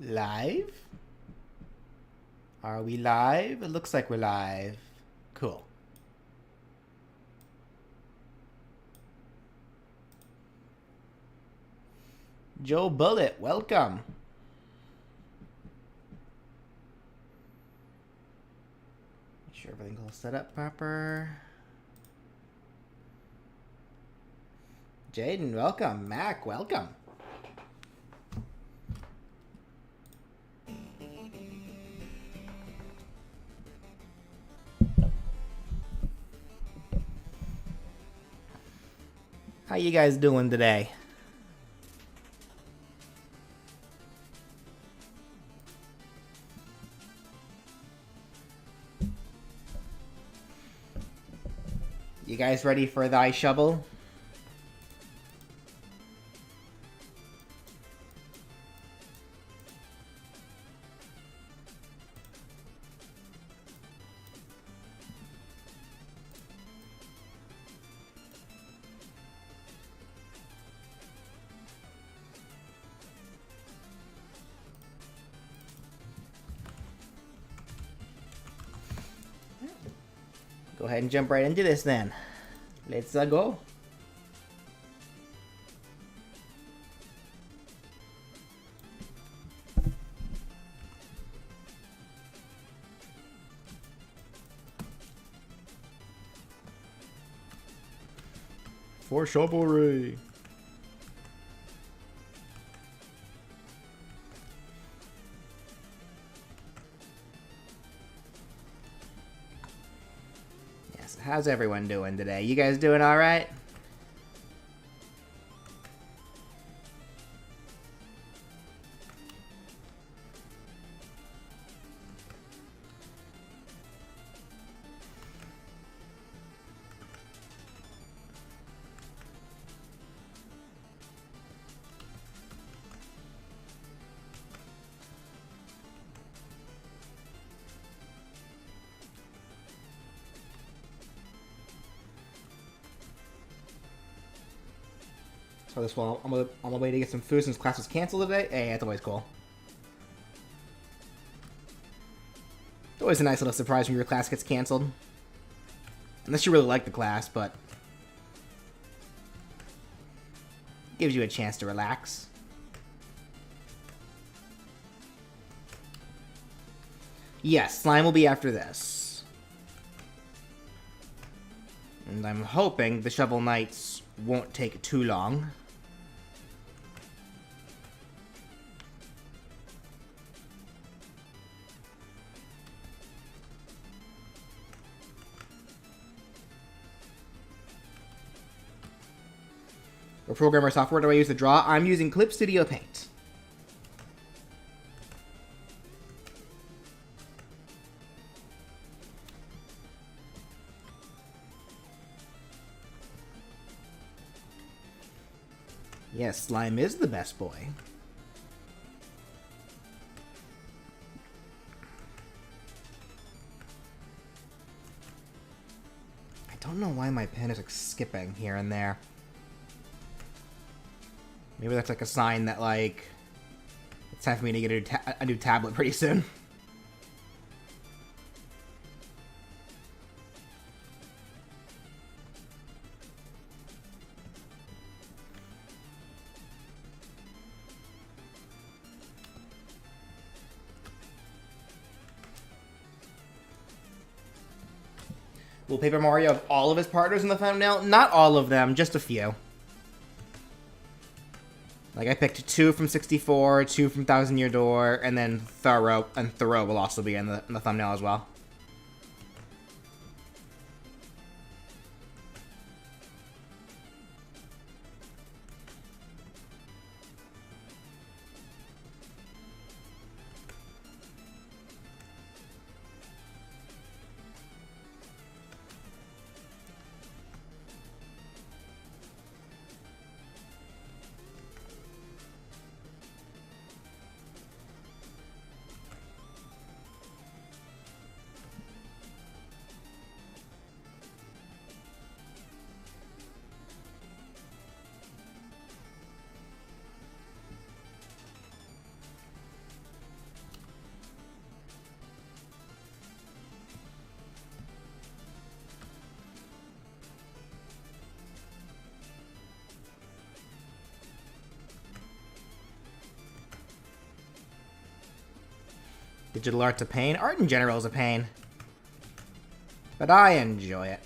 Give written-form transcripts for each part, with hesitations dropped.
Live? Are we live? It looks like we're live. Cool. Joe Bullet, welcome. Make sure everything's all set up proper. Jaden, welcome. Mac, welcome. How you guys doing today? You guys ready for thy shovel? Go ahead and jump right into this then. Let's go. For chivalry. Yes, how's everyone doing today? You guys doing all right? So this one, I'm on my way to get some food since class was canceled today. Hey, that's always cool. It's always a nice little surprise when your class gets canceled. Unless you really like the class, but gives you a chance to relax. Yes, slime will be after this. And I'm hoping the Shovel Knights won't take too long. What programmer software do I use to draw? I'm using Clip Studio Paint. Yes, slime is the best boy. I don't know why my pen is like skipping here and there. Maybe that's like a sign that like it's time for me to get a new tablet pretty soon. Will Paper Mario have all of his partners in the thumbnail? Not all of them, just a few. Like, I picked 2 from 64, 2 from Thousand Year Door, and then Thoreau will also be in the thumbnail as well. Digital art's a pain. Art in general is a pain. But I enjoy it.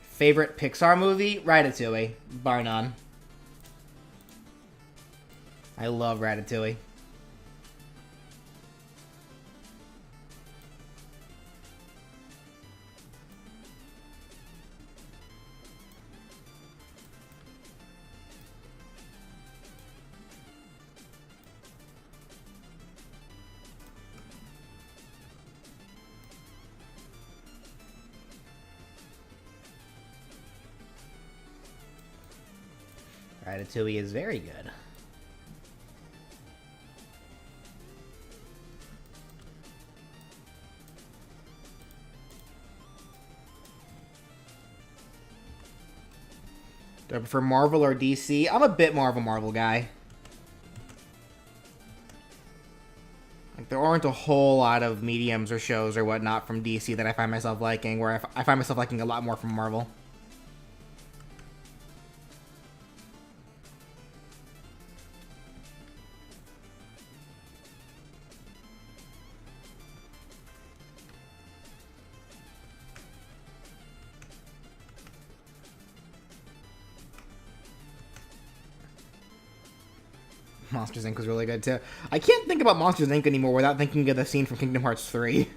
Favorite Pixar movie? Ratatouille. Bar none. I love Ratatouille. Ratatouille is very good. Do I prefer Marvel or DC? I'm a bit more of a Marvel guy. Like, there aren't a whole lot of mediums or shows or whatnot from DC that I find myself liking, where I find myself liking a lot more from Marvel. Monsters Inc. was really good too. I can't think about Monsters Inc. anymore without thinking of the scene from Kingdom Hearts 3.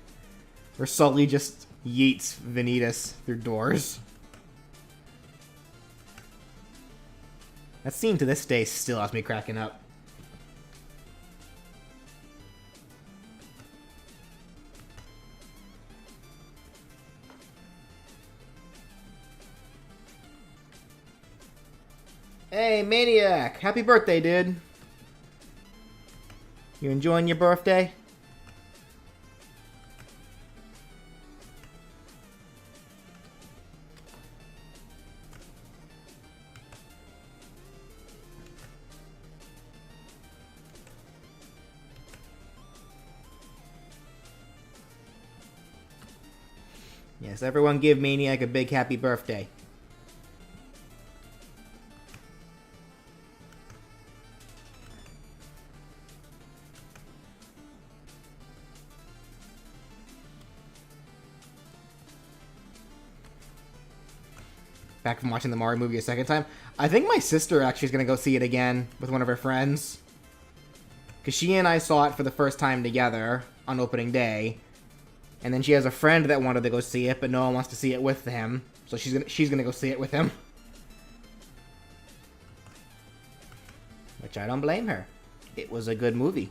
Where Sully just yeets Vanitas through doors. That scene to this day still has me cracking up. Hey, Maniac! Happy birthday, dude! You enjoying your birthday? Yes, everyone give Maniac a big happy birthday. Back from watching the Mario movie a second time. I think my sister actually is going to go see it again with one of her friends. Because she and I saw it for the first time together on opening day. And then she has a friend that wanted to go see it, but no one wants to see it with him. So she's gonna go see it with him. Which I don't blame her. It was a good movie.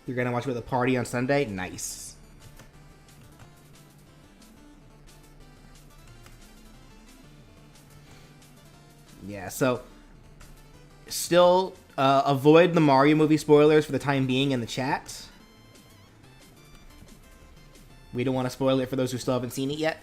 You're gonna watch it with a party on Sunday? Nice. Yeah, so still avoid the Mario movie spoilers for the time being in the chat. We don't want to spoil it for those who still haven't seen it yet.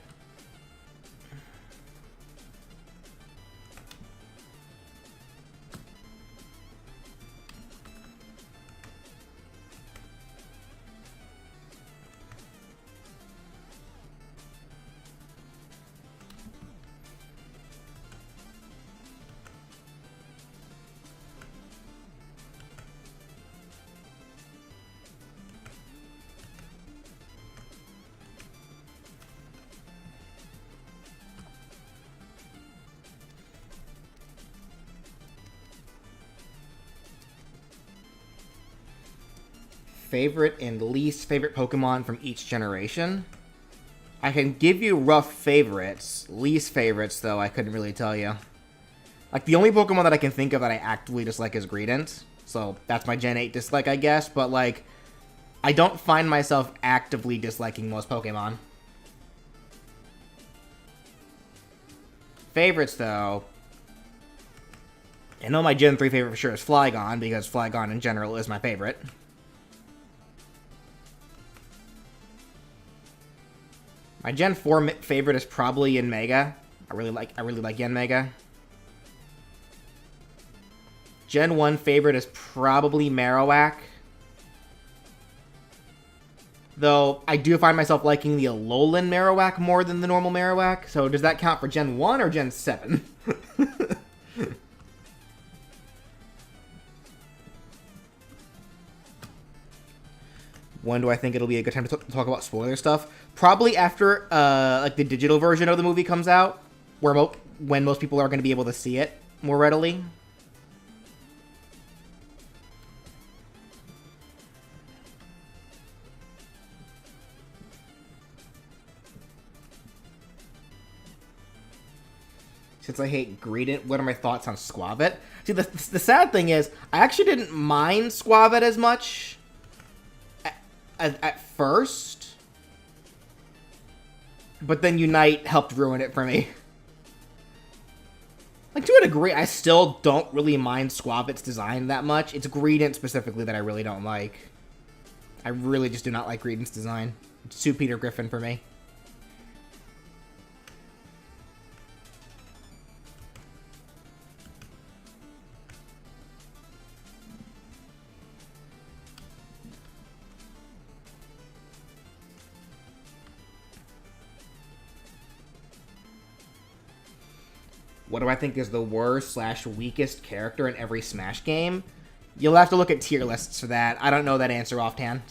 Favorite and least favorite Pokemon from each generation? I can give you rough favorites. Least favorites, though, I couldn't really tell you. Like, the only Pokemon that I can think of that I actively dislike is Greedent. So, that's my Gen 8 dislike, I guess. But, like, I don't find myself actively disliking most Pokemon. Favorites, though. I know my Gen 3 favorite for sure is Flygon, because Flygon in general is my favorite. My Gen 4 favorite is probably Yanmega. I really like Yanmega. Gen 1 favorite is probably Marowak. Though, I do find myself liking the Alolan Marowak more than the normal Marowak. So, does that count for Gen 1 or Gen 7? When do I think it'll be a good time to talk about spoiler stuff? Probably after, like, the digital version of the movie comes out. When most people are going to be able to see it more readily. Since I hate Greedent, what are my thoughts on Squavit? See, the sad thing is, I actually didn't mind Squavit as much at first. But then Unite helped ruin it for me. Like, to a degree, I still don't really mind Squavit's design that much. It's Greedent specifically that I really don't like. I really just do not like Greedent's design. It's too Peter Griffin for me. What do I think is the worst/weakest character in every Smash game? You'll have to look at tier lists for that. I don't know that answer offhand.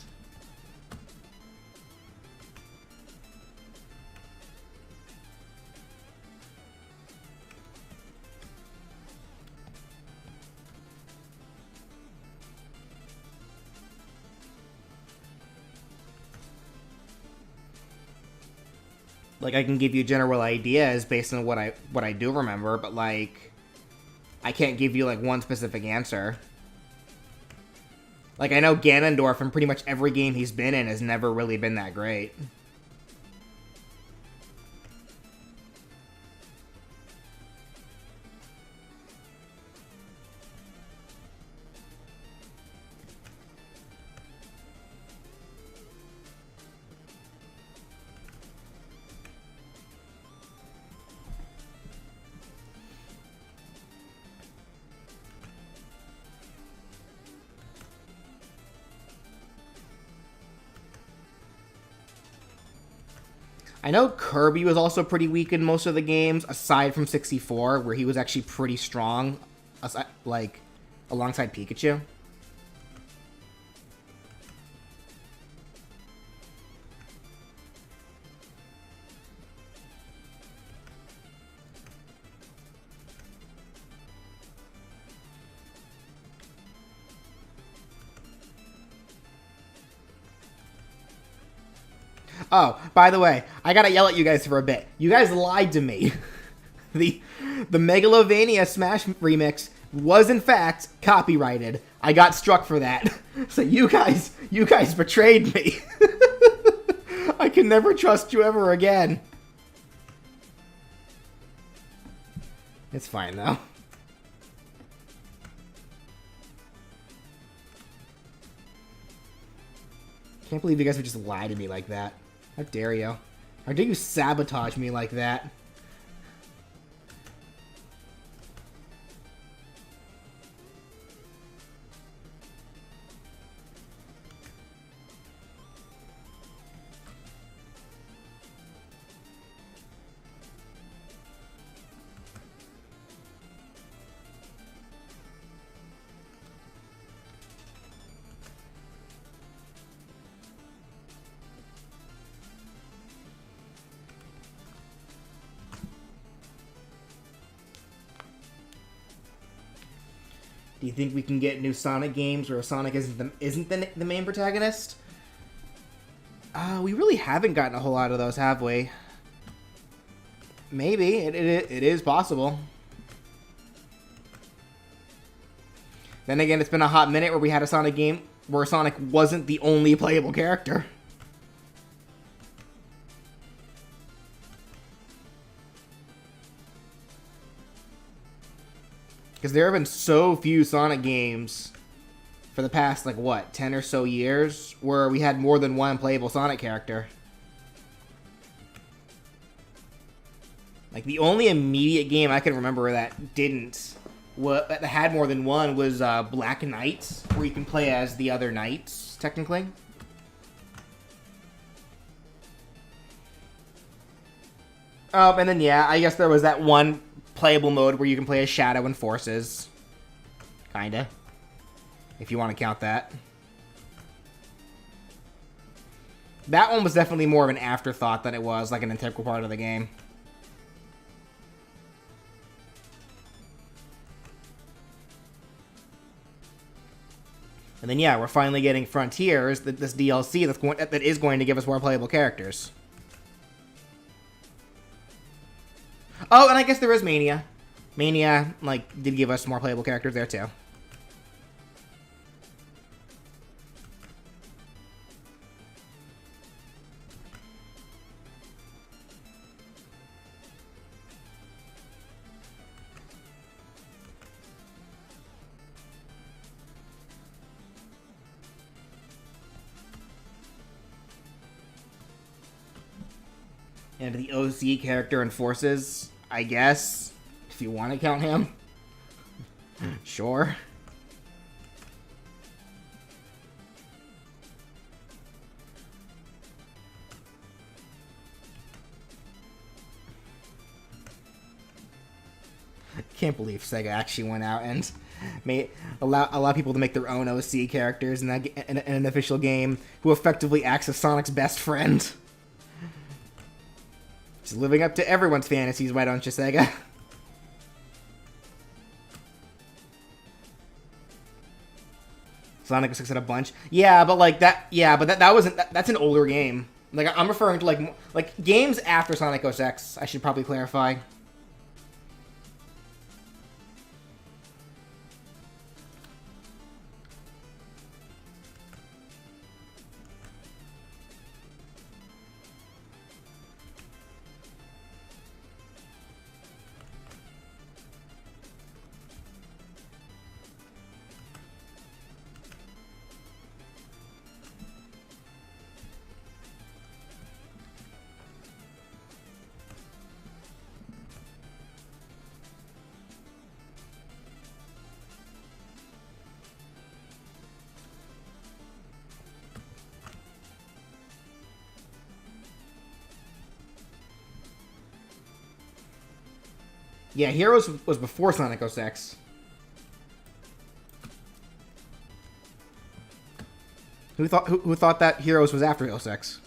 Like, I can give you general ideas based on what I do remember, but, like, I can't give you, like, one specific answer. Like, I know Ganondorf in pretty much every game he's been in has never really been that great. I know Kirby was also pretty weak in most of the games, aside from 64, where he was actually pretty strong, like, alongside Pikachu. Oh, by the way, I gotta yell at you guys for a bit. You guys lied to me. The Megalovania Smash remix was in fact copyrighted. I got struck for that. So you guys betrayed me. I can never trust you ever again. It's fine though. Can't believe you guys would just lie to me like that. How dare you? How dare you sabotage me like that? Do you think we can get new Sonic games where Sonic isn't the main protagonist? We really haven't gotten a whole lot of those, have we? Maybe. It is possible. Then again, it's been a hot minute where we had a Sonic game where Sonic wasn't the only playable character. Because there have been so few Sonic games for the past, like, what, 10 or so years, where we had more than one playable Sonic character. Like, the only immediate game I can remember that didn't, that had more than one was Black Knight, where you can play as the other knights, technically. And then, yeah, I guess there was that one playable mode where you can play as Shadow and Forces. Kinda. If you want to count that. That one was definitely more of an afterthought than it was like an integral part of the game. And then yeah, we're finally getting Frontiers, this DLC that is going to give us more playable characters. Oh, and I guess there is Mania. Mania, like, did give us more playable characters there too. And the OC character in Forces, I guess, if you want to count him. Sure. Can't believe Sega actually went out and made allow people to make their own OC characters in an official game who effectively acts as Sonic's best friend. Just living up to everyone's fantasies, why don't you, Sega? Sonic 06 had a bunch. Yeah, but like that. Yeah, but that wasn't. That's an older game. Like I'm referring to like games after Sonic 06. I should probably clarify. Yeah, Heroes was before Sonic 06. Who thought that Heroes was after 06?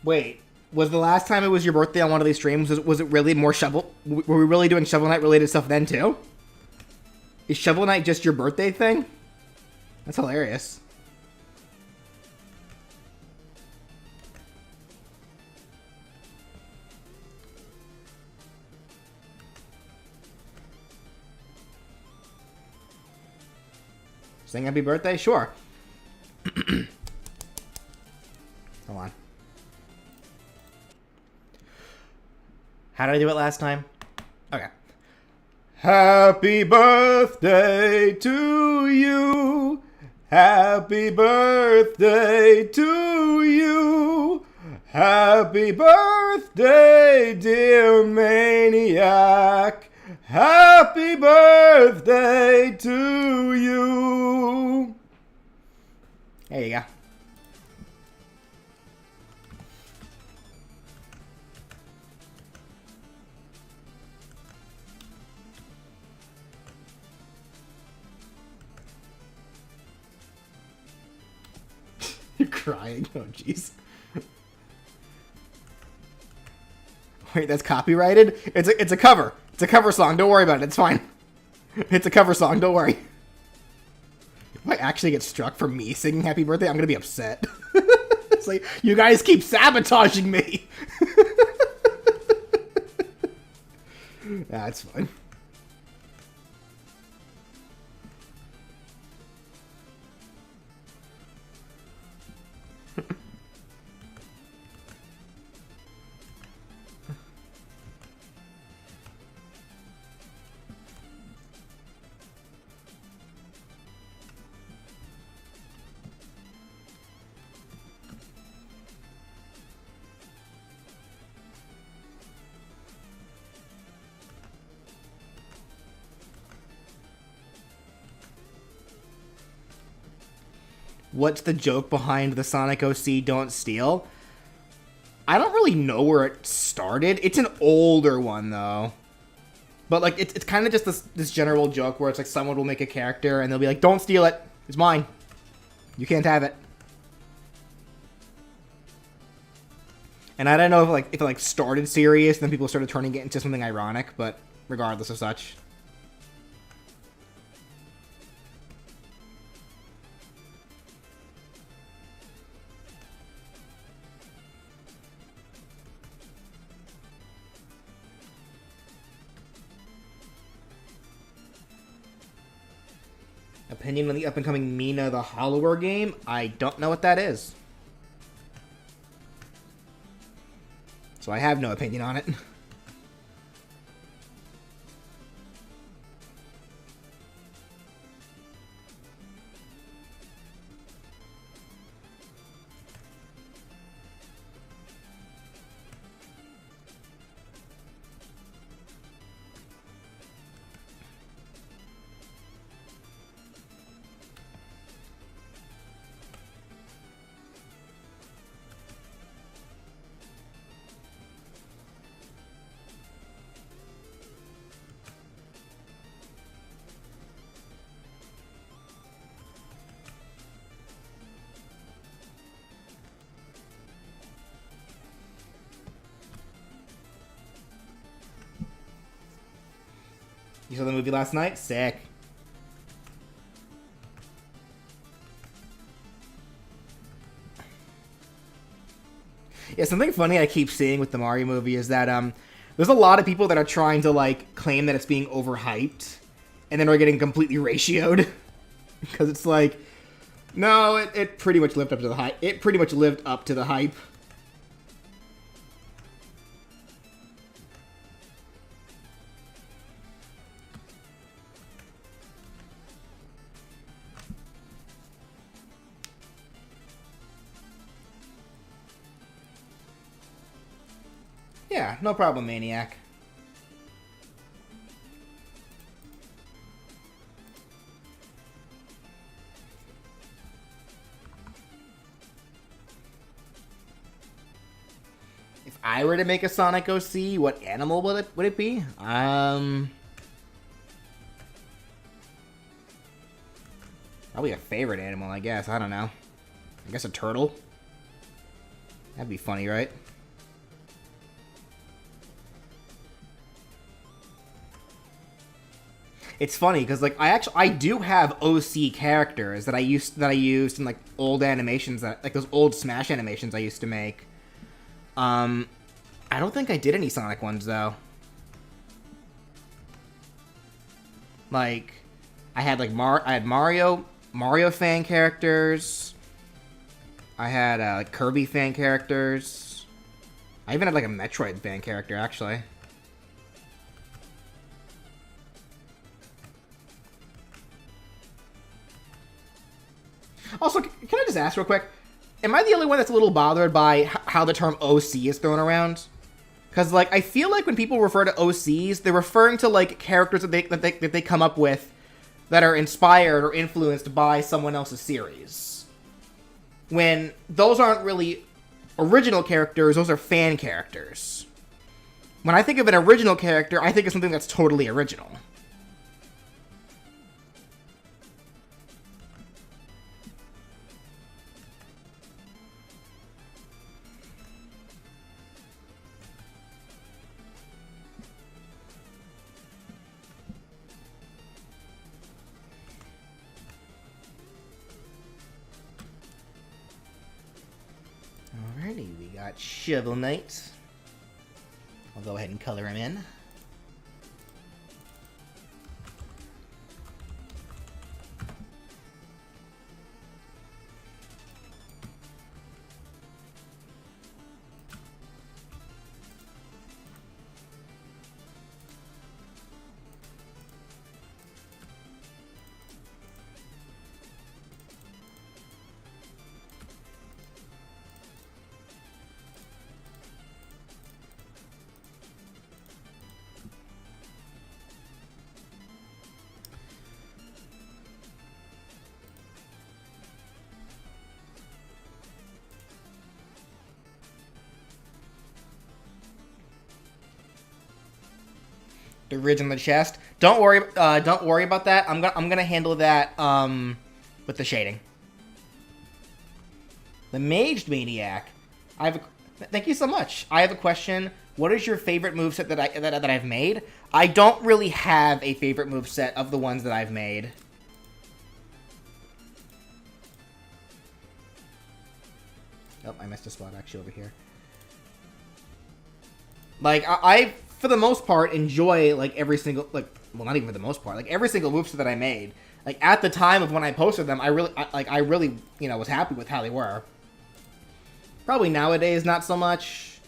Wait, was the last time it was your birthday on one of these streams, was it really more Shovel? Were we really doing Shovel Knight related stuff then too? Is Shovel Knight just your birthday thing? That's hilarious. Sing happy birthday? Sure. Hold on. How did I do it last time? Okay. Happy birthday to you. Happy birthday to you. Happy birthday, dear maniac. Happy birthday to you. There you go. You're crying. Oh, jeez. Wait, that's copyrighted? It's a cover. It's a cover song. Don't worry about it. It's fine. It's a cover song. Don't worry. If I actually get struck for me singing happy birthday, I'm going to be upset. It's like, you guys keep sabotaging me. That's fine. What's the joke behind the Sonic OC Don't Steal? I don't really know where it started. It's an older one, though. But, like, it's kind of just this general joke where it's like someone will make a character and they'll be like, don't steal it. It's mine. You can't have it. And I don't know if it started serious and then people started turning it into something ironic, but regardless of such. Opinion on the up-and-coming Mina the Hollower game? I don't know what that is. So I have no opinion on it. You saw the movie last night? Sick. Yeah, something funny I keep seeing with the Mario movie is that there's a lot of people that are trying to like claim that it's being overhyped, and then are getting completely ratioed because it's like, no, it pretty much lived up to the hype. It pretty much lived up to the hype. Yeah, no problem, Maniac. If I were to make a Sonic OC, what animal would it be? Probably a favorite animal, I guess. I don't know. I guess a turtle? That'd be funny, right? It's funny because like I do have OC characters that I used in like old animations that like those old Smash animations I used to make. I don't think I did any Sonic ones though. Like I had like I had Mario, Mario fan characters. I had like Kirby fan characters. I even had like a Metroid fan character, actually. Also, can I just ask real quick? Am I the only one that's a little bothered by how the term OC is thrown around? Because, like, I feel like when people refer to OCs, they're referring to, like, characters that they come up with that are inspired or influenced by someone else's series. When those aren't really original characters, those are fan characters. When I think of an original character, I think of something that's totally original. Alrighty, we got Shovel Knight. I'll go ahead and color him in. The ridge on the chest. Don't worry about that. I'm gonna handle that with the shading. The Maged Maniac. Thank you so much. I have a question. What is your favorite moveset that I've made? I don't really have a favorite moveset of the ones that I've made. Oh, I missed a spot actually over here. Like I for the most part, enjoy, like, every single, like, well, not even for the most part, like, every single moveset that I made. Like, at the time of when I posted them, I really, you know, was happy with how they were. Probably nowadays, not so much.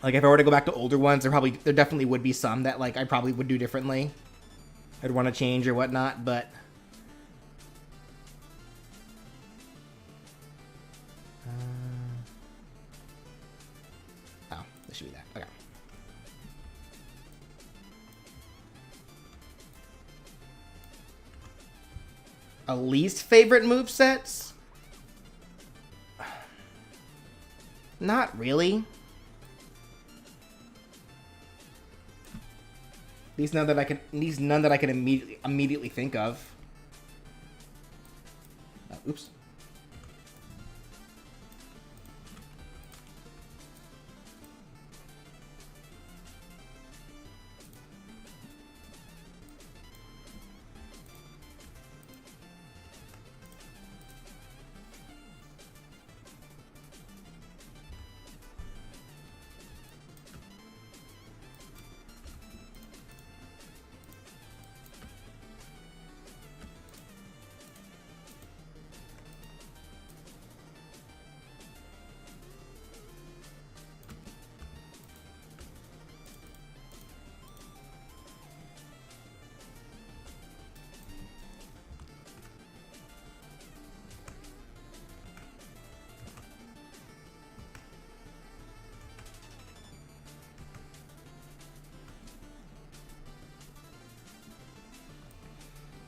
Like, if I were to go back to older ones, there definitely would be some that, like, I probably would do differently. I'd want to change or whatnot, but... should be that. Okay. A least favorite movesets? Not really. These none that I can immediately think of. Oh, oops.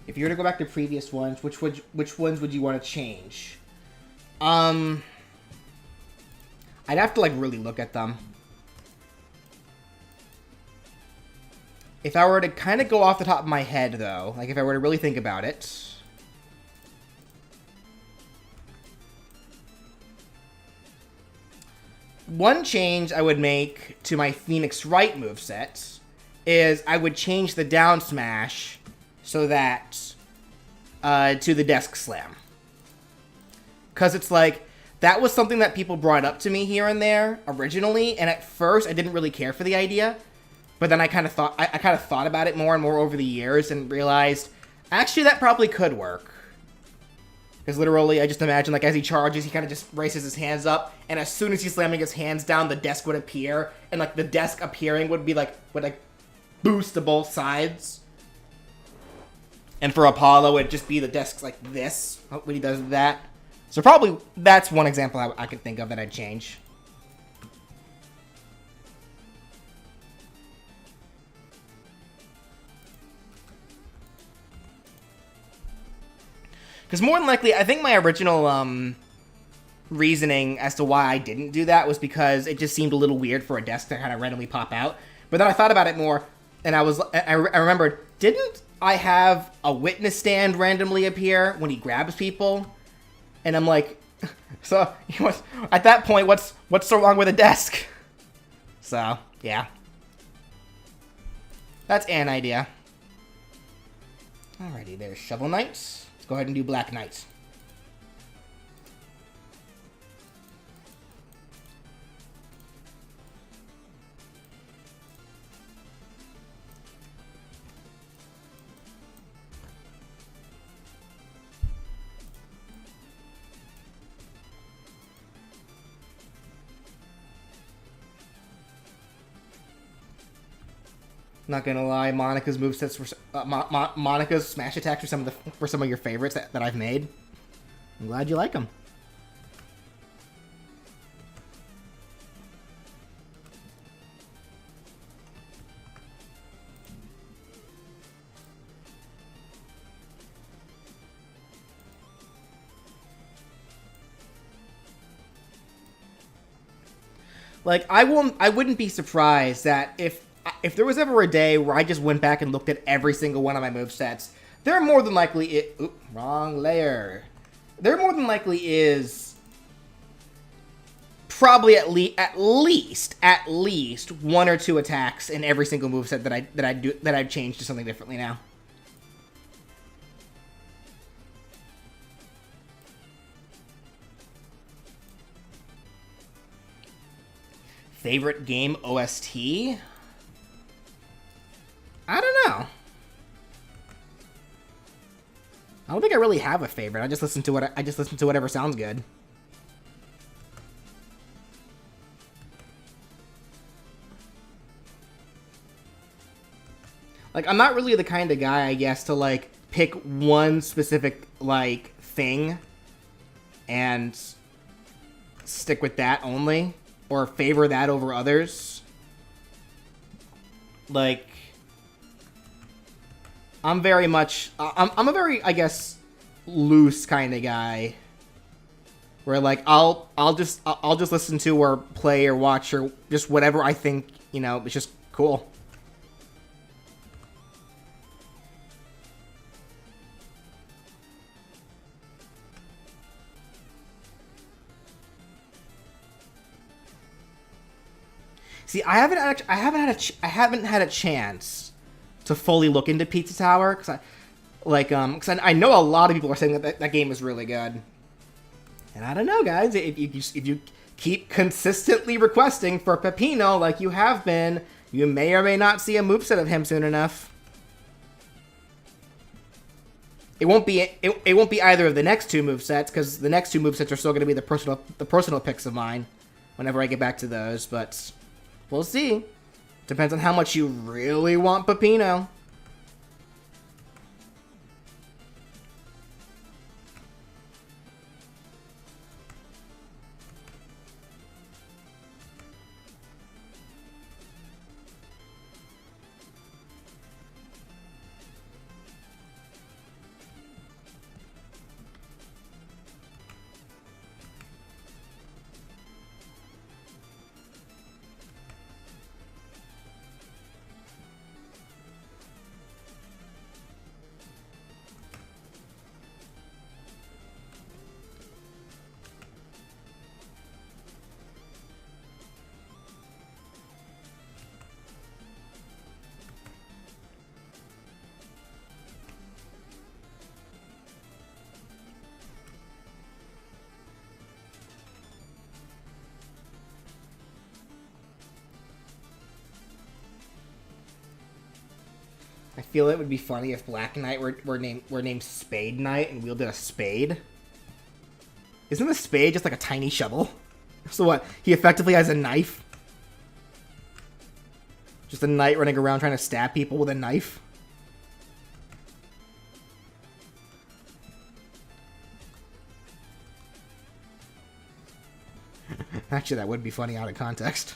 If you were to go back to previous ones, which ones would you want to change? I'd have to, like, really look at them. If I were to kind of go off the top of my head, though, like, if I were to really think about it... One change I would make to my Phoenix Wright moveset is I would change the down smash so that to the desk slam. Because it's like, that was something that people brought up to me here and there originally, and at first I didn't really care for the idea, but then I kind of thought about it more and more over the years and realized Actually, that probably could work. Because literally, I just imagine, like, as he charges, he kind of just raises his hands up, and as soon as he's slamming his hands down, the desk would appear, and, like, the desk appearing would be, like, boost to both sides. And for Apollo, it'd just be the desk like this when he does that. So probably, that's one example I could think of that I'd change. Because more than likely, I think my original reasoning as to why I didn't do that was because it just seemed a little weird for a desk to kind of randomly pop out. But then I thought about it more, and I remembered, didn't I have a witness stand randomly appear when he grabs people? And I'm like, so at that point, what's so wrong with a desk? So yeah, that's an idea. Alrighty, there's Shovel Knight. Go ahead and do Black Knight. Not gonna lie, Monica's movesets were Monica's smash attacks were some of your favorites that I've made. I'm glad you like them. Like, I wouldn't be surprised that if there was ever a day where I just went back and looked at every single one of my movesets, there more than likely wrong layer. There more than likely is probably at least one or two attacks in every single moveset that I'd change to something differently now. Favorite game OST? I don't know. I don't think I really have a favorite. I just listen to whatever sounds good. Like, I'm not really the kind of guy, I guess, to like pick one specific like thing and stick with that only or favor that over others. Like, I'm very much, I'm a very, I guess, loose kind of guy. Where like I'll just listen to or play or watch or just whatever I think, you know, it's just cool. See, I haven't had a chance to fully look into Pizza Tower because I know a lot of people are saying that game is really good, and I don't know, guys. If you keep consistently requesting for Peppino like you have been, you may or may not see a moveset of him soon enough. It won't be either of the next two movesets because the next two movesets are still going to be the personal picks of mine whenever I get back to those, but we'll see. Depends on how much you really want Peppino. I feel it would be funny if Black Knight were named Spade Knight and wielded a spade. Isn't the spade just like a tiny shovel? So what? He effectively has a knife? Just a knight running around trying to stab people with a knife? Actually, that would be funny out of context.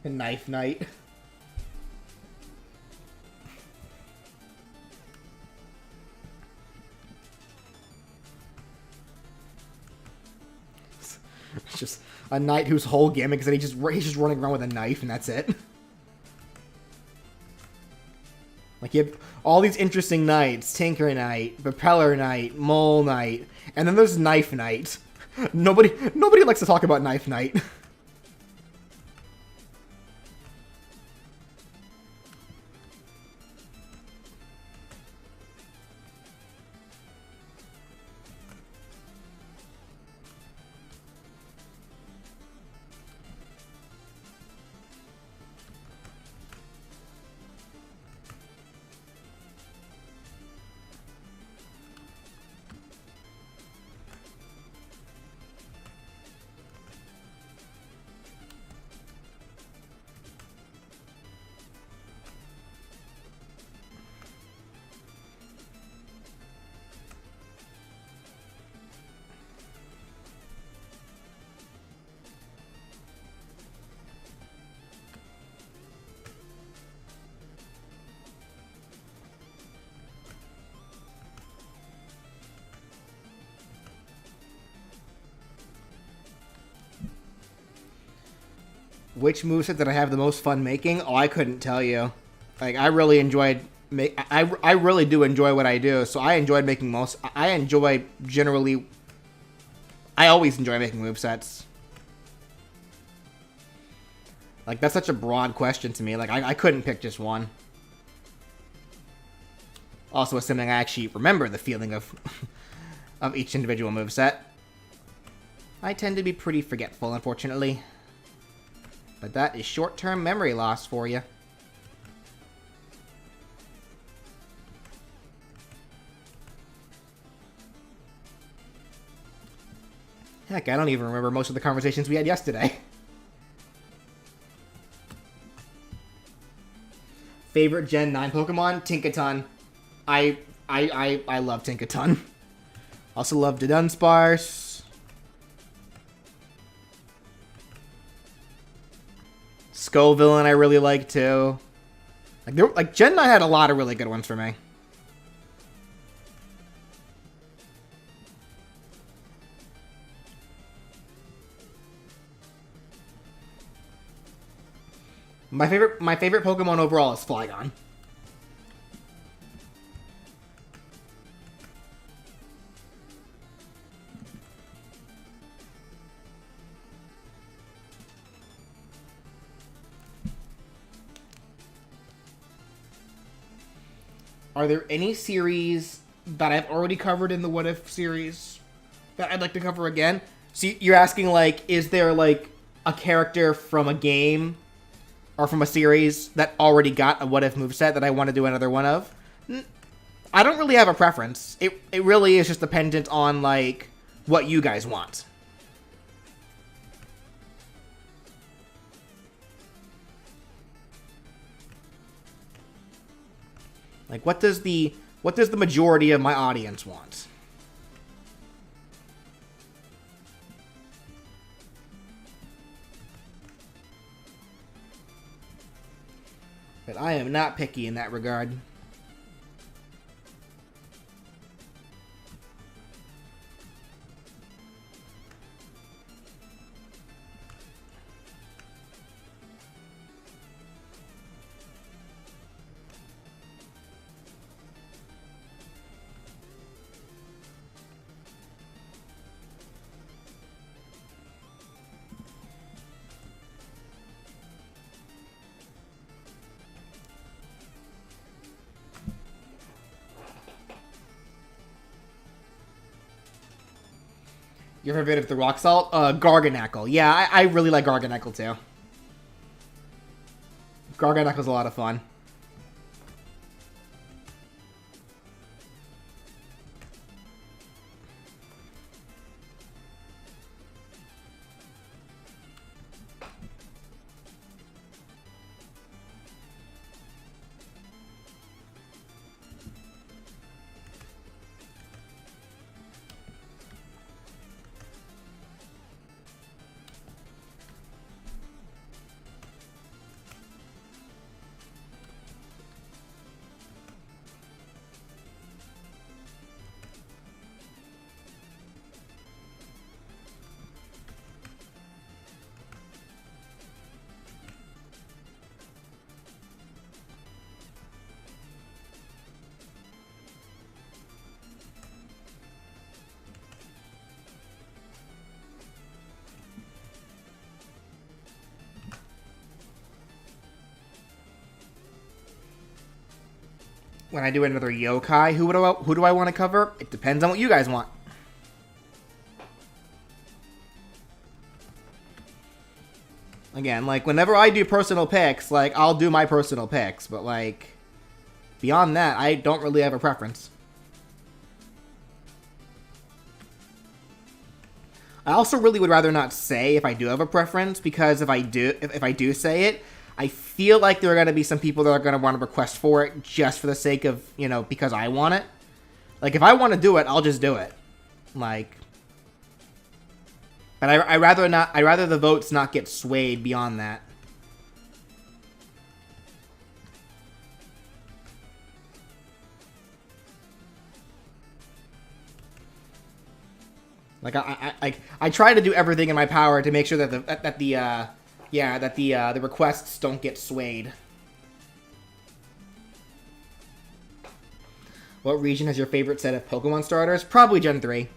A knife knight. It's just a knight whose whole gimmick is that he's just running around with a knife and that's it. Like you have all these interesting knights: Tinker Knight, Propeller Knight, Mole Knight, and then there's Knife Knight. Nobody likes to talk about Knife Knight. Which moveset did I have the most fun making? Oh, I couldn't tell you. Like, I really enjoyed... I really do enjoy what I do, so I enjoyed making most... I enjoy generally... I always enjoy making movesets. Like, that's such a broad question to me. Like, I couldn't pick just one. Also, assuming I actually remember the feeling of... of each individual moveset. I tend to be pretty forgetful, unfortunately. But that is short-term memory loss for you. Heck, I don't even remember most of the conversations we had yesterday. Favorite Gen 9 Pokemon? Tinkaton. I love Tinkaton. Also love Dunsparce. Scovillain I really like too. Like Gen 9 had a lot of really good ones for me. My favorite Pokemon overall is Flygon. Are there any series that I've already covered in the What If series that I'd like to cover again? So you're asking, like, is there, like, a character from a game or from a series that already got a What If moveset that I want to do another one of? I don't really have a preference. It really is just dependent on, like, what you guys want. Like, what does the majority of my audience want? But I am not picky in that regard. Your favorite of the rock salt? Garganackle. Yeah, I really like Garganackle too. Garganackle's a lot of fun. When I do another yokai, who do I want to cover? It depends on what you guys want. Again, like, whenever I do personal picks, like, I'll do my personal picks, but, like, beyond that, I don't really have a preference. I also really would rather not say if I do have a preference, because if I do say it, I feel like there are going to be some people that are going to want to request for it just for the sake of, you know, because I want it. Like, if I want to do it, I'll just do it. Like, but I rather not. I rather the votes not get swayed beyond that. Like, I try to do everything in my power to make sure that the requests don't get swayed. What region has your favorite set of Pokemon starters? Probably Gen 3.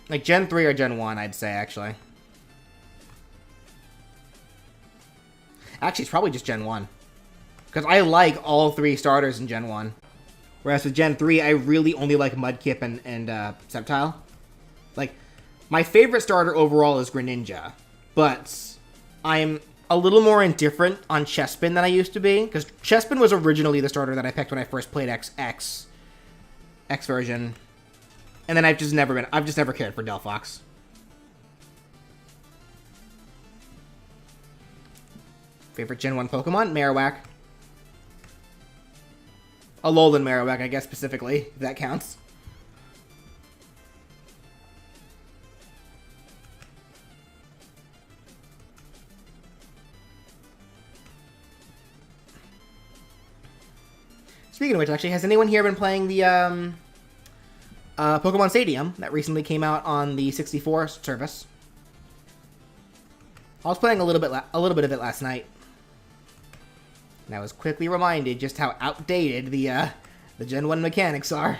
Like, Gen 3 or Gen 1, I'd say, actually. Actually, it's probably just Gen 1. Because I like all 3 starters in Gen 1. Whereas with Gen 3, I really only like Mudkip and Sceptile. Like, my favorite starter overall is Greninja. But I'm a little more indifferent on Chespin than I used to be. Because Chespin was originally the starter that I picked when I first played X version. And then I've just never cared for Delphox. Favorite Gen 1 Pokemon? Marowak. Alolan Marowak, I guess, specifically, if that counts. Speaking of which, actually, has anyone here been playing the Pokemon Stadium that recently came out on the 64 service? I was playing a little bit of it last night. And I was quickly reminded just how outdated the Gen 1 mechanics are.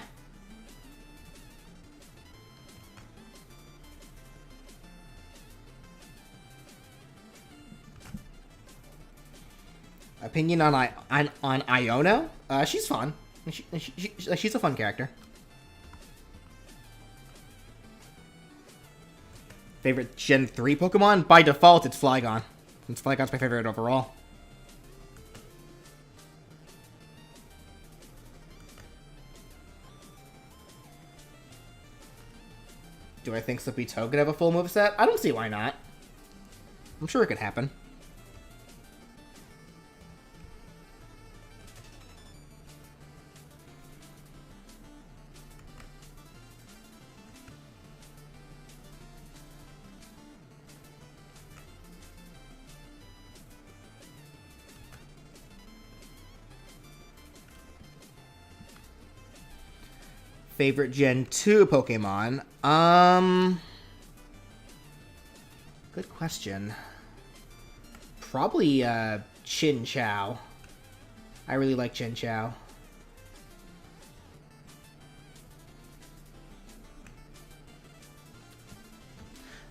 Opinion on Iono? She's fun. She's a fun character. Favorite Gen 3 Pokemon? By default, it's Flygon. Since Flygon's my favorite overall. Do I think Slippy-Toe could have a full moveset? I don't see why not. I'm sure it could happen. Favorite Gen 2 Pokemon? Good question. Probably, Chinchou. I really like Chinchou.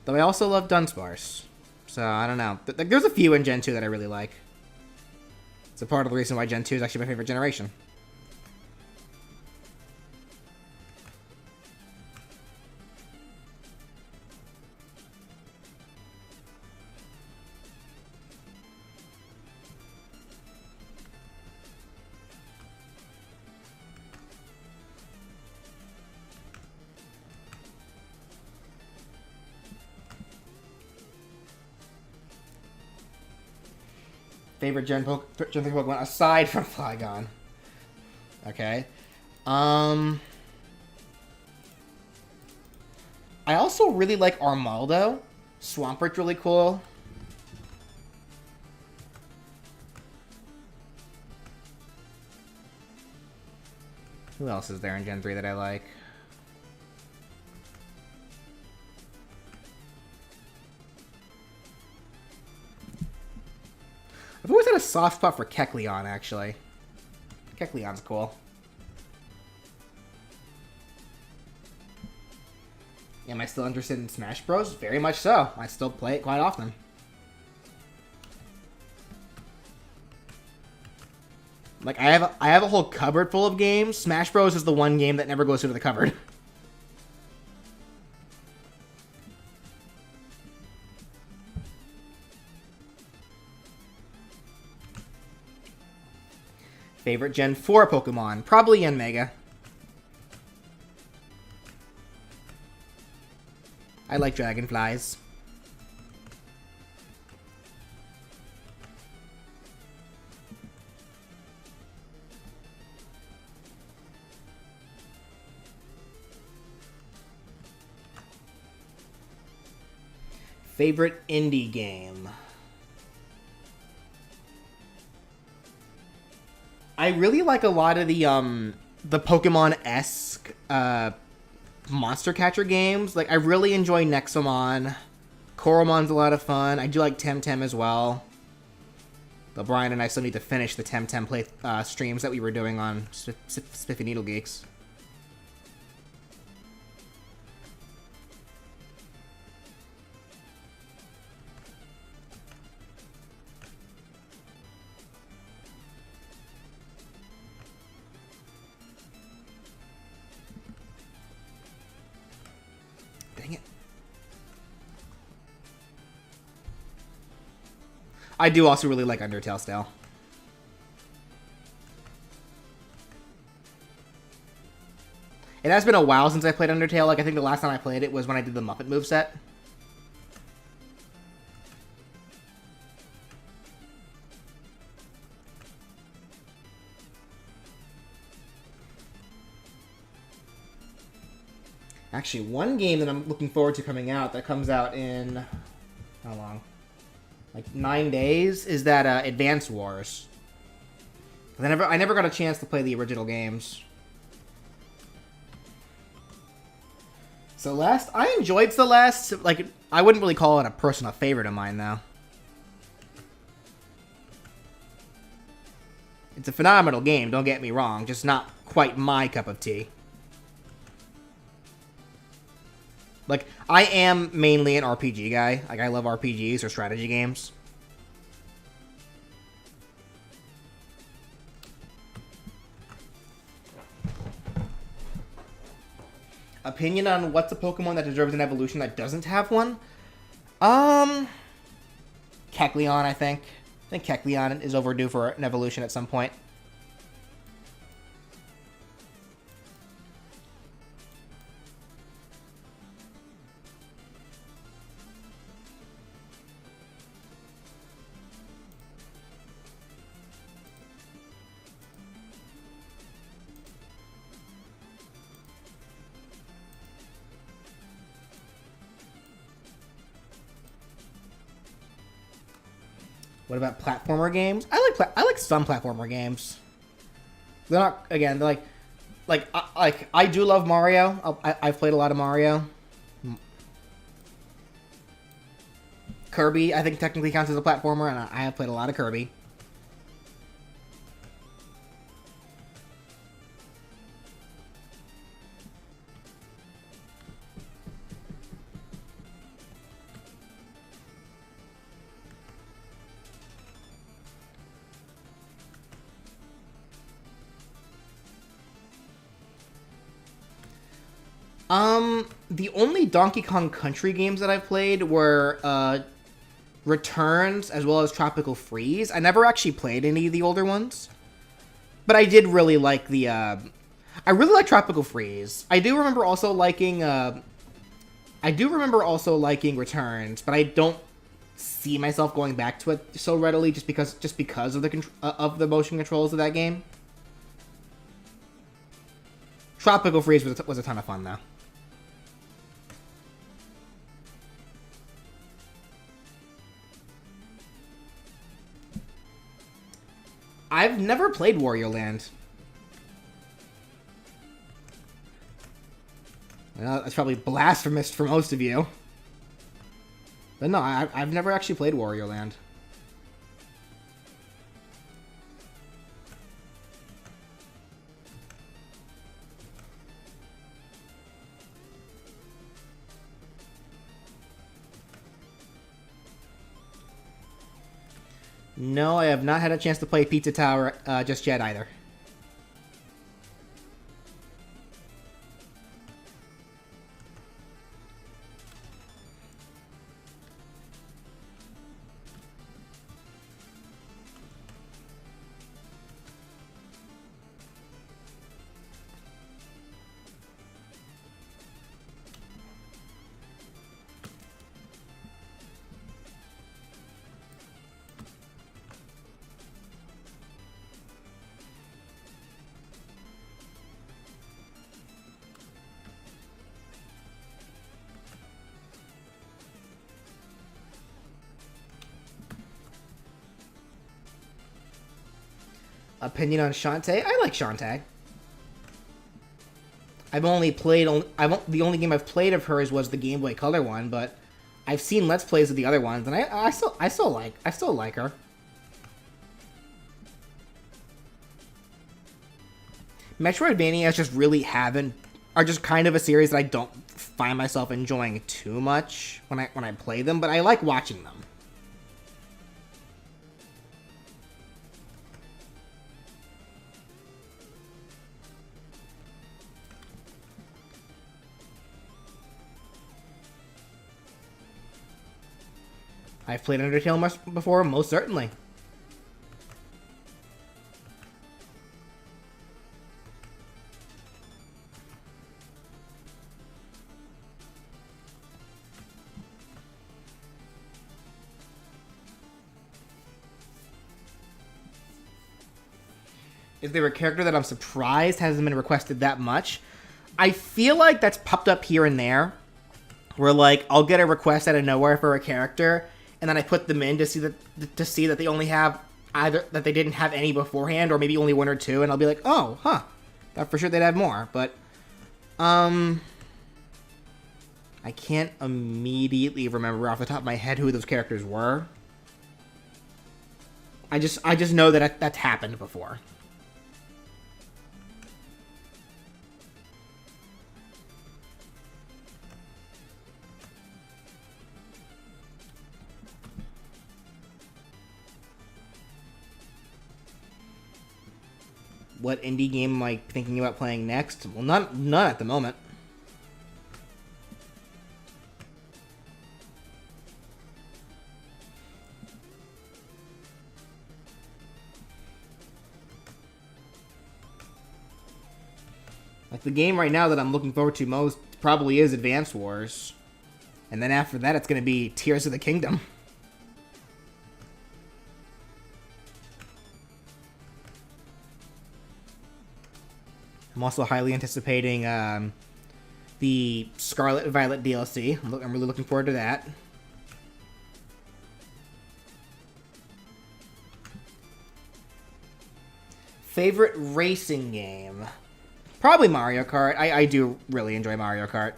Though I also love Dunsparce. So, I don't know. There's a few in Gen 2 that I really like. It's a part of the reason why Gen 2 is actually my favorite generation. Favorite Gen 3 Pokemon aside from Flygon. Okay. I also really like Armaldo. Swampert's really cool. Who else is there in Gen 3 that I like? I've always had a soft spot for Kecleon, actually. Kecleon's cool. Am I still interested in Smash Bros? Very much so. I still play it quite often. Like, I have a whole cupboard full of games. Smash Bros is the one game that never goes into the cupboard. Favorite Gen 4 Pokemon? Probably Yanmega. I like dragonflies. Favorite indie game? I really like a lot of the Pokemon-esque monster catcher games. Like, I really enjoy Nexomon. Coromon's a lot of fun. I do like Temtem as well. Though Brian and I still need to finish the Temtem play streams that we were doing on Spiffy Needle Geeks. Dang it. I do also really like Undertale still. It has been a while since I played Undertale. Like, I think the last time I played it was when I did the Muppet moveset. Actually, one game that I'm looking forward to coming out, that comes out in... how long? Like 9 days, is that Advance Wars. I never got a chance to play the original games. Celeste? I enjoyed Celeste. Like, I wouldn't really call it a personal favorite of mine, though. It's a phenomenal game, don't get me wrong. Just not quite my cup of tea. Like, I am mainly an RPG guy. Like, I love RPGs or strategy games. Opinion on what's a Pokemon that deserves an evolution that doesn't have one? Kecleon, I think. I think Kecleon is overdue for an evolution at some point. What about platformer games? I like some platformer games. They're not, again, they're like I do love Mario. I've played a lot of Mario. Kirby, I think technically counts as a platformer, and I have played a lot of Kirby. The only Donkey Kong Country games that I've played were, Returns, as well as Tropical Freeze. I never actually played any of the older ones. But I did really like the, I really like Tropical Freeze. I do remember also liking Returns, but I don't see myself going back to it so readily, just because of the motion controls of that game. Tropical Freeze was a ton of fun though. I've never played Wario Land. Well, that's probably blasphemous for most of you. But no, I've never actually played Wario Land. No, I have not had a chance to play Pizza Tower just yet either. Opinion on Shantae? I like Shantae. The only game I've played of hers was the Game Boy Color one, but I've seen Let's Plays of the other ones, and I still like her. Metroidvanias are just kind of a series that I don't find myself enjoying too much when I play them, but I like watching them. I've played Undertale before, most certainly. Is there a character that I'm surprised hasn't been requested that much? I feel like that's popped up here and there, where like I'll get a request out of nowhere for a character, and then I put them in to see that they only have either that they didn't have any beforehand, or maybe only one or two, and I'll be like, oh, huh, thought for sure they'd have more, but I can't immediately remember off the top of my head who those characters were. I just know that that's happened before. What indie game am I thinking about playing next? Well, none at the moment. Like, the game right now that I'm looking forward to most probably is Advance Wars. And then after that, it's going to be Tears of the Kingdom. I'm also highly anticipating the Scarlet Violet DLC. I'm really looking forward to that. Favorite racing game? Probably Mario Kart. I do really enjoy Mario Kart.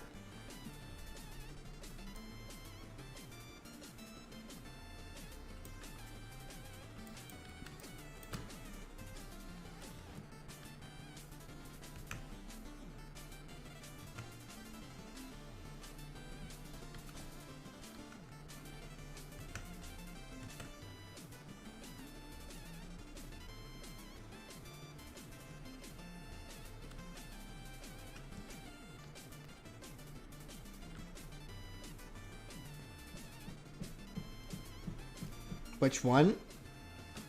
Which one?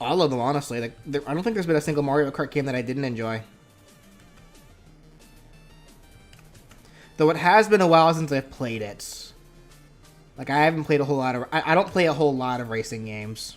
All of them, honestly. Like, I don't think there's been a single Mario Kart game that I didn't enjoy. Though it has been a while since I've played it. Like, I haven't played a whole lot of... I don't play a whole lot of racing games.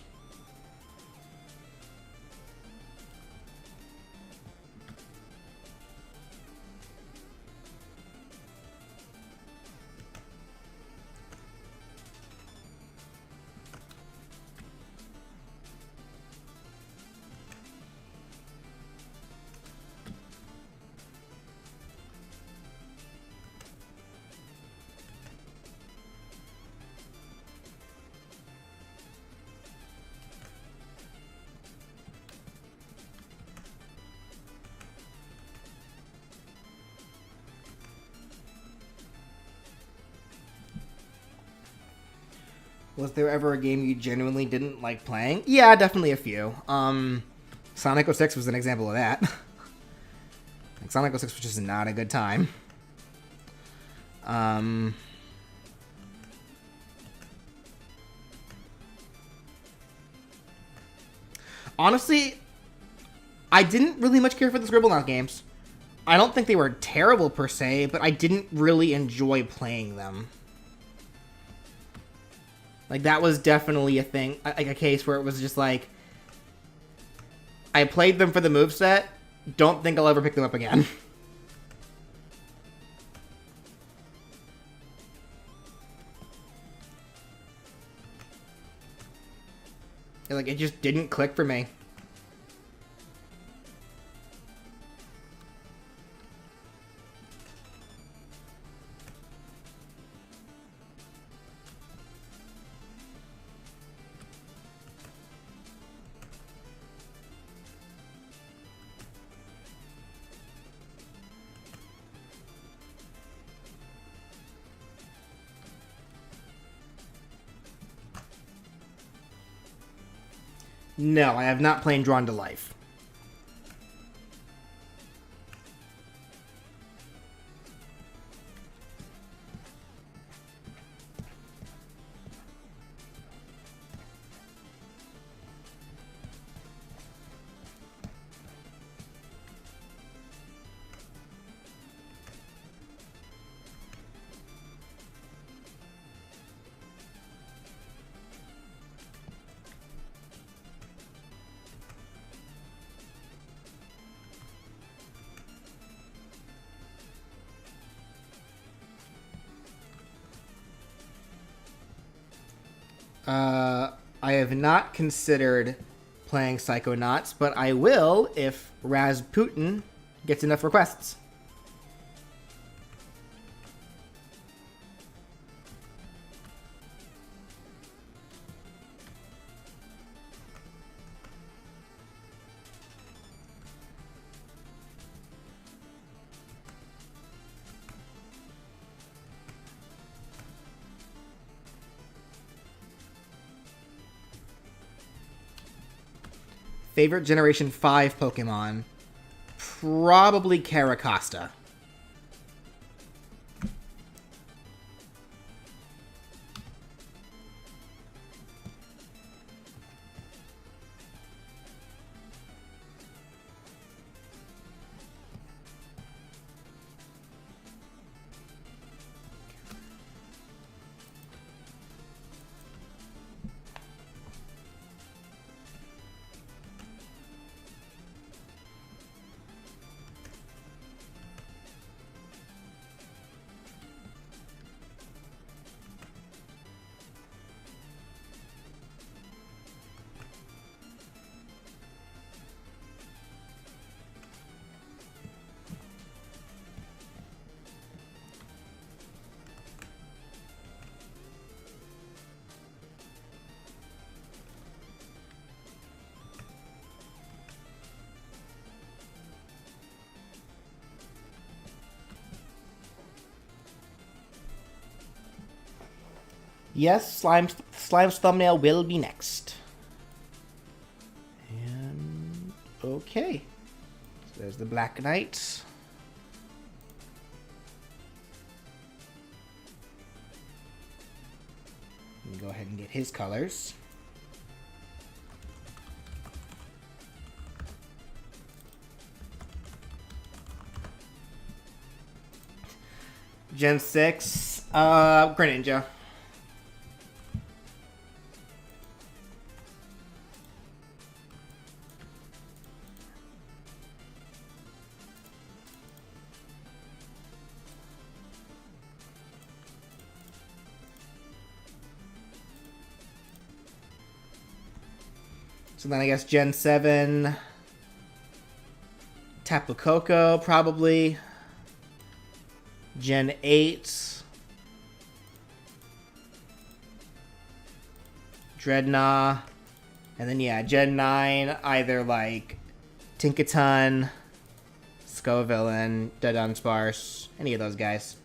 Was there ever a game you genuinely didn't like playing? Yeah, definitely a few. Sonic 06 was an example of that. Like, Sonic 06 was just not a good time. Honestly, I didn't really much care for the Scribblenauts games. I don't think they were terrible per se, but I didn't really enjoy playing them. Like, that was definitely a thing, like a case where it was just like, I played them for the moveset, don't think I'll ever pick them up again. Like, it just didn't click for me. No, I have not played Drawn to Life. I have not considered playing Psychonauts, but I will if Rasputin gets enough requests. Favorite Generation 5 Pokemon? Probably Caracosta. Yes, Slime's thumbnail will be next. And okay. So there's the Black Knight. Let me go ahead and get his colors. Gen 6, Greninja. So then I guess Gen 7... Tapu Koko, probably. Gen 8... Dreadnought. And then, yeah, Gen 9, either, like, Tinkaton, Scovillain, Dunsparce, any of those guys.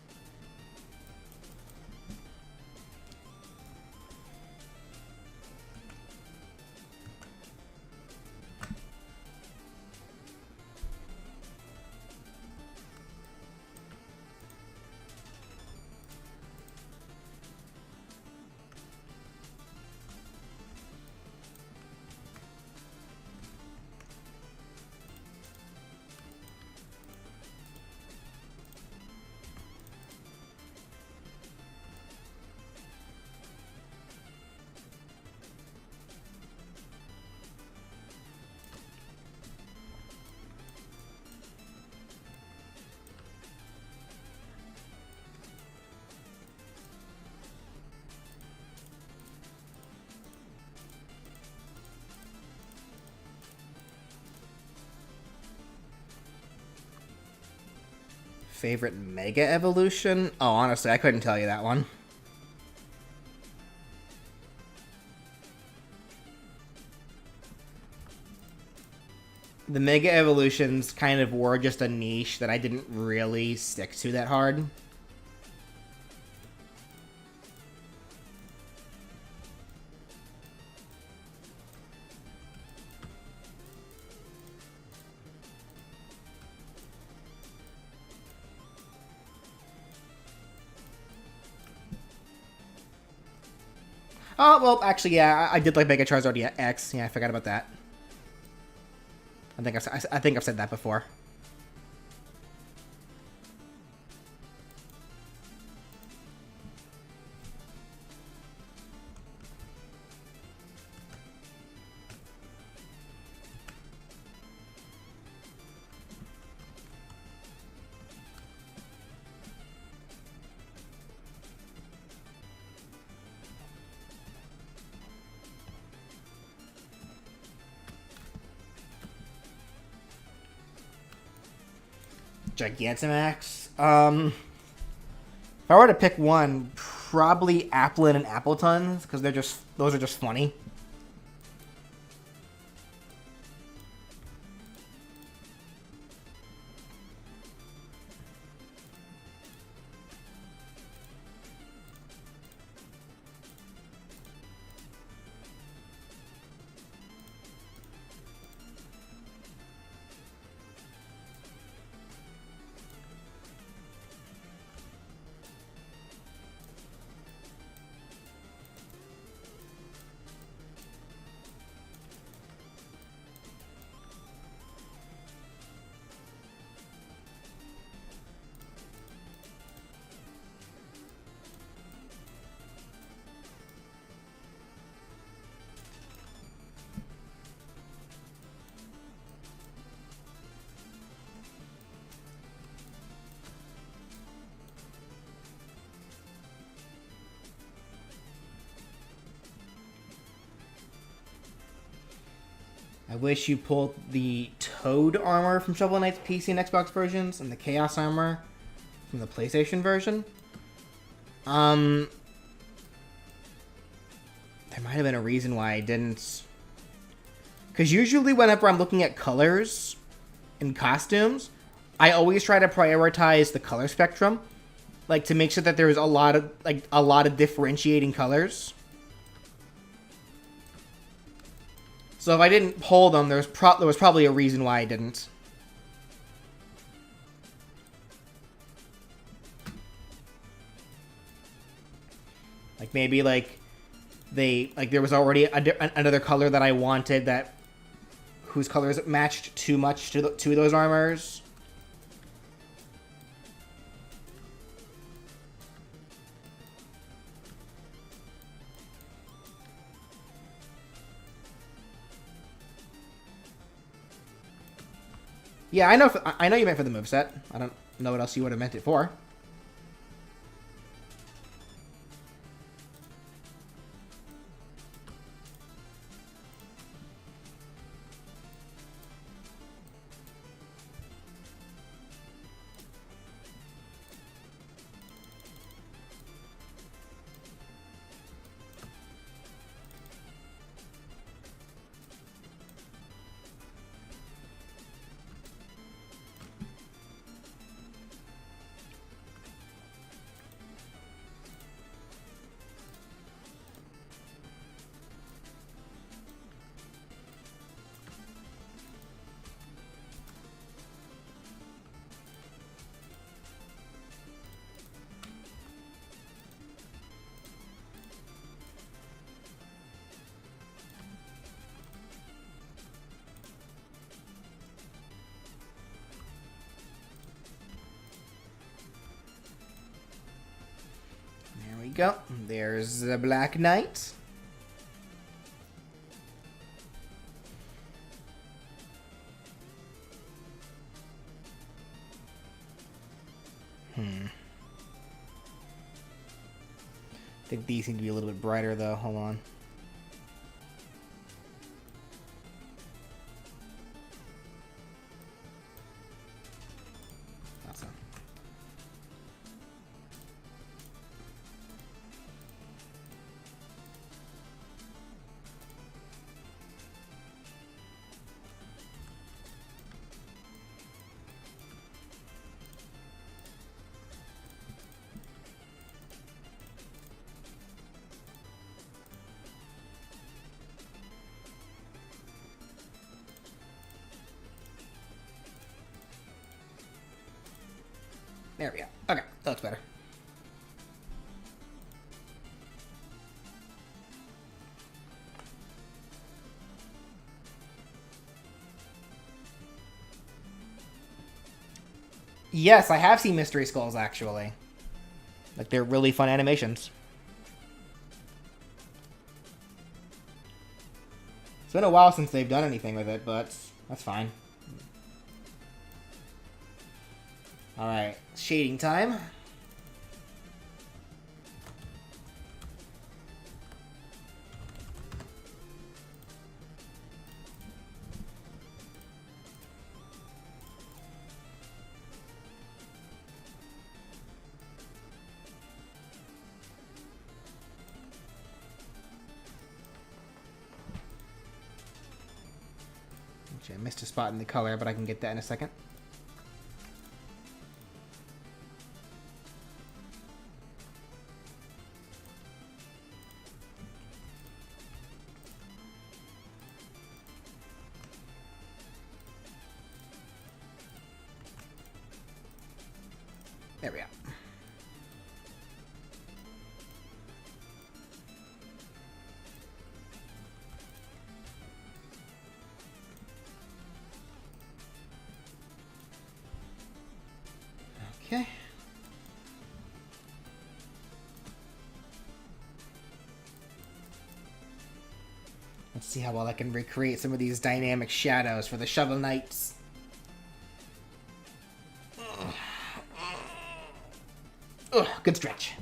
Favorite Mega Evolution? Oh, honestly, I couldn't tell you that one. The Mega Evolutions kind of were just a niche that I didn't really stick to that hard. Oh, well, actually, yeah, I did like Mega Charizard X. Yeah, I forgot about that. I think I've said that before. Gigantamax. If I were to pick one, probably Applin and Appletons, because those are just funny. I wish you pulled the Toad armor from Shovel Knight's PC and Xbox versions and the Chaos armor from the PlayStation version. There might have been a reason why I didn't. Because usually whenever I'm looking at colors and costumes, I always try to prioritize the color spectrum, like to make sure that there's a lot of differentiating colors. So if I didn't pull them, there was probably a reason why I didn't. Like maybe there was already another color that I wanted whose colors matched too much to those armors. Yeah, I know you meant for the moveset. I don't know what else you would have meant it for. go. There's the Black Knight. I think these seem to be a little bit brighter, though. Hold on. Awesome. There we go. Okay, that looks better. Yes, I have seen Mystery Skulls, actually. Like, they're really fun animations. It's been a while since they've done anything with it, but that's fine. Alright, shading time. Actually, I missed a spot in the color, but I can get that in a second. There we go. Okay. Let's see how well I can recreate some of these dynamic shadows for the Shovel Knights. Ugh, good stretch.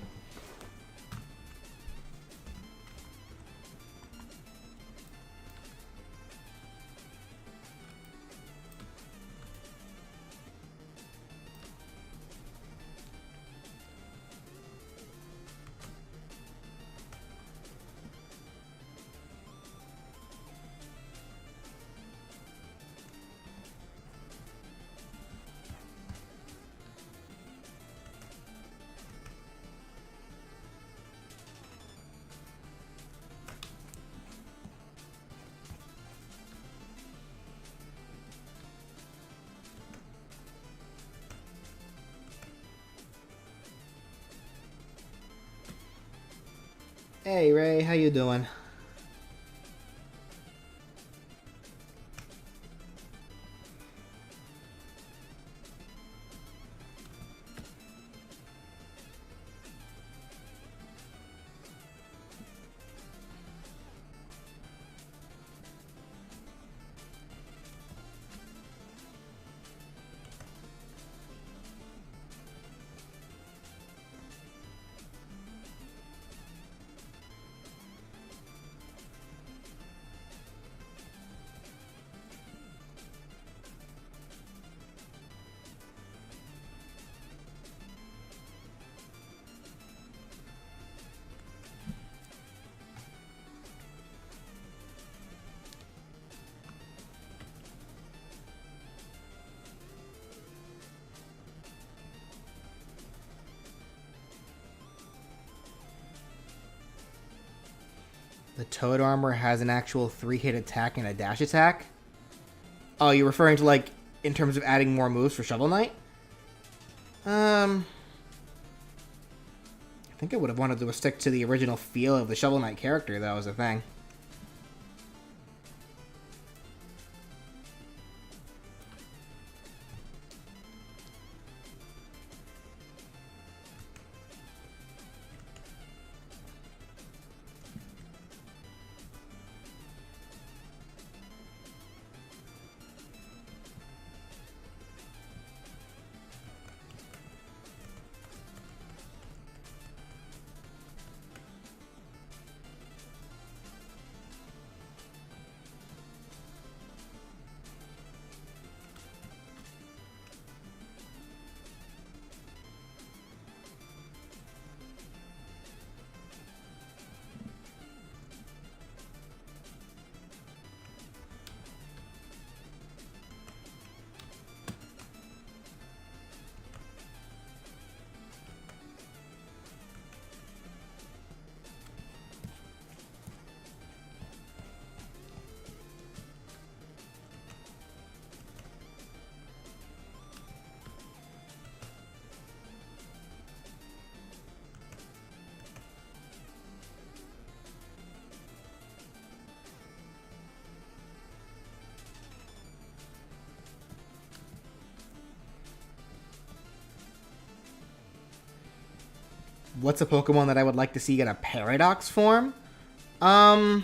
Hey Ray, how you doing? The Toad armor has an actual 3-hit attack and a dash attack? Oh, you're referring to, like, in terms of adding more moves for Shovel Knight? I think I would have wanted to stick to the original feel of the Shovel Knight character, that was the thing. What's a Pokemon that I would like to see get a Paradox form? I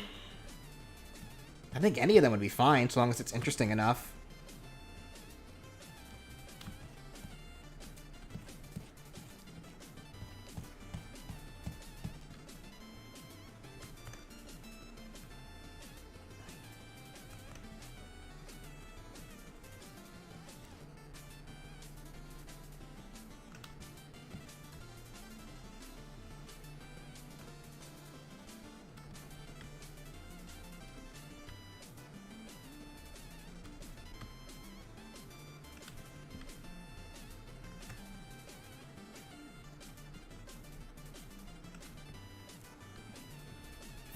think any of them would be fine, so long as it's interesting enough.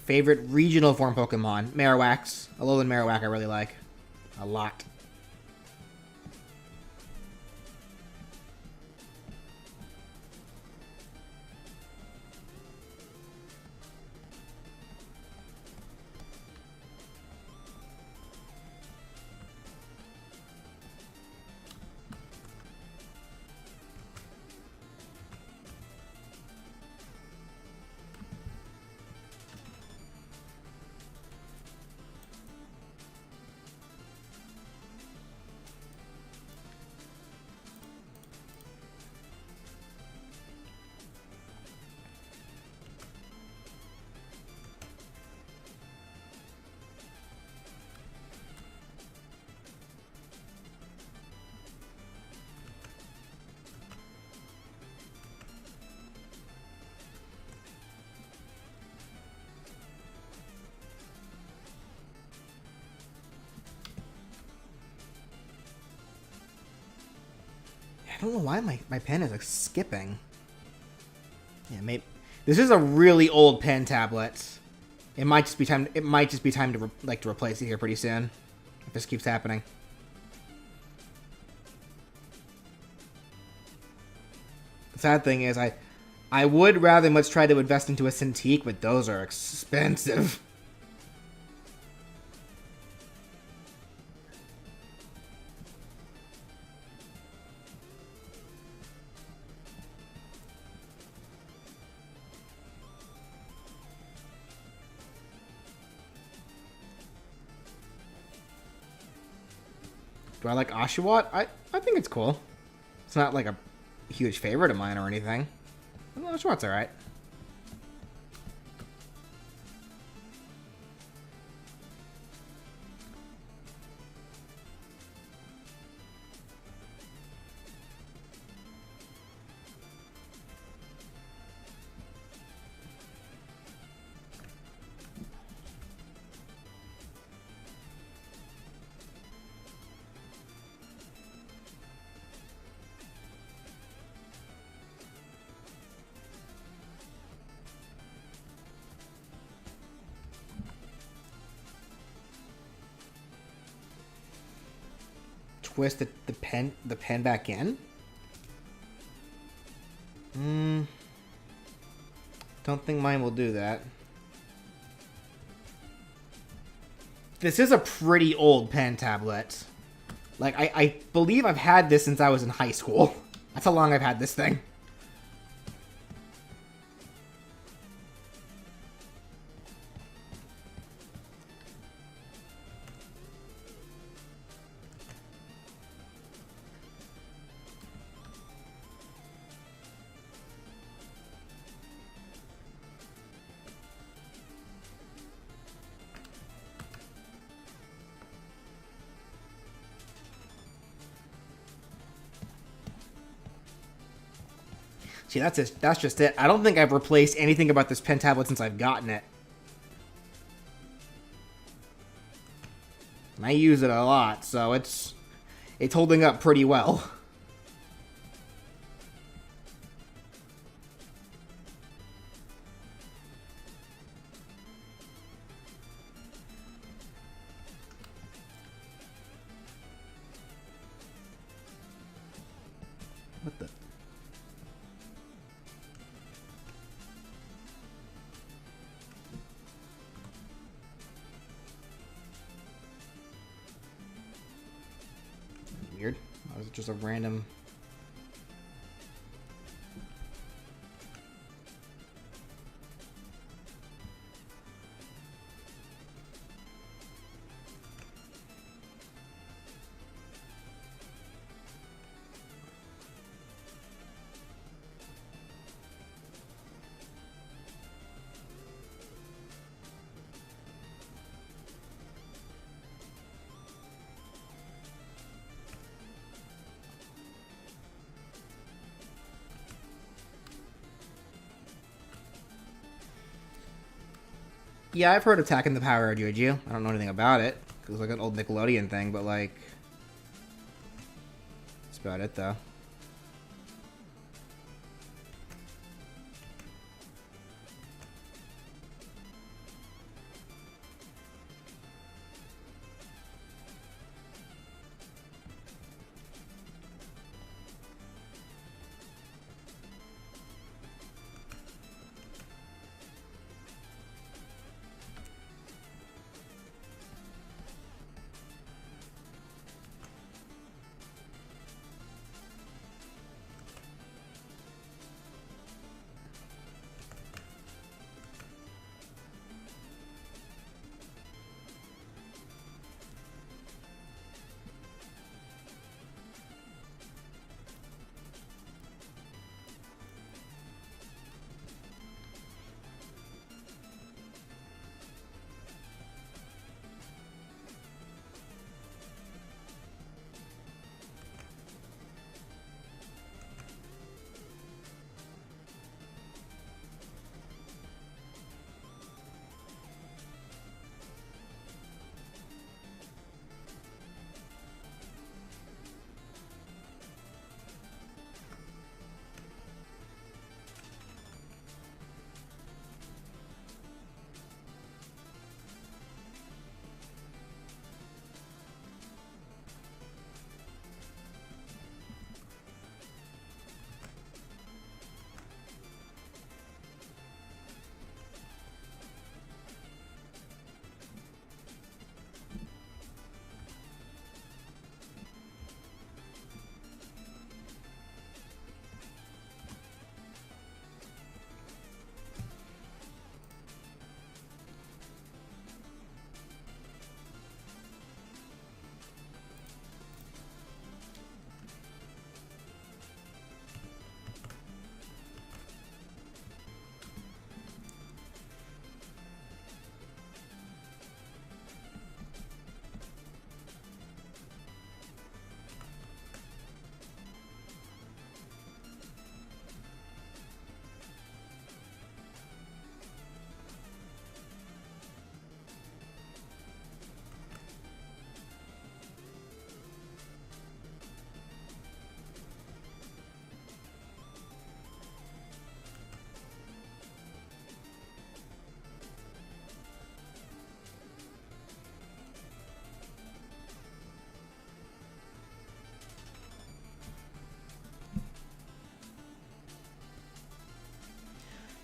Favorite regional form Pokemon? Marowaks. Alolan Marowak I really like. A lot. I don't know why my pen is like skipping. Yeah, maybe this is a really old pen tablet. It might just be time. It might just be time to to replace it here pretty soon. If this keeps happening. The sad thing is, I would rather much try to invest into a Cintiq, but those are expensive. Do I like Oshawott? I think it's cool. It's not like a huge favorite of mine or anything. Well, Oshawott's alright. Twist the pen back in? Don't think mine will do that. This is a pretty old pen tablet. Like, I believe I've had this since I was in high school. That's how long I've had this thing. See, that's just it. I don't think I've replaced anything about this pen tablet since I've gotten it. And I use it a lot, so it's holding up pretty well. What the? Weird. That was just a random... Yeah, I've heard of Attack in the Power of Juju. I don't know anything about it. It was like an old Nickelodeon thing, but like... That's about it, though.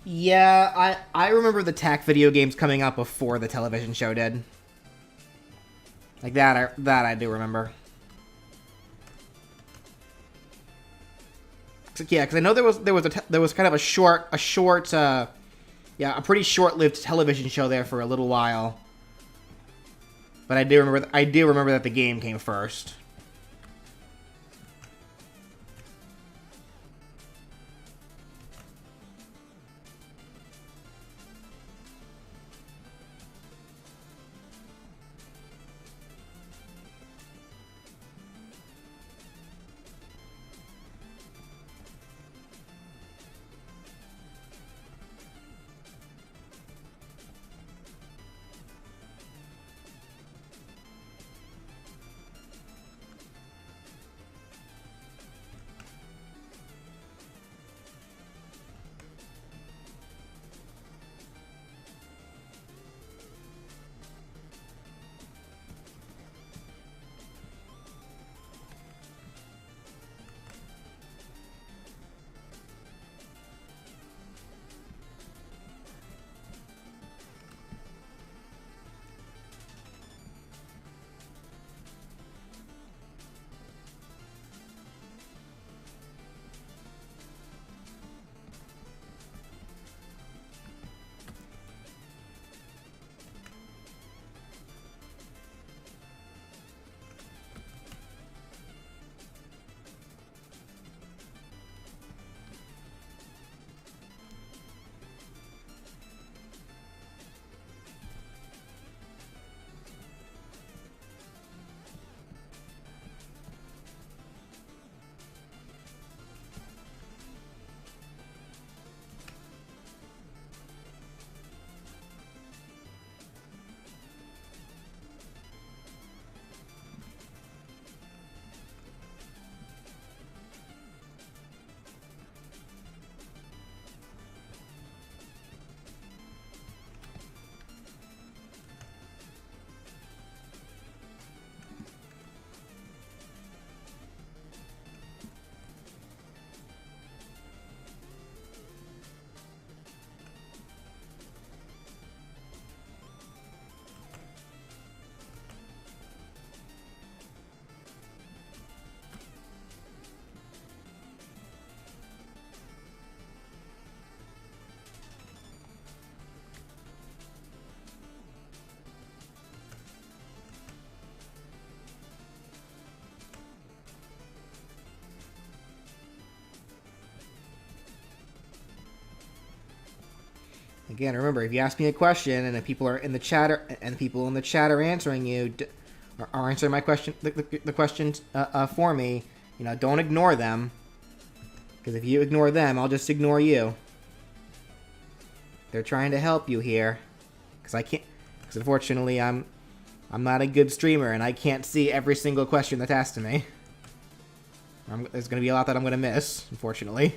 Yeah, I remember the TAC video games coming out before the television show did. Like that I do remember. Yeah, because I know there was kind of a pretty short-lived television show there for a little while. But I do remember that the game came first. Again, remember, if you ask me a question and the people are in the chat and the people in the chat are answering you, are answering my question, the questions for me, you know, don't ignore them. Because if you ignore them, I'll just ignore you. They're trying to help you here. Because I can't. Because unfortunately, I'm not a good streamer and I can't see every single question that's asked to me. There's going to be a lot that I'm going to miss, unfortunately.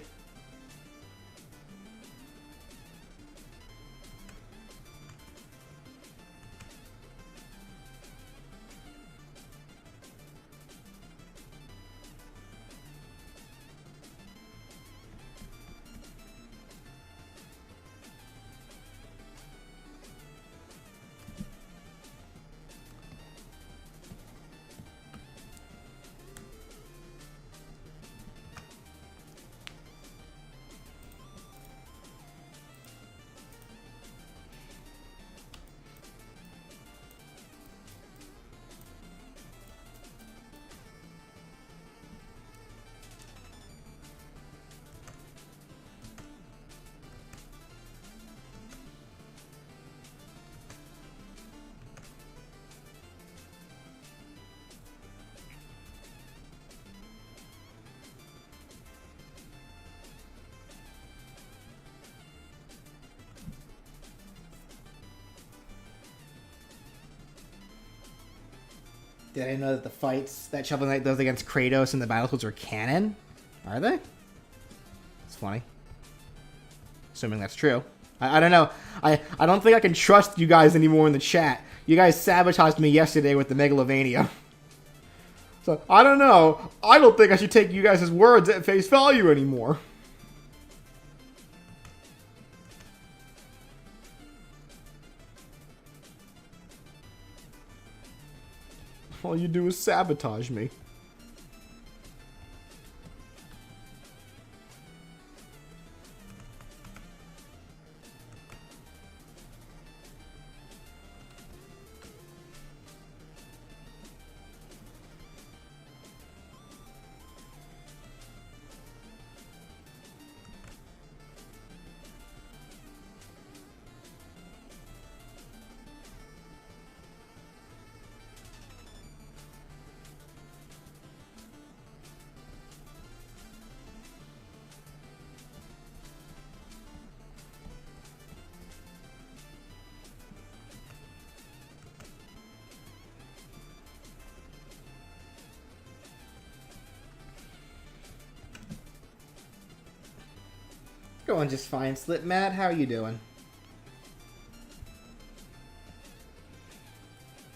Did I know that the fights that Shovel Knight does against Kratos in the Battlefields are canon? Are they? It's funny. Assuming that's true. I don't know. I don't think I can trust you guys anymore in the chat. You guys sabotaged me yesterday with the Megalovania. So, I don't know. I don't think I should take you guys' words at face value anymore. All you do is sabotage me. Going just fine, Slip Matt. How are you doing?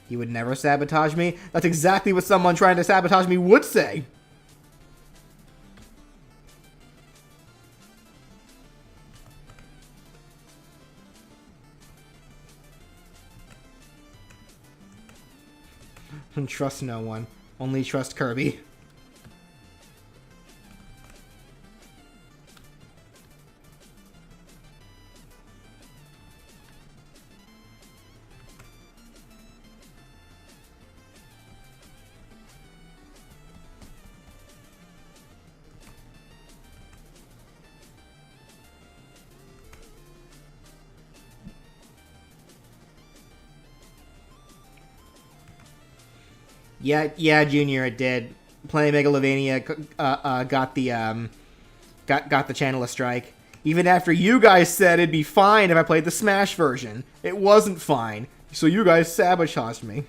You would never sabotage me? That's exactly what someone trying to sabotage me would say. Trust no one. Only trust Kirby. Yeah, Junior, it did. Playing Megalovania got the channel a strike. Even after you guys said it'd be fine if I played the Smash version, it wasn't fine. So you guys sabotaged me.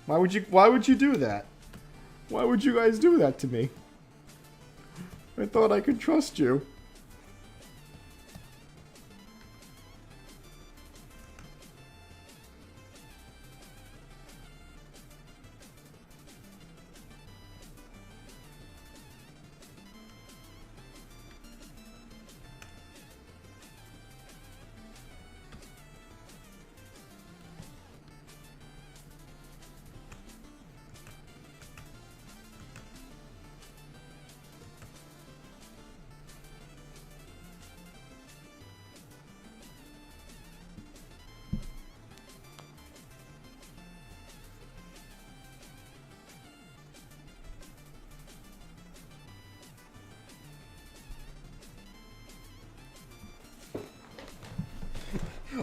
Why would you do that? Why would you guys do that to me? I thought I could trust you.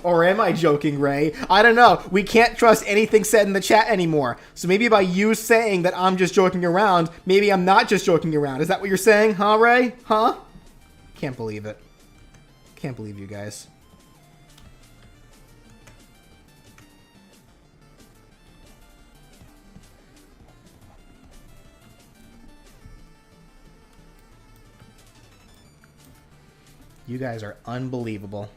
Or am I joking, Ray? I don't know. We can't trust anything said in the chat anymore. So maybe by you saying that I'm just joking around, maybe I'm not just joking around. Is that what you're saying, huh, Ray? Huh? Can't believe it. Can't believe you guys. You guys are unbelievable.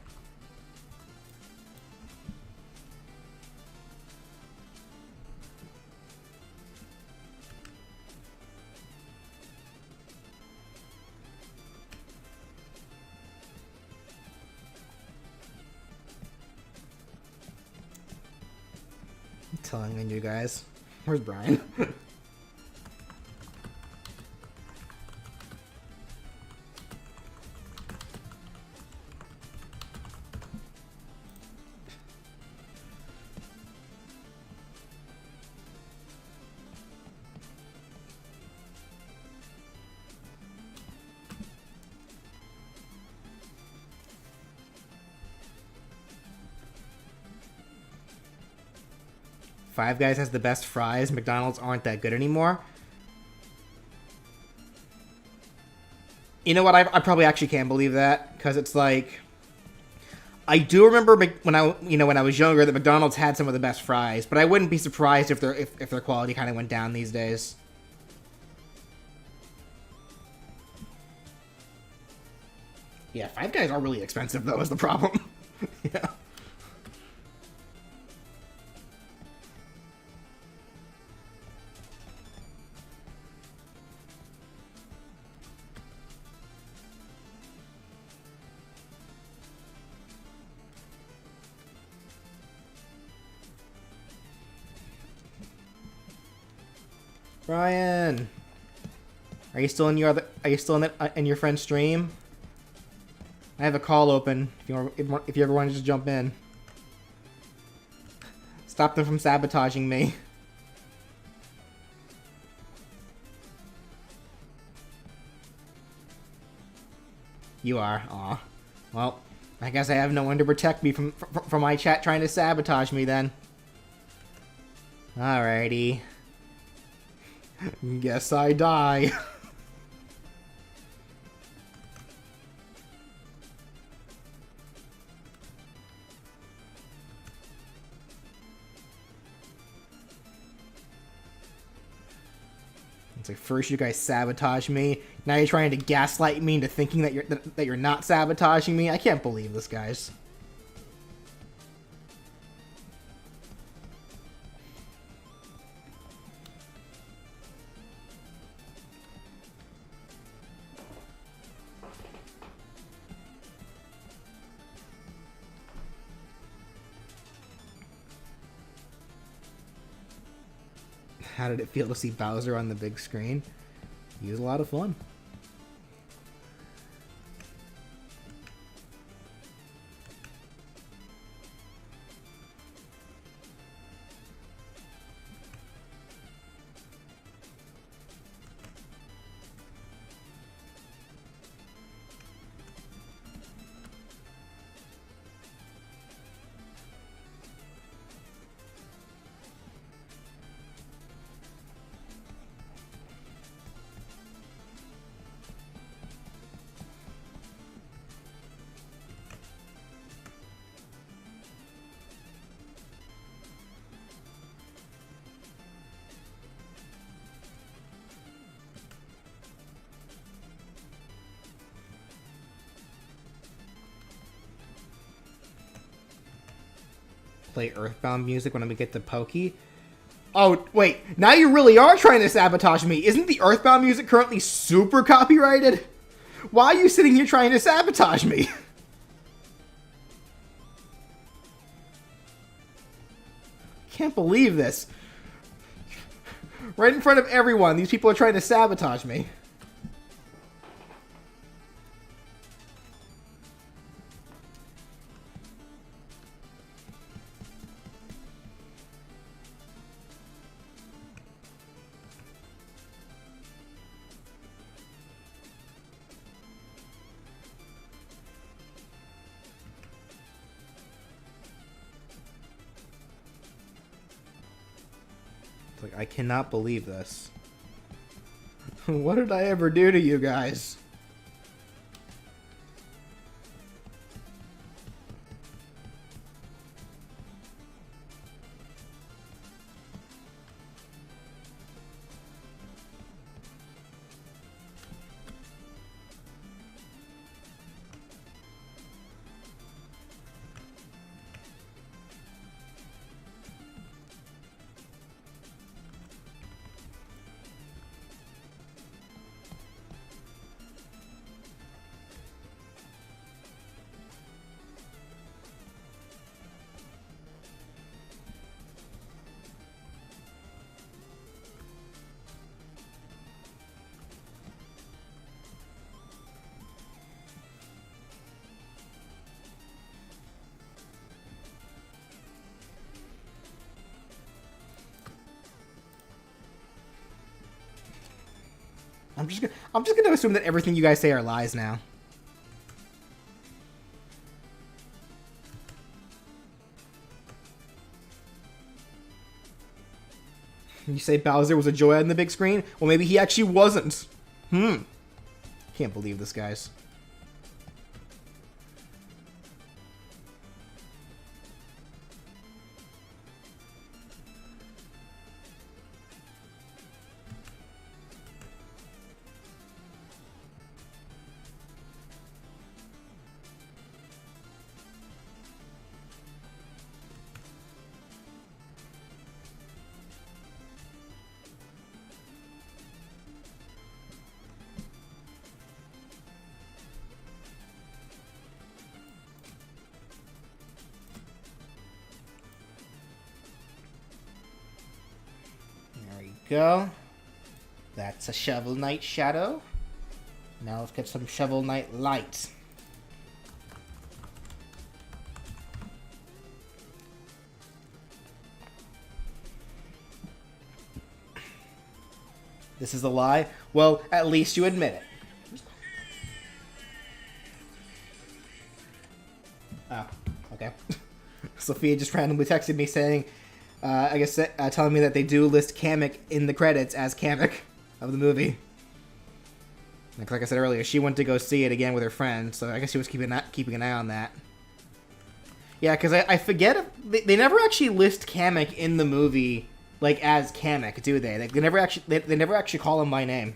I'm telling on you guys. Where's Brian? Five Guys has the best fries. McDonald's aren't that good anymore. You know what? I probably actually can believe that, because it's like, I do remember when I was younger that McDonald's had some of the best fries, but I wouldn't be surprised if their quality kind of went down these days. Yeah, Five Guys are really expensive though, is the problem. Yeah. Brian, are you still in your in your friend's stream? I have a call open if you ever want to just jump in. Stop them from sabotaging me. You are. Aw. Well, I guess I have no one to protect me from my chat trying to sabotage me then. Alrighty. Guess I die. It's like, first you guys sabotage me, now you're trying to gaslight me into thinking that you're not sabotaging me. I can't believe this, guys. How did it feel to see Bowser on the big screen? He was a lot of fun. Play Earthbound music when we get to Pokey. Oh, wait. Now you really are trying to sabotage me. Isn't the Earthbound music currently super copyrighted? Why are you sitting here trying to sabotage me? Can't believe this. Right in front of everyone, these people are trying to sabotage me. Like, I cannot believe this. What did I ever do to you guys? I'm just gonna assume that everything you guys say are lies now. You say Bowser was a joy on the big screen? Well, maybe he actually wasn't. Can't believe this, guys. Go. That's a Shovel Knight shadow. Now let's get some Shovel Knight light. This is a lie? Well, at least you admit it. Oh, okay. Sophia just randomly texted me saying, I guess telling me that they do list Kamek in the credits as Kamek of the movie. Like I said earlier, she went to go see it again with her friend, so I guess she was keeping an eye on that. Yeah, because I forget if they never actually list Kamek in the movie like as Kamek, do they? They never actually call him by name.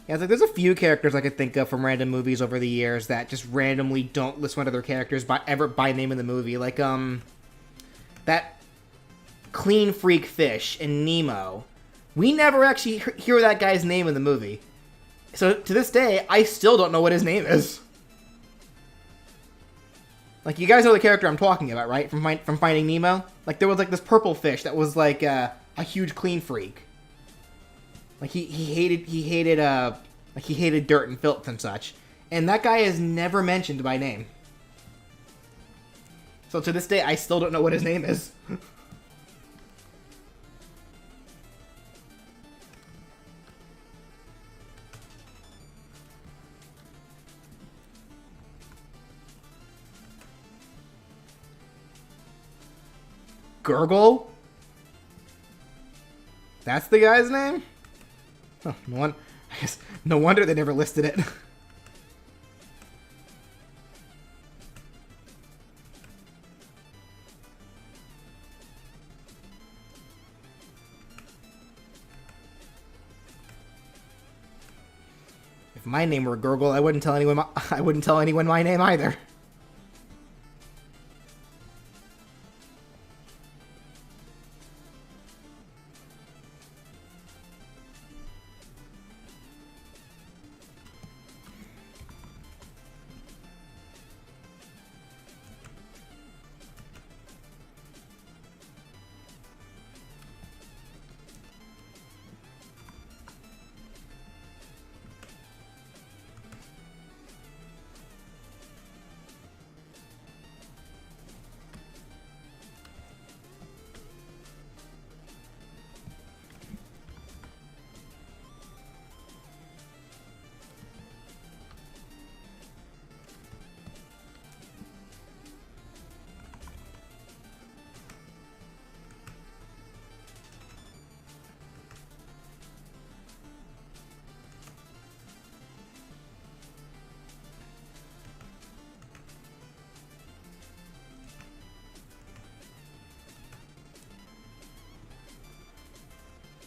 Yeah, it's like there's a few characters I could think of from random movies over the years that just randomly don't list one of their characters by name in the movie. Like, that Clean Freak Fish in Nemo. We never actually hear that guy's name in the movie. So, to this day, I still don't know what his name is. Like, you guys know the character I'm talking about, right? From Finding Nemo? Like, there was, like, this purple fish that was, like, a huge clean freak. Like, he hated dirt and filth and such. And that guy is never mentioned by name. So to this day, I still don't know what his name is. Gurgle? That's the guy's name? Oh, I guess no wonder they never listed it. If my name were Gurgle, I wouldn't tell anyone my name either.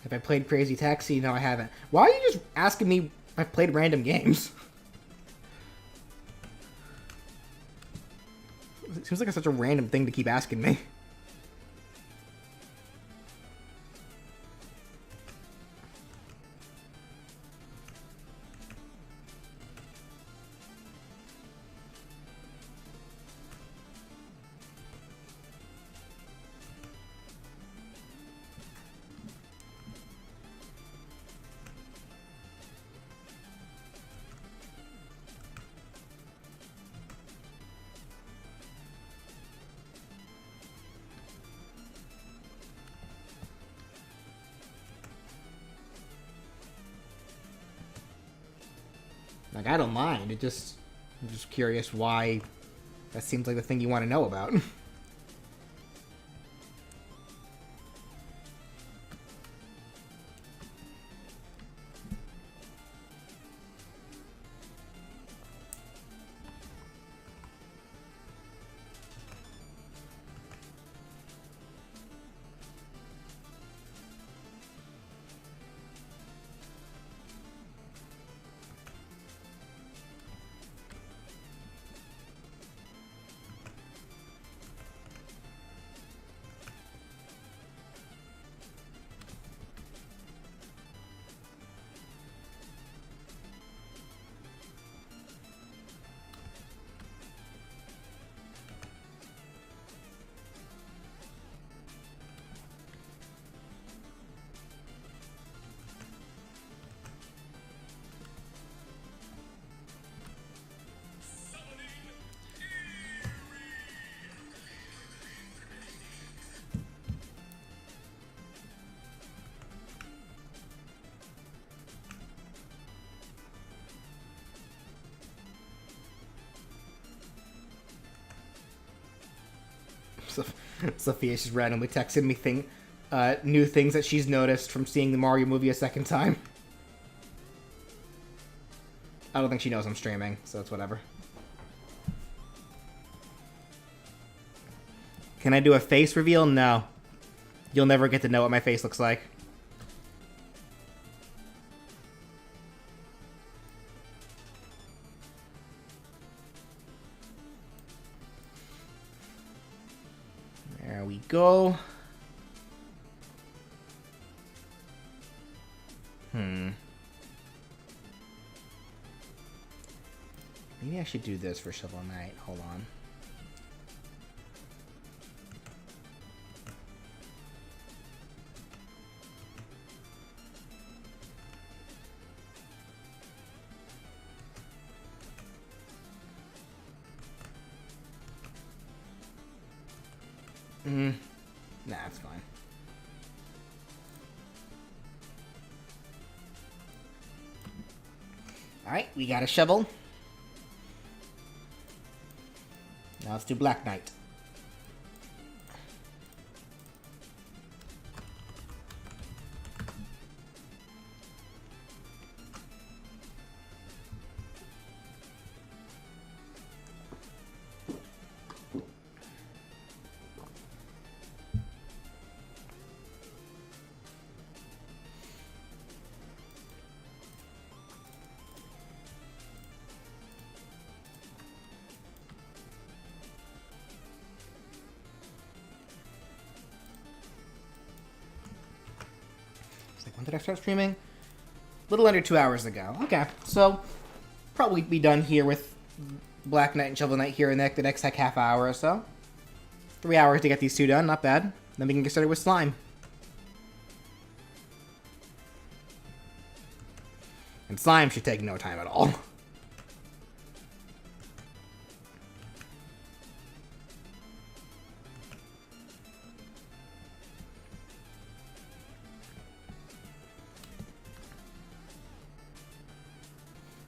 Have I played Crazy Taxi? No, I haven't. Why are you just asking me if I've played random games? It seems like such a random thing to keep asking me. Like, I don't mind. I'm just curious why that seems like the thing you want to know about. Sophia's just randomly texted me new things that she's noticed from seeing the Mario movie a second time. I don't think she knows I'm streaming, so it's whatever. Can I do a face reveal? No. You'll never get to know what my face looks like. There we go. Maybe I should do this for Shovel Knight. Hold on. Nah, it's fine. Alright, we got a shovel. Now let's do Black Knight. When did I start streaming? A little under 2 hours ago. Okay, so probably be done here with Black Knight and Shovel Knight here in the next like half hour or so. 3 hours to get these two done, not bad. Then we can get started with Slime. And Slime should take no time at all.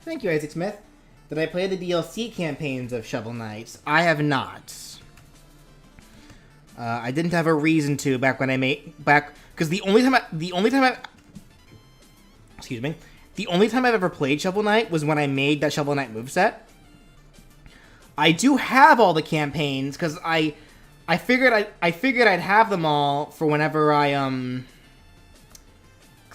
Thank you, Isaac Smith. Did I play the DLC campaigns of Shovel Knight? I have not. I didn't have a reason to back when I made because the only time I've ever played Shovel Knight was when I made that Shovel Knight moveset. I do have all the campaigns because I figured I'd have them all for whenever I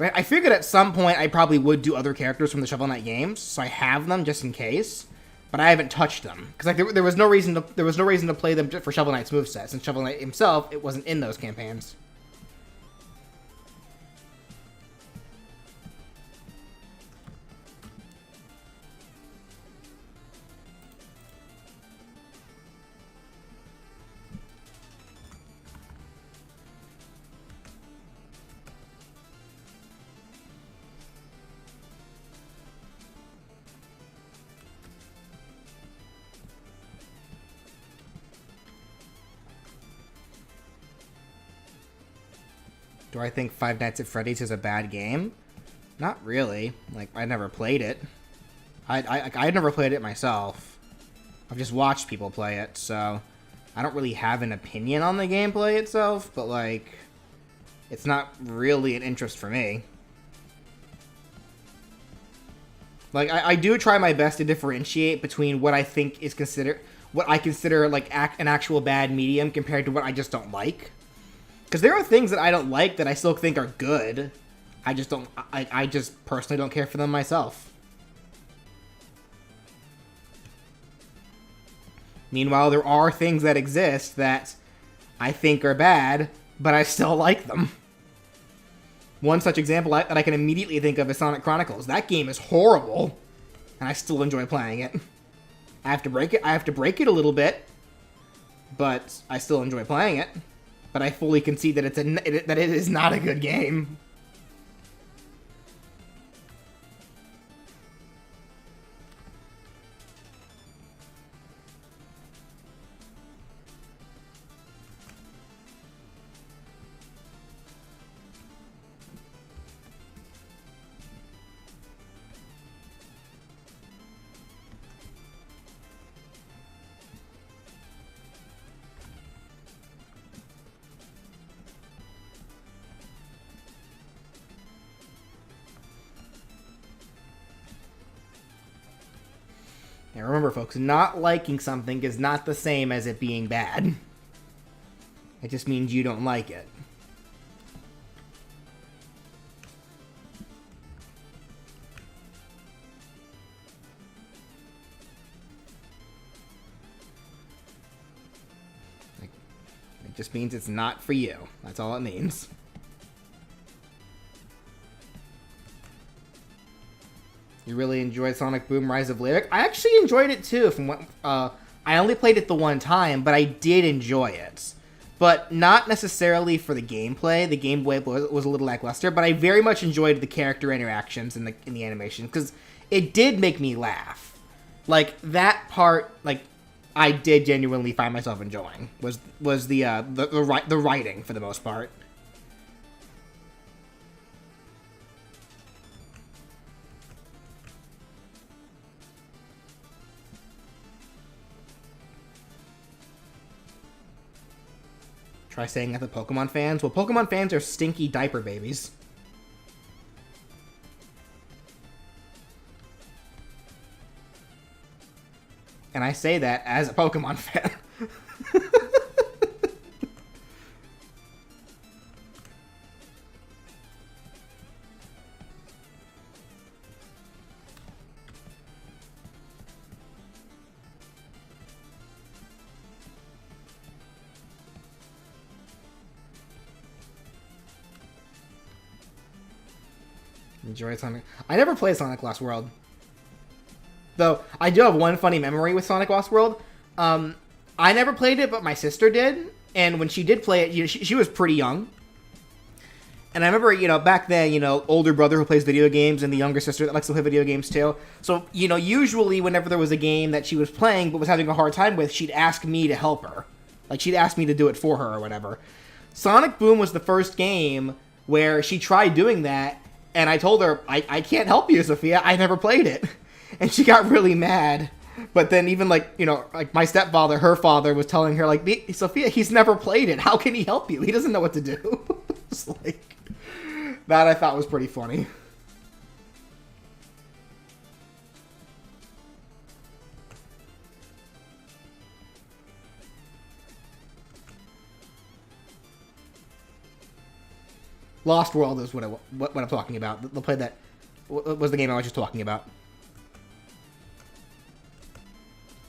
I figured at some point I probably would do other characters from the Shovel Knight games, so I have them just in case. But I haven't touched them because like there was no reason to play them for Shovel Knight's moveset, since Shovel Knight himself it wasn't in those campaigns. Do I think Five Nights at Freddy's is a bad game? Not really. Like, I never played it. I never played it myself. I've just watched people play it, so I don't really have an opinion on the gameplay itself, but, like, it's not really an interest for me. Like, I do try my best to differentiate between what I think is what I consider, like, an actual bad medium compared to what I just don't like. Because there are things that I don't like that I still think are good. I just don't... I just personally don't care for them myself. Meanwhile, there are things that exist that I think are bad, but I still like them. One such example that I can immediately think of is Sonic Chronicles. That game is horrible, and I still enjoy playing it. I have to break it a little bit, but I still enjoy playing it. But I fully concede that that it is not a good game. Now remember, folks, not liking something is not the same as it being bad. It just means you don't like it. It just means it's not for you. That's all it means. You really enjoyed Sonic Boom Rise of Lyric? I actually enjoyed it too. From what I only played it the one time, but I did enjoy it. But not necessarily for the gameplay. The gameplay was a little lackluster, but I very much enjoyed the character interactions in the animation because it did make me laugh. Like that part, like I did genuinely find myself enjoying was the writing for the most part. Try saying that to Pokemon fans. Well, Pokemon fans are stinky diaper babies. And I say that as a Pokemon fan. Enjoy Sonic. I never played Sonic Lost World. Though, I do have one funny memory with Sonic Lost World. I never played it, but my sister did. And when she did play it, you know, she was pretty young. And I remember, you know, back then, you know, older brother who plays video games and the younger sister that likes to play video games too. So, you know, usually whenever there was a game that she was playing but was having a hard time with, she'd ask me to help her. Like, she'd ask me to do it for her or whatever. Sonic Boom was the first game where she tried doing that. And I told her, I can't help you, Sophia. I never played it. And she got really mad. But then even, like, you know, like my stepfather, her father, was telling her, like, Sophia, he's never played it. How can he help you? He doesn't know what to do. It's like, that I thought was pretty funny. Lost World is what I'm talking about. The play that was the game I was just talking about.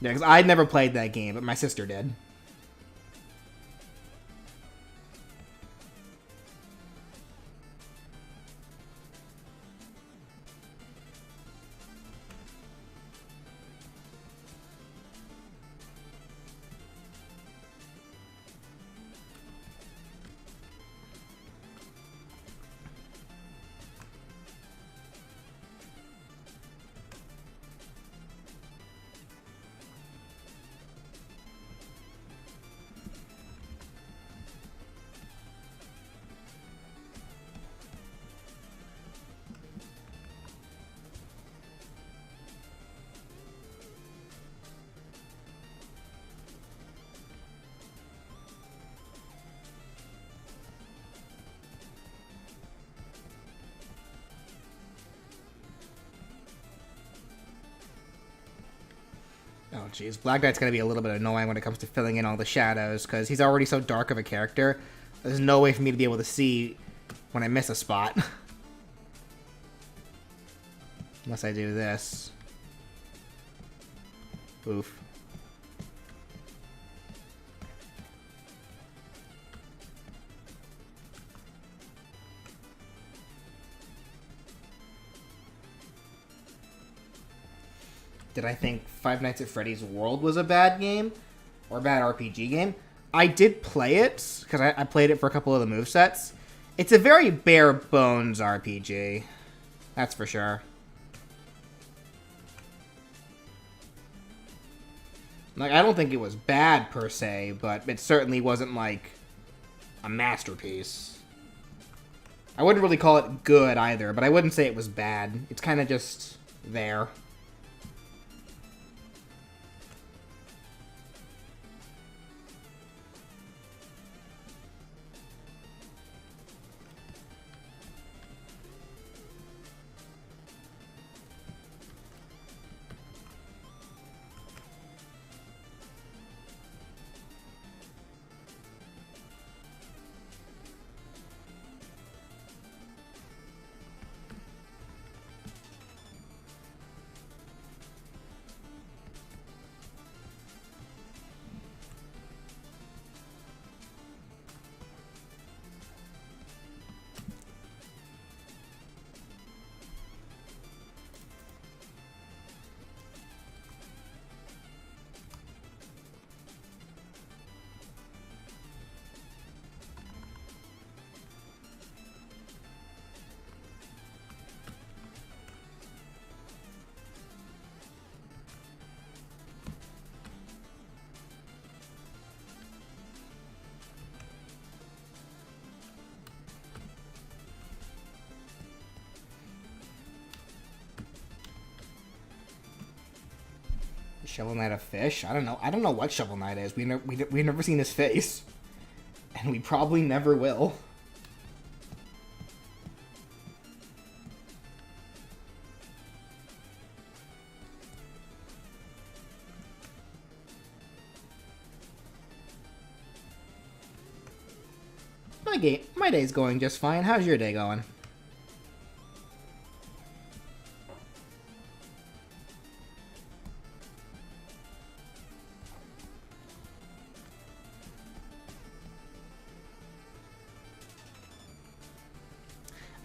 Yeah, because I'd never played that game, but my sister did. Oh, jeez. Black Knight's going to be a little bit annoying when it comes to filling in all the shadows, because he's already so dark of a character. There's no way for me to be able to see when I miss a spot. Unless I do this. Oof. Did I think Five Nights at Freddy's World was a bad game? Or a bad RPG game? I did play it, because I played it for a couple of the movesets. It's a very bare-bones RPG. That's for sure. Like, I don't think it was bad, per se, but it certainly wasn't, like, a masterpiece. I wouldn't really call it good, either, but I wouldn't say it was bad. It's kind of just there. Shovel Knight a fish? I don't know. I don't know what Shovel Knight is. We've never seen his face. And we probably never will. My day's going just fine. How's your day going?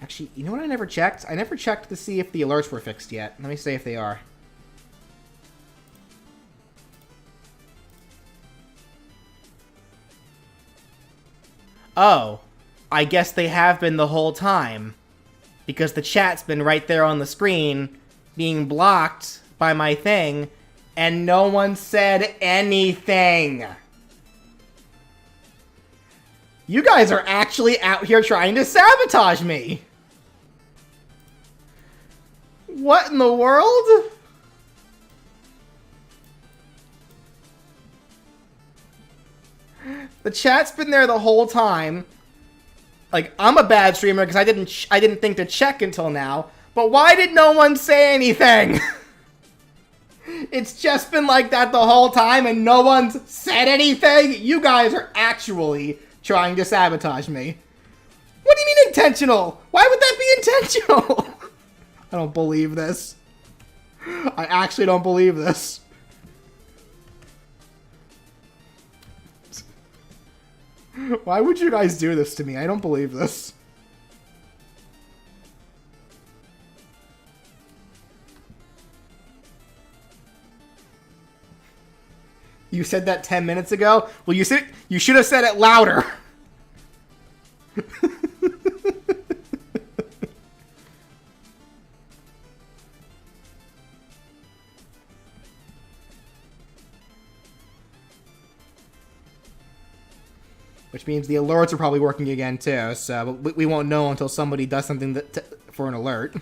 Actually, you know what I never checked? I never checked to see if the alerts were fixed yet. Let me see if they are. Oh, I guess they have been the whole time. Because the chat's been right there on the screen, being blocked by my thing, and no one said anything. You guys are actually out here trying to sabotage me. What in the world? The chat's been there the whole time. Like, I'm a bad streamer because I didn't think to check until now. But why did no one say anything? It's just been like that the whole time and no one's said anything? You guys are actually trying to sabotage me. What do you mean intentional? Why would that be intentional? I don't believe this. I actually don't believe this. Why would you guys do this to me? I don't believe this. You said that 10 minutes ago? Well, you should have said it louder. Which means the alerts are probably working again too, so we won't know until somebody does something for an alert.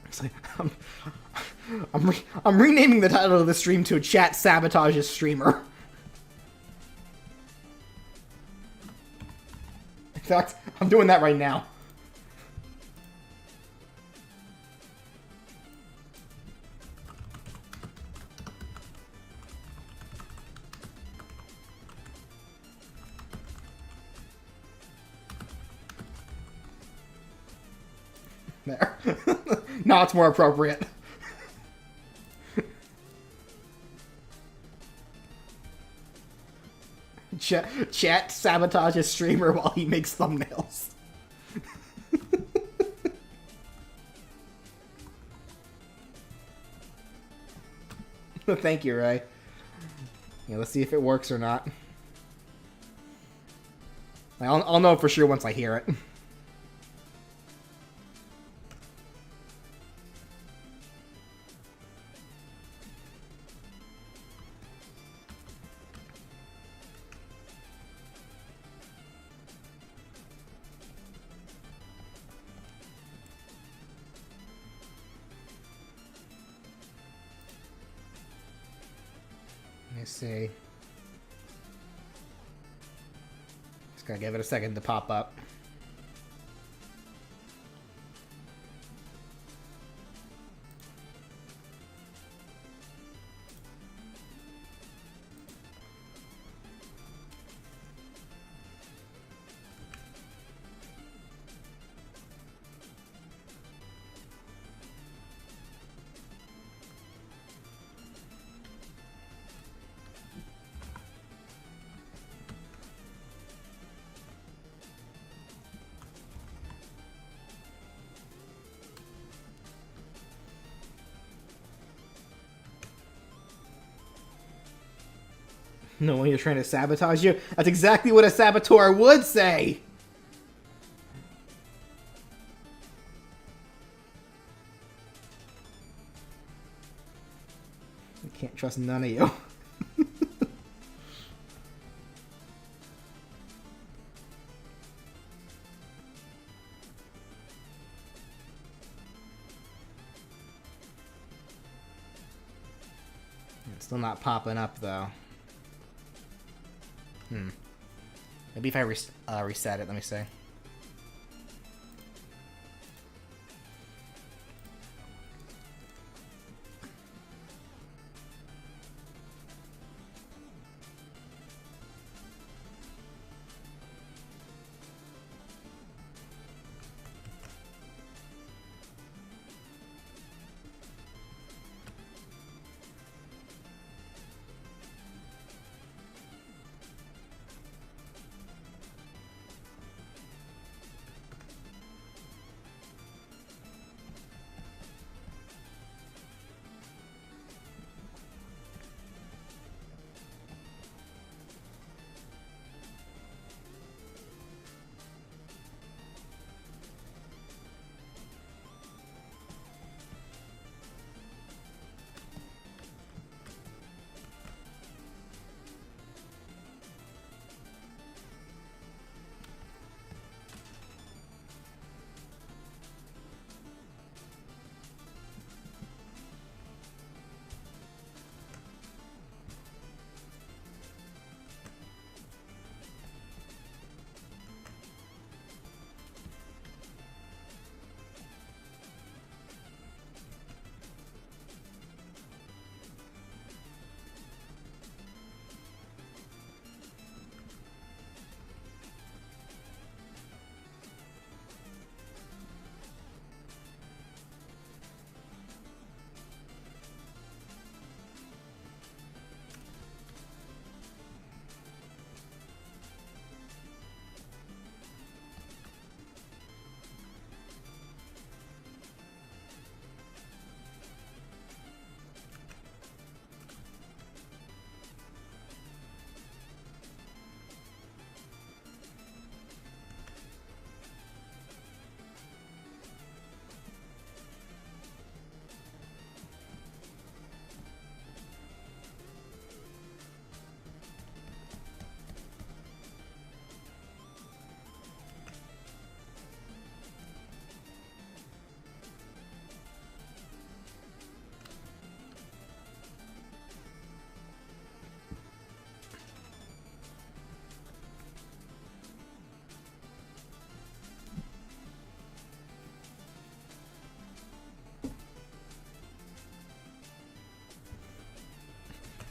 It's like, I'm renaming the title of the stream to Chat Sabotages Streamer. In fact, I'm doing that right now. There. Now it's more appropriate. Chat sabotages streamer while he makes thumbnails. Thank you, Ray. Yeah, let's see if it works or not. I'll know for sure once I hear it. Let's see. Just gotta give it a second to pop up. No, when you're trying to sabotage you, that's exactly what a saboteur would say. I can't trust none of you. It's still not popping up though. Maybe if I reset it, let me see.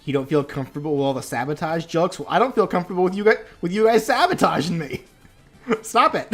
You don't feel comfortable with all the sabotage jokes? Well, I don't feel comfortable with you guys sabotaging me. Stop it.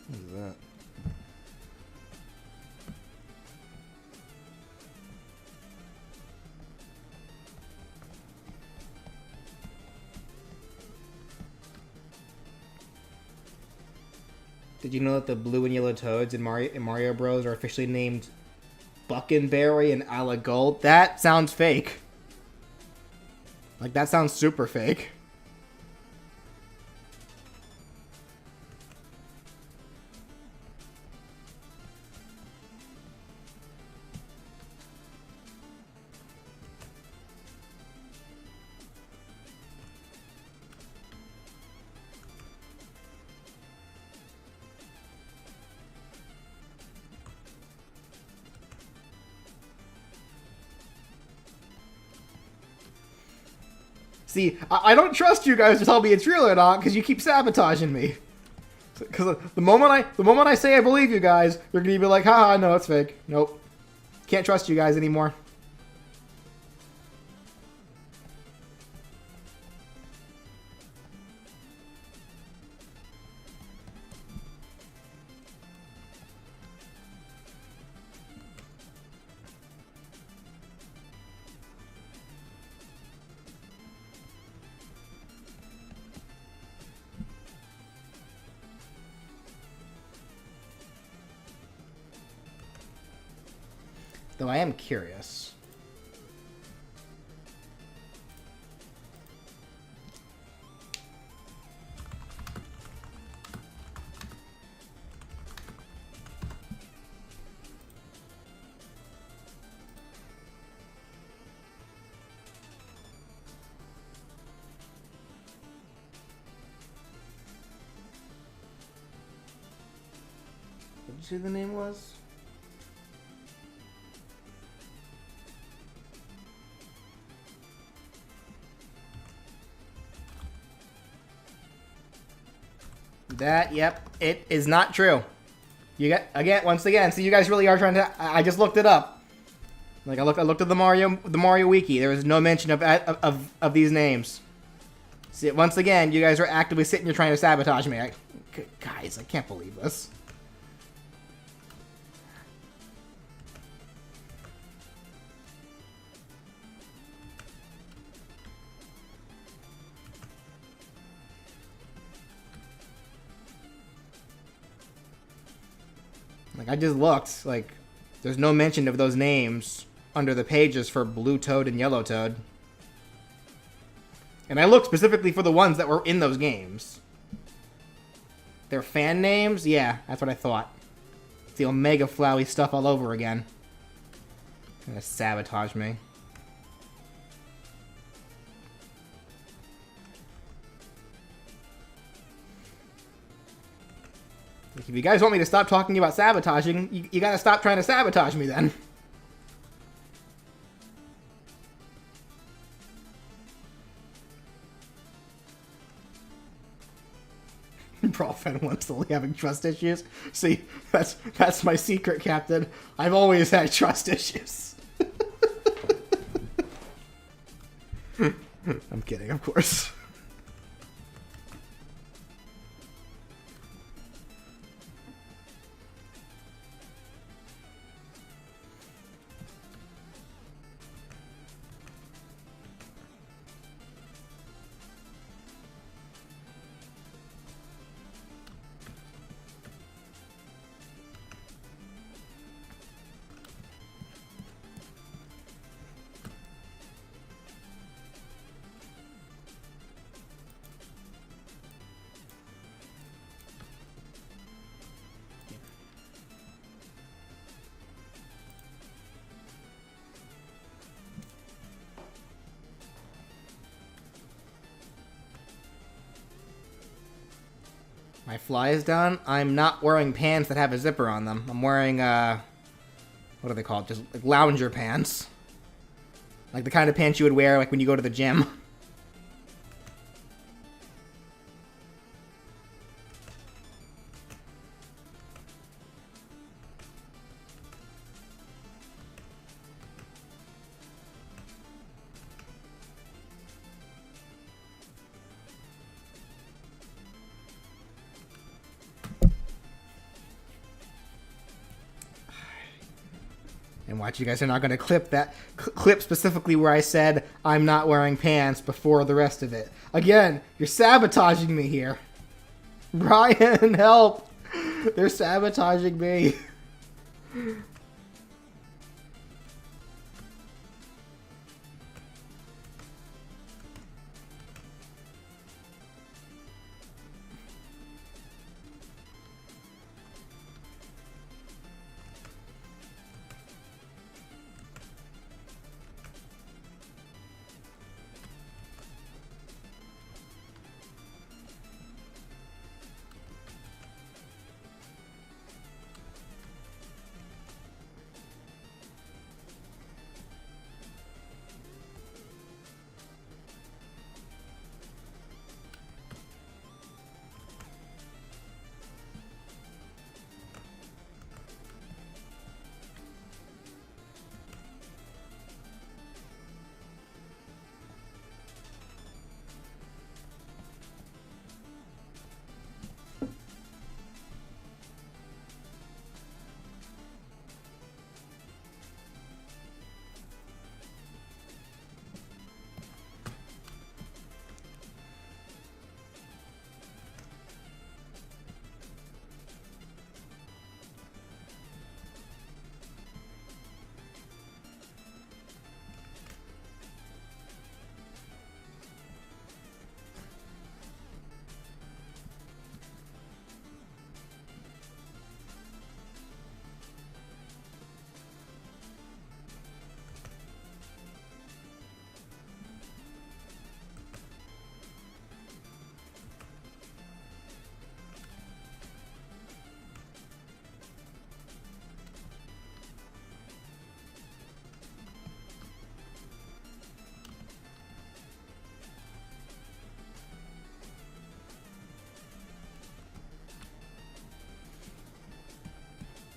What is that? Did you know that the blue and yellow toads in Mario Bros are officially named Buckenberry and Alagold? That sounds fake. Like, that sounds super fake. See, I don't trust you guys to tell me it's real or not because you keep sabotaging me. Because the moment I say I believe you guys, you're gonna be like, haha, no, it's fake. Nope. Can't trust you guys anymore. Though I am curious. What did you say the name was? That, yep, it is not true. You got once again. So you guys really are trying to. I just looked it up. Like I looked at the Mario wiki. There was no mention of these names. See, once again, you guys are actively sitting here trying to sabotage me. Guys, I can't believe this. Like, I just looked, like, there's no mention of those names under the pages for Blue Toad and Yellow Toad. And I looked specifically for the ones that were in those games. Their fan names? Yeah, that's what I thought. It's the Omega Flowey stuff all over again. Gonna sabotage me. If you guys want me to stop talking about sabotaging, you gotta stop trying to sabotage me then. Brawl-Fan 1 slowly having trust issues. See, that's my secret, Captain. I've always had trust issues. I'm kidding, of course. My fly is done. I'm not wearing pants that have a zipper on them. I'm wearing, what are they called? Just like lounger pants. Like the kind of pants you would wear like when you go to the gym. And watch, you guys are not going to clip that clip specifically where I said I'm not wearing pants before the rest of it. Again, you're sabotaging me here. Brian, help! They're sabotaging me.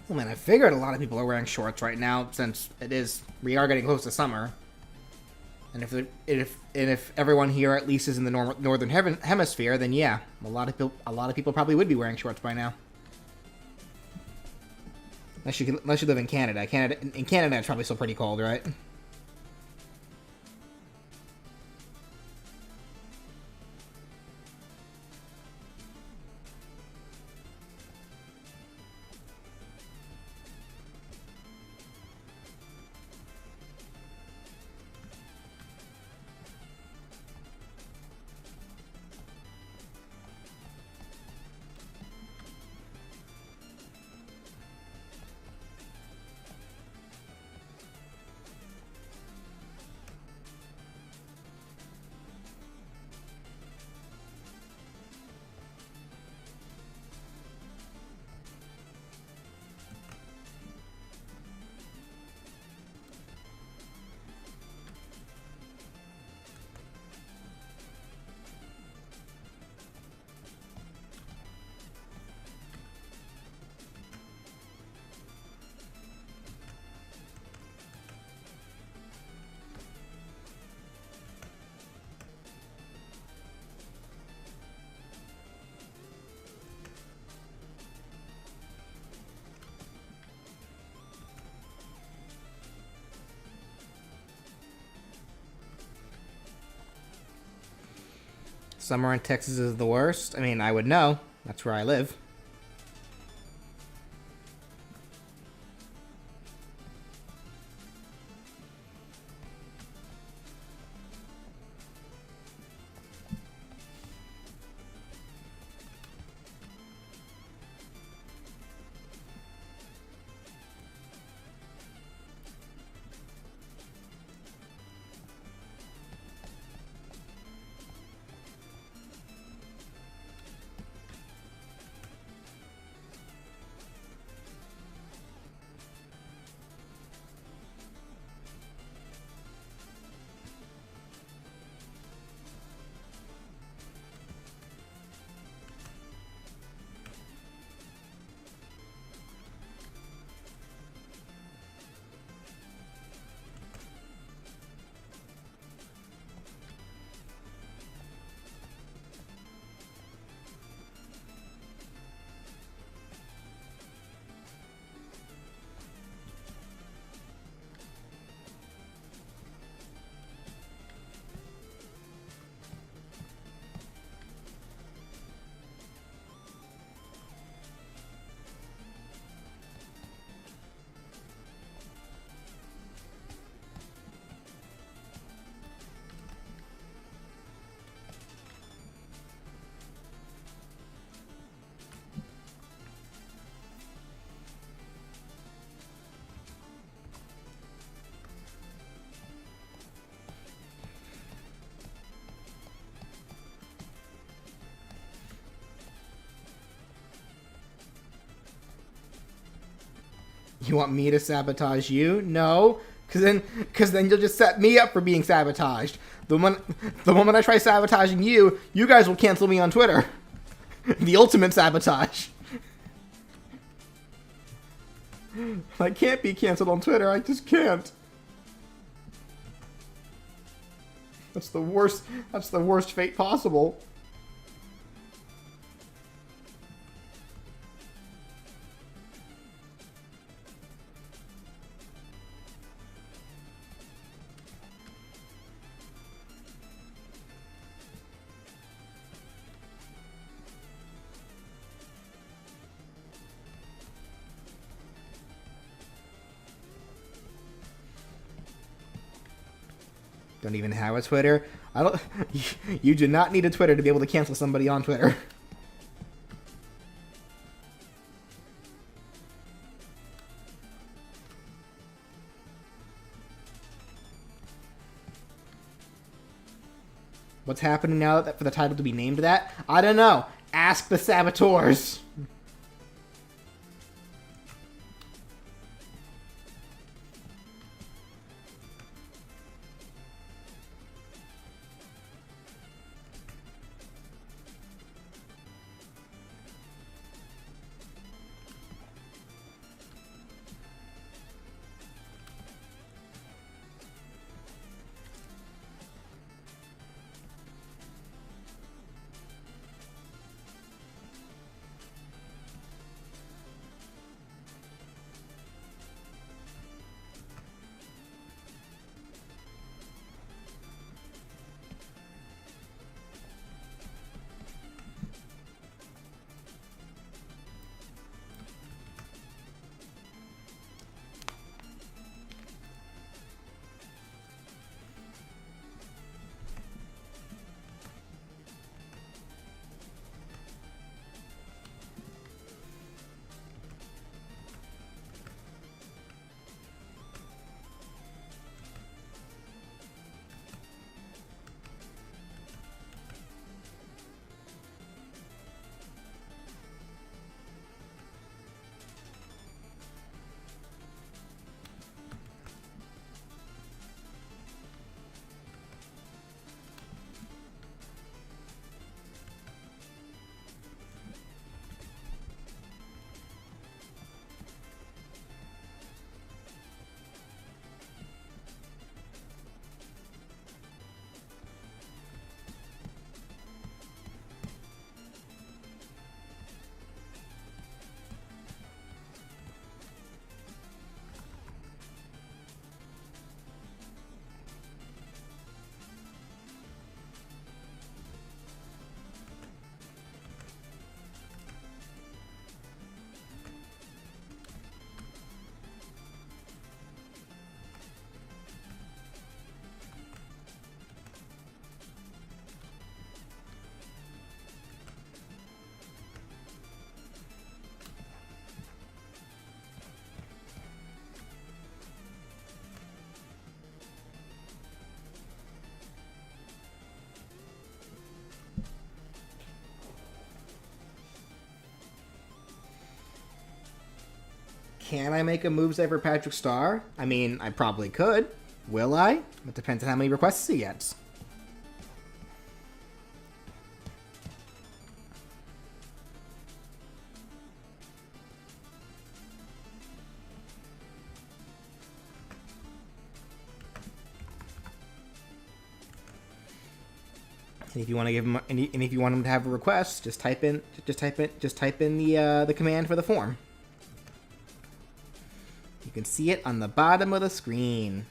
Well, man, I figured a lot of people are wearing shorts right now since we are getting close to summer. And if everyone here at least is in the northern hemisphere, then yeah, a lot of people probably would be wearing shorts by now. Unless you live in Canada. In Canada, it's probably still pretty cold, right? Summer in Texas is the worst. I mean, I would know. That's where I live. You want me to sabotage you? No, because then you'll just set me up for being sabotaged. The moment I try sabotaging you, you guys will cancel me on Twitter. The ultimate sabotage. I can't be canceled on Twitter. I just can't. That's the worst. That's the worst fate possible. Don't even have a Twitter. I don't. You do not need a Twitter to be able to cancel somebody on Twitter. What's happening now that for the title to be named that? I don't know. Ask the saboteurs. Can I make a moveset for Patrick Star? I mean, I probably could. Will I? It depends on how many requests he gets. And if you want to give him, and if you want him to have a request, just type in the command for the form. You can see it on the bottom of the screen.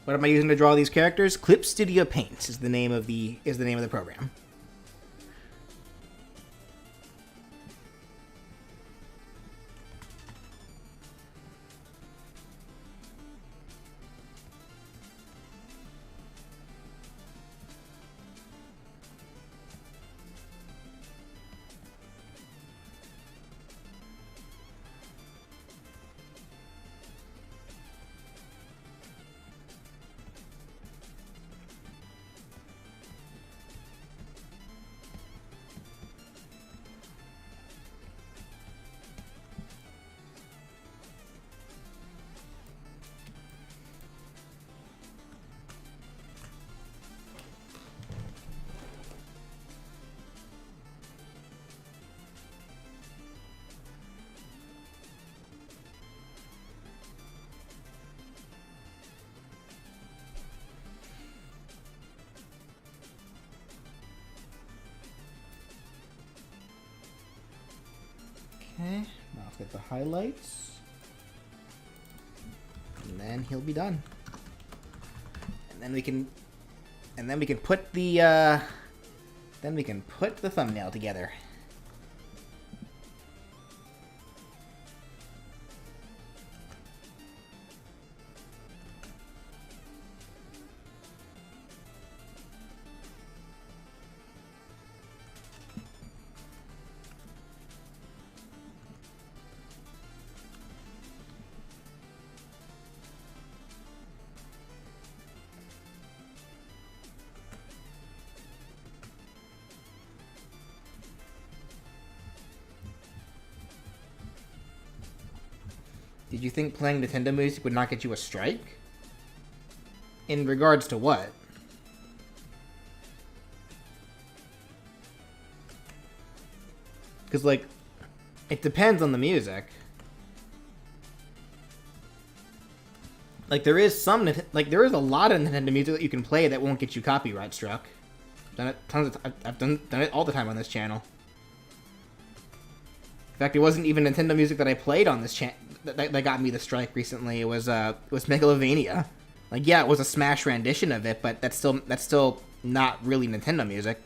What am I using to draw these characters? Clip Studio Paint is the name of the program. Okay, now let's get the highlights. And then he'll be done. And then we can put the thumbnail together. Did you think playing Nintendo music would not get you a strike? In regards to what? Because, like, it depends on the music. Like, there is a lot of Nintendo music that you can play that won't get you copyright struck. I've done it all the time on this channel. In fact, it wasn't even Nintendo music that I played on this channel that got me the strike recently. It was Megalovania. Like, yeah, it was a Smash rendition of it, but that's still not really Nintendo music.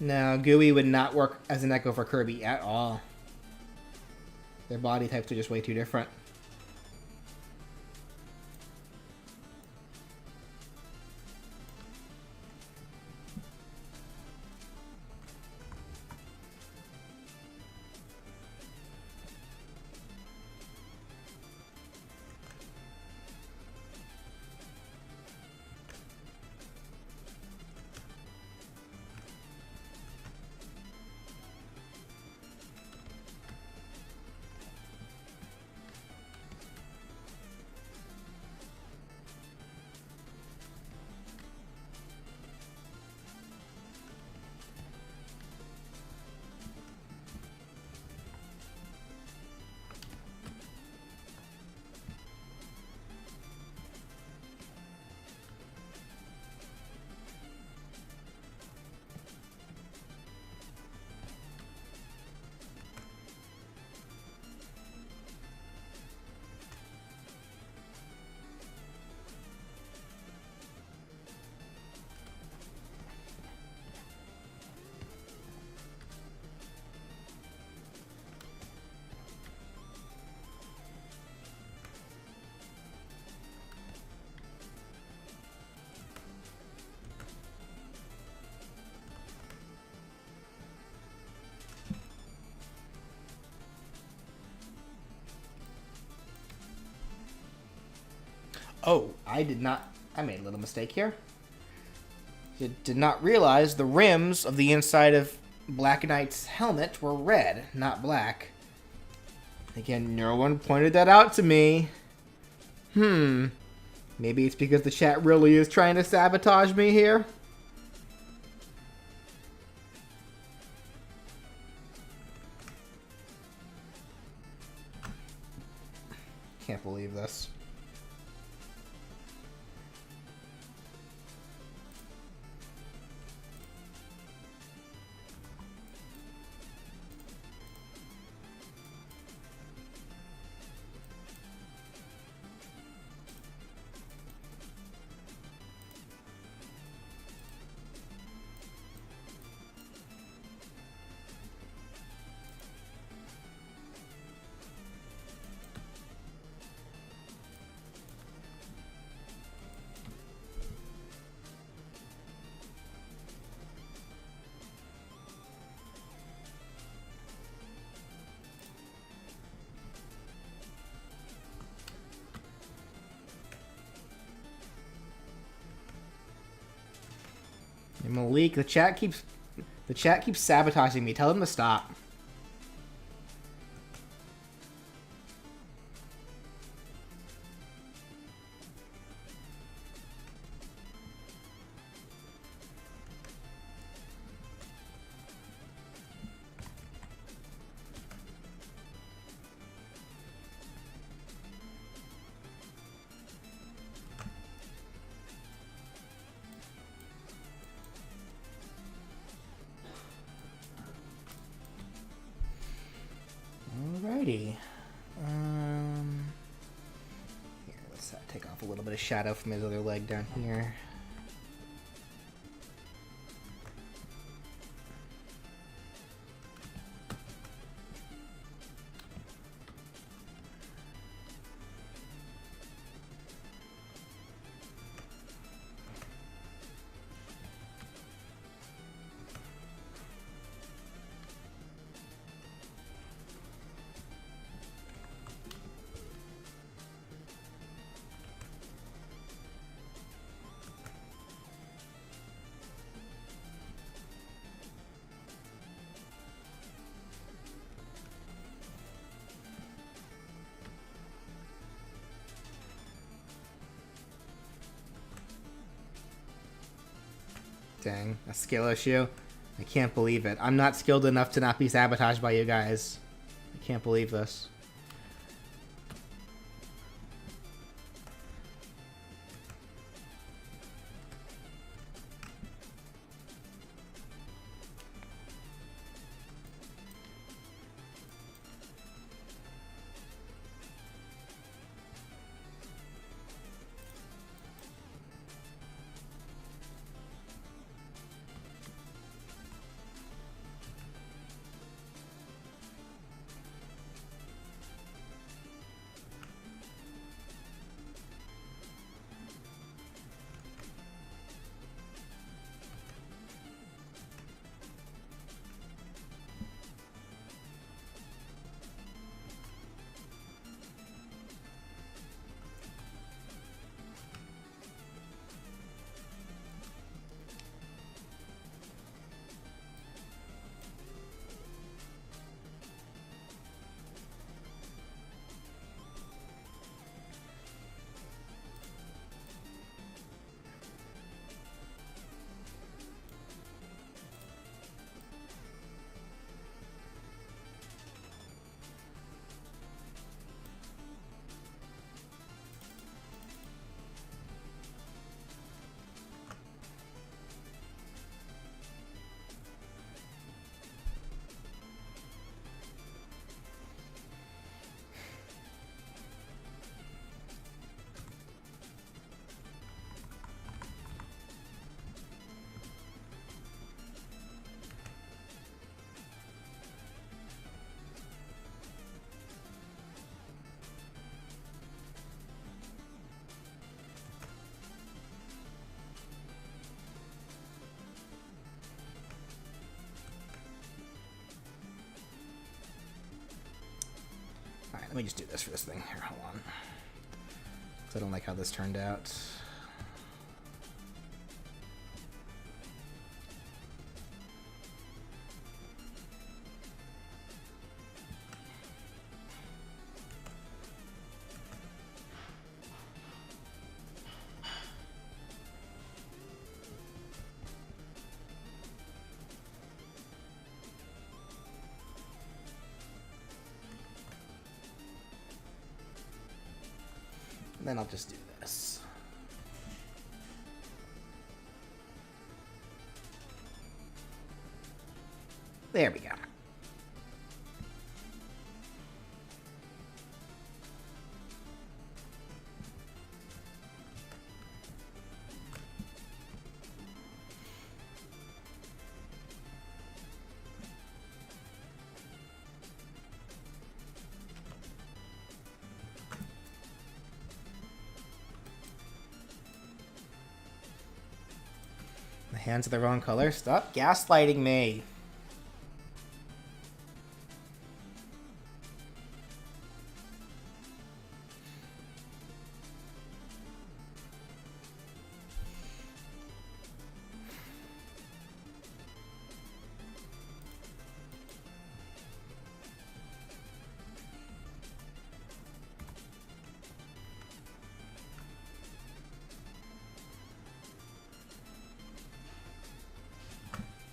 No, Gooey would not work as an Echo for Kirby at all. Their body types are just way too different. Oh, I made a little mistake here. I did not realize the rims of the inside of Black Knight's helmet were red, not black. Again, no one pointed that out to me. Maybe it's because the chat really is trying to sabotage me here. Can't believe this. And Malik, the chat keeps sabotaging me. Tell them to stop. Alrighty. Here, let's take off a little bit of shadow from his other leg down here. Dang, a skill issue. I can't believe it. I'm not skilled enough to not be sabotaged by you guys. I can't believe this. me just do this for this thing. Here, hold on. 'Cause I don't like how this turned out. Then I'll just do this. There we go. The hands are the wrong color. Stop gaslighting me.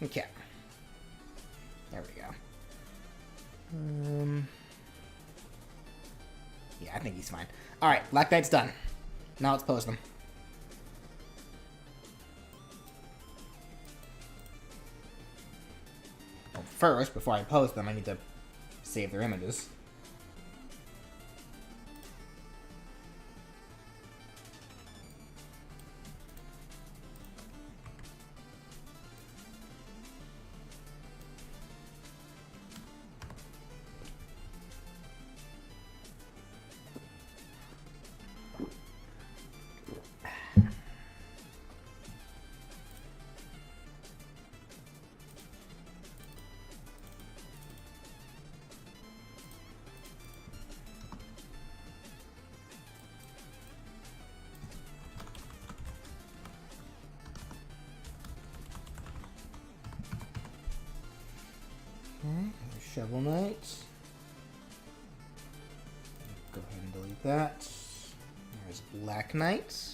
Okay. There we go. Yeah, I think he's fine. Alright, Black Knight's done. Now let's pose them. Well, first, before I pose them, I need to save their images. Okay, Shovel Knight. Go ahead and delete that. There's Black Knight.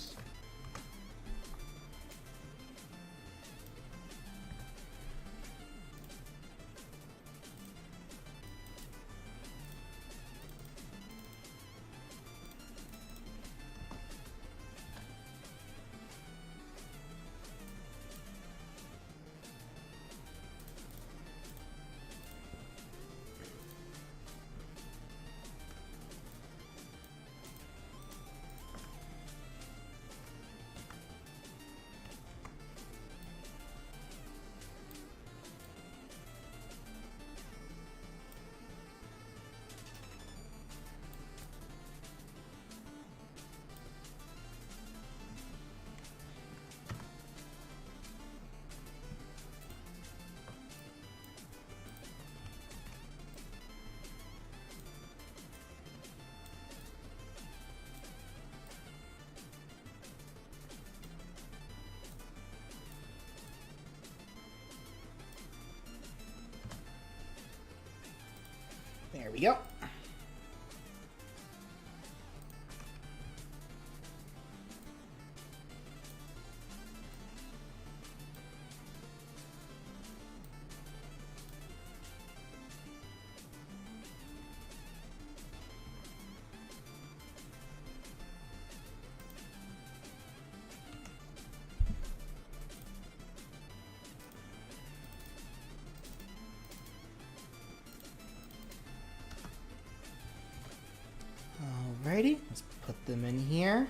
There we go. Alrighty, let's put them in here.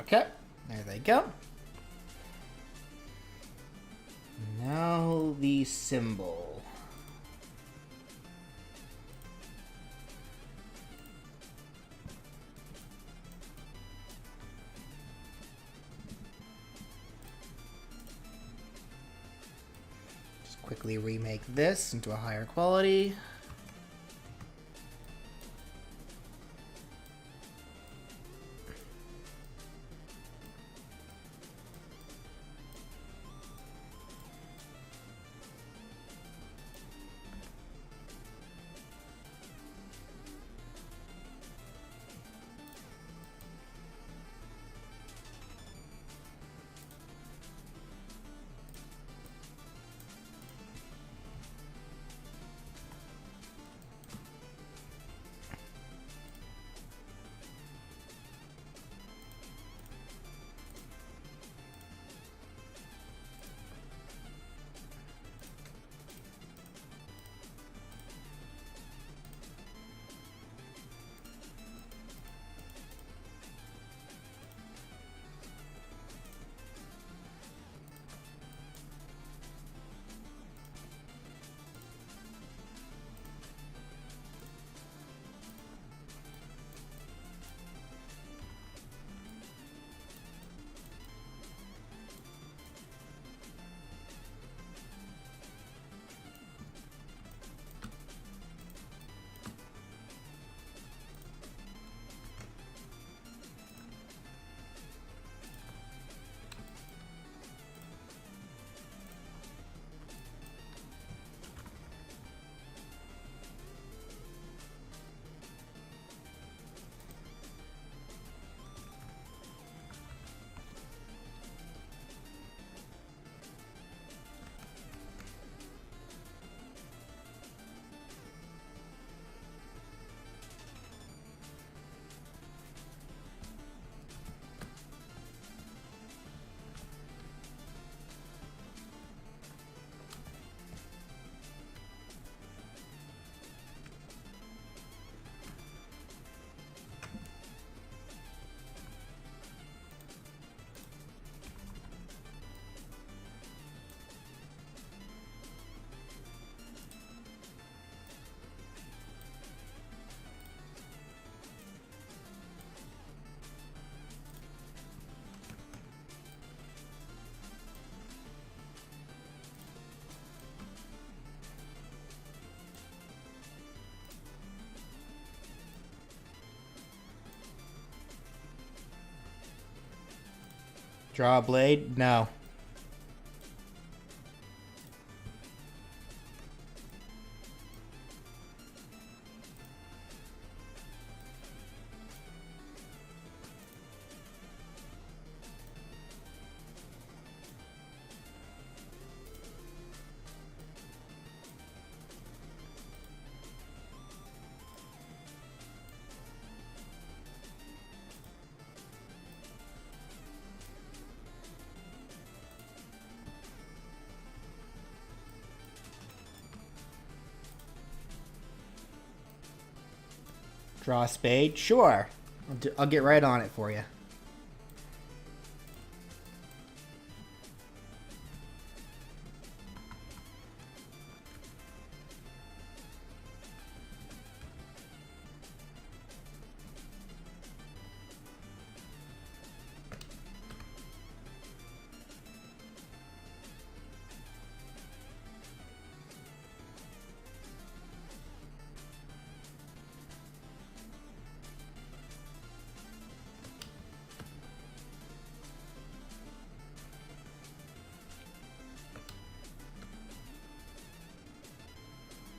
Okay, there they go. Now the symbol. Just quickly remake this into a higher quality. Draw a blade? No. Draw a spade? Sure. I'll get right on it for you.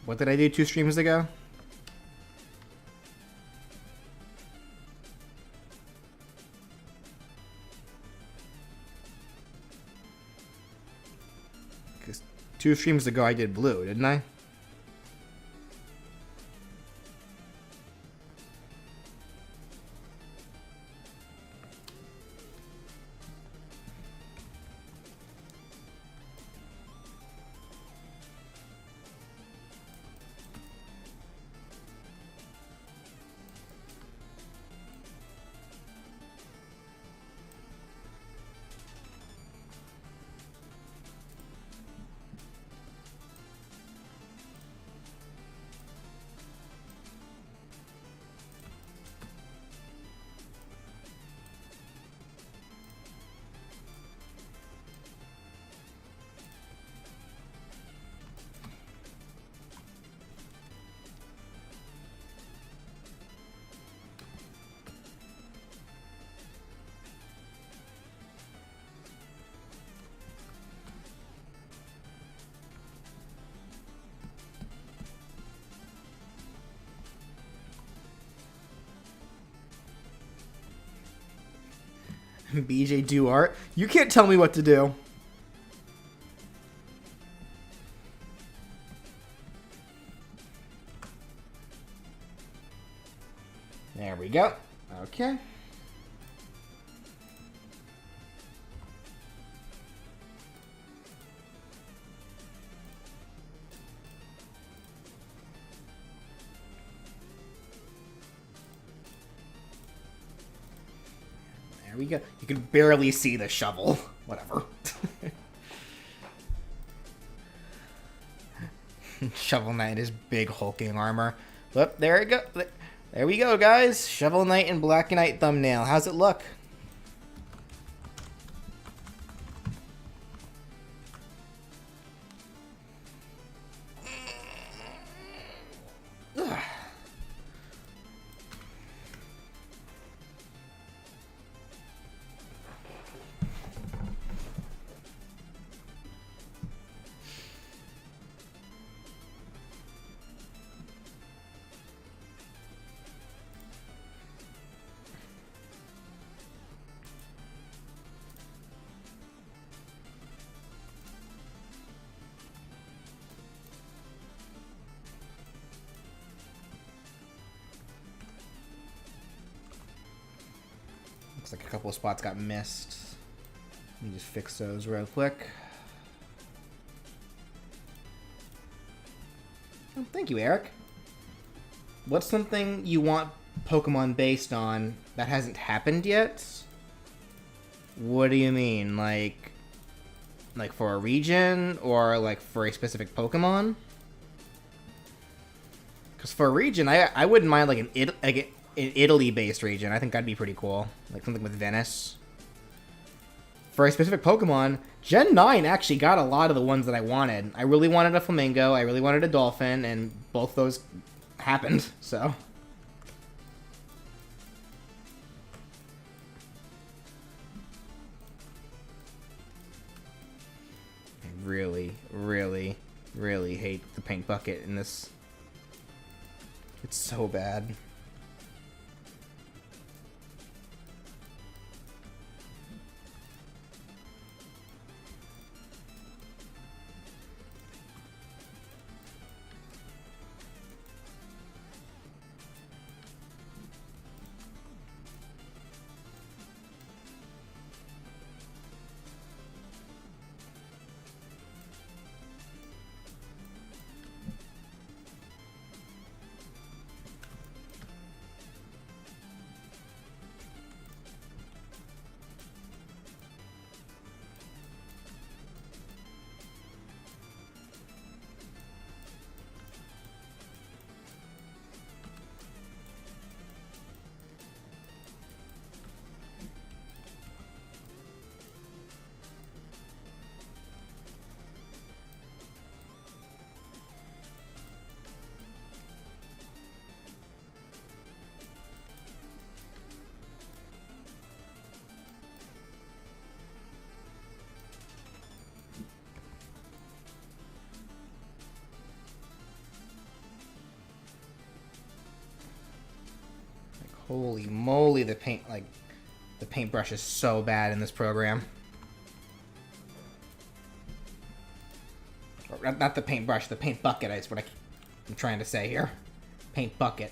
What did I do 2 streams ago? Because 2 streams ago I did blue, didn't I? BJ do art. You can't tell me what to do. There we go. Okay. There we go. You can barely see the shovel. Whatever. Shovel Knight in his big hulking armor. But there we go. There we go, guys. Shovel Knight and Black Knight thumbnail. How's it look? Ugh. Looks like a couple of spots got missed. Let me just fix those real quick. Oh, thank you, Eric. What's something you want Pokemon based on that hasn't happened yet? What do you mean? Like for a region or like for a specific Pokemon? Because for a region, I wouldn't mind like an Italy-based region. I think that'd be pretty cool. Like something with Venice. For a specific Pokemon, Gen 9 actually got a lot of the ones that I wanted. I really wanted a Flamingo, I really wanted a Dolphin, and both those happened, so. I really, really, really hate the paint bucket in this. It's so bad. Holy moly, the paintbrush is so bad in this program. Or, not the paintbrush, the paint bucket is what I'm trying to say here. Paint bucket.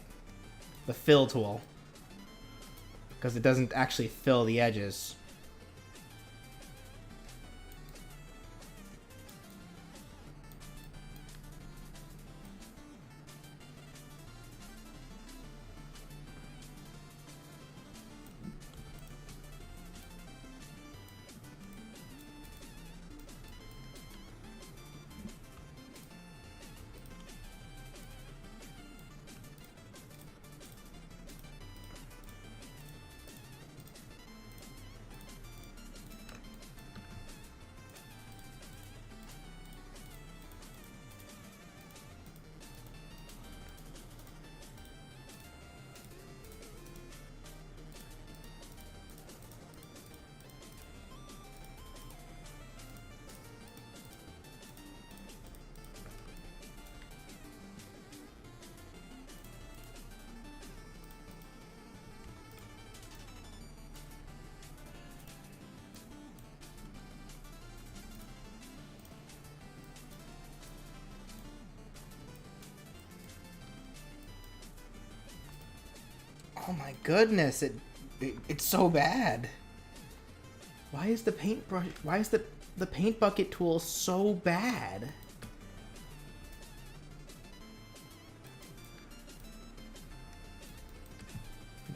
The fill tool. Because it doesn't actually fill the edges. Oh my goodness, it's so bad. Why is the paintbrush? Why is the paint bucket tool so bad?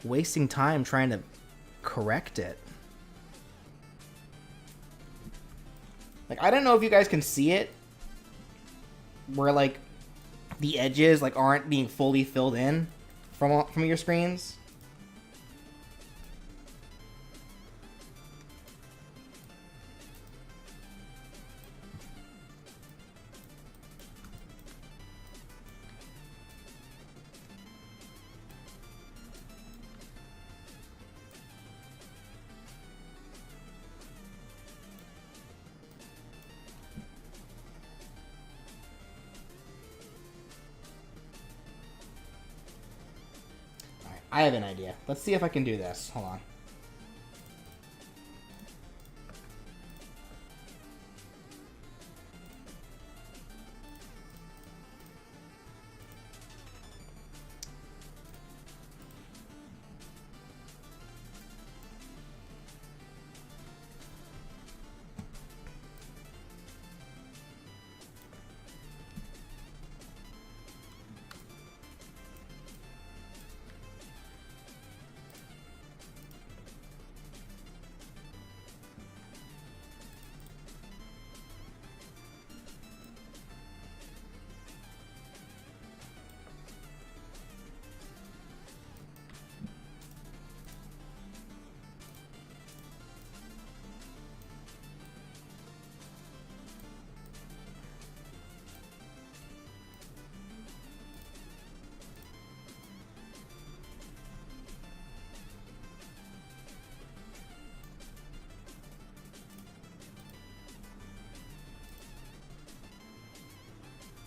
Wasting time trying to correct it. Like, I don't know if you guys can see it, where like the edges like aren't being fully filled in from your screens. I have an idea. Let's see if I can do this. Hold on.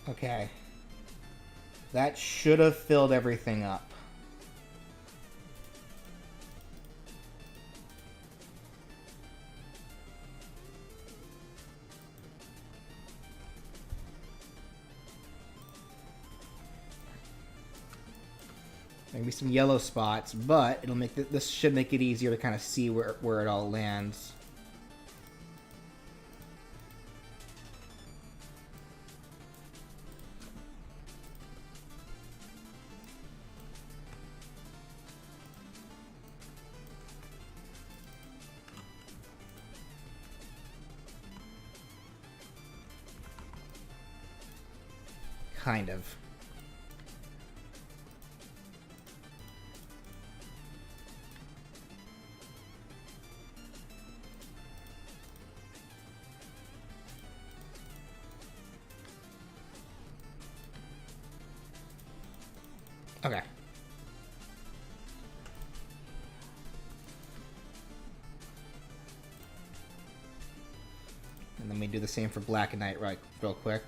Okay. That should have filled everything up. Maybe some yellow spots, but it'll make this should make it easier to kind of see where it all lands. Kind of. Okay. And then we do the same for Black and Knight right real quick.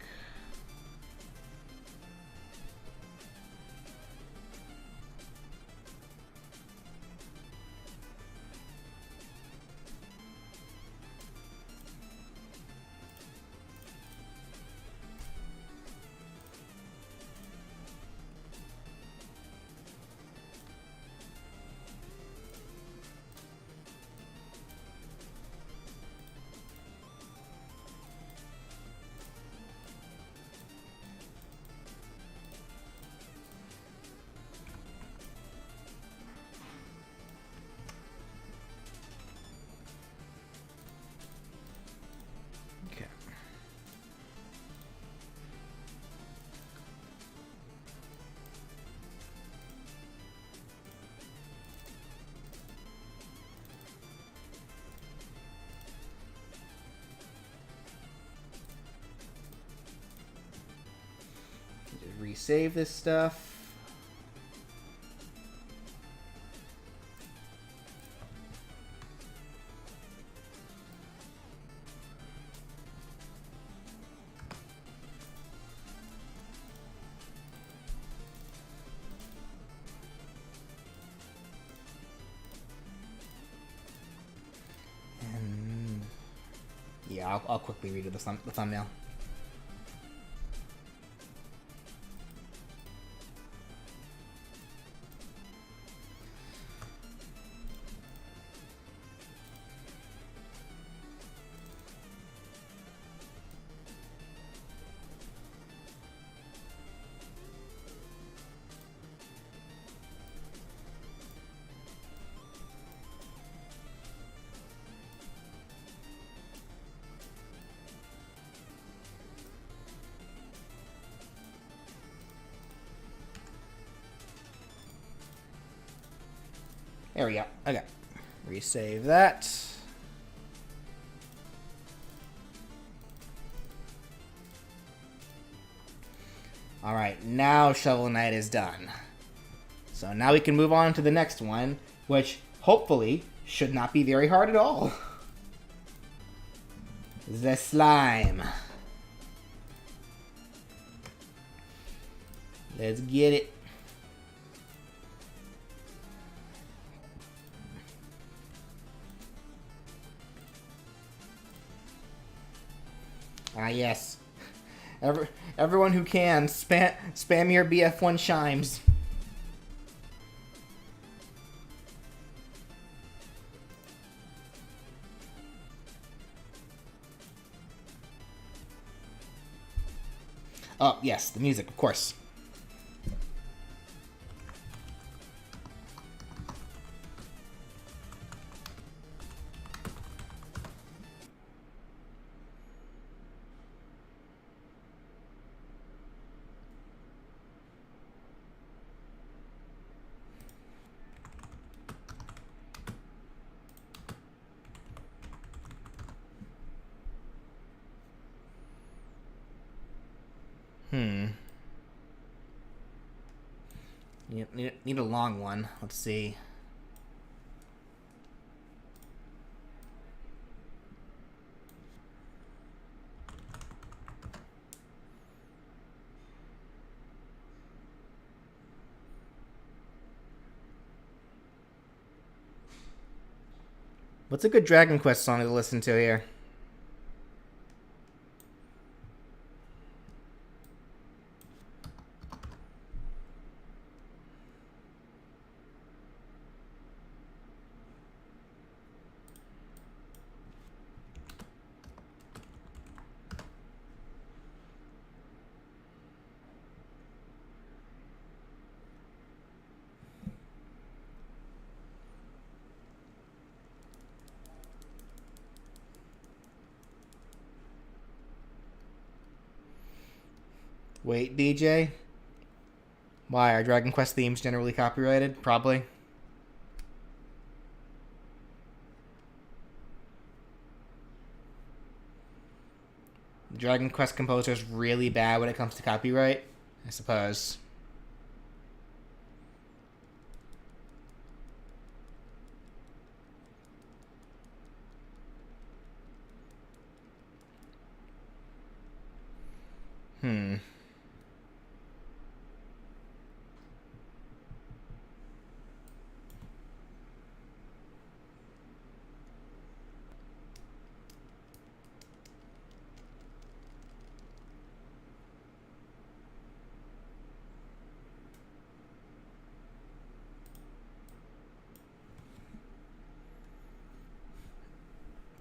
Resave this stuff. And yeah, I'll quickly redo the thumbnail. There we go. Okay. Resave that. Alright, now Shovel Knight is done. So now we can move on to the next one, which hopefully should not be very hard at all. The slime. Let's get it. Ah, yes. Everyone who can, spam your BF1 chimes. Oh, yes, the music, of course. Need a long one. Let's see. What's a good Dragon Quest song to listen to here? Wait, DJ? Why, are Dragon Quest themes generally copyrighted? Probably. Dragon Quest composer's really bad when it comes to copyright, I suppose.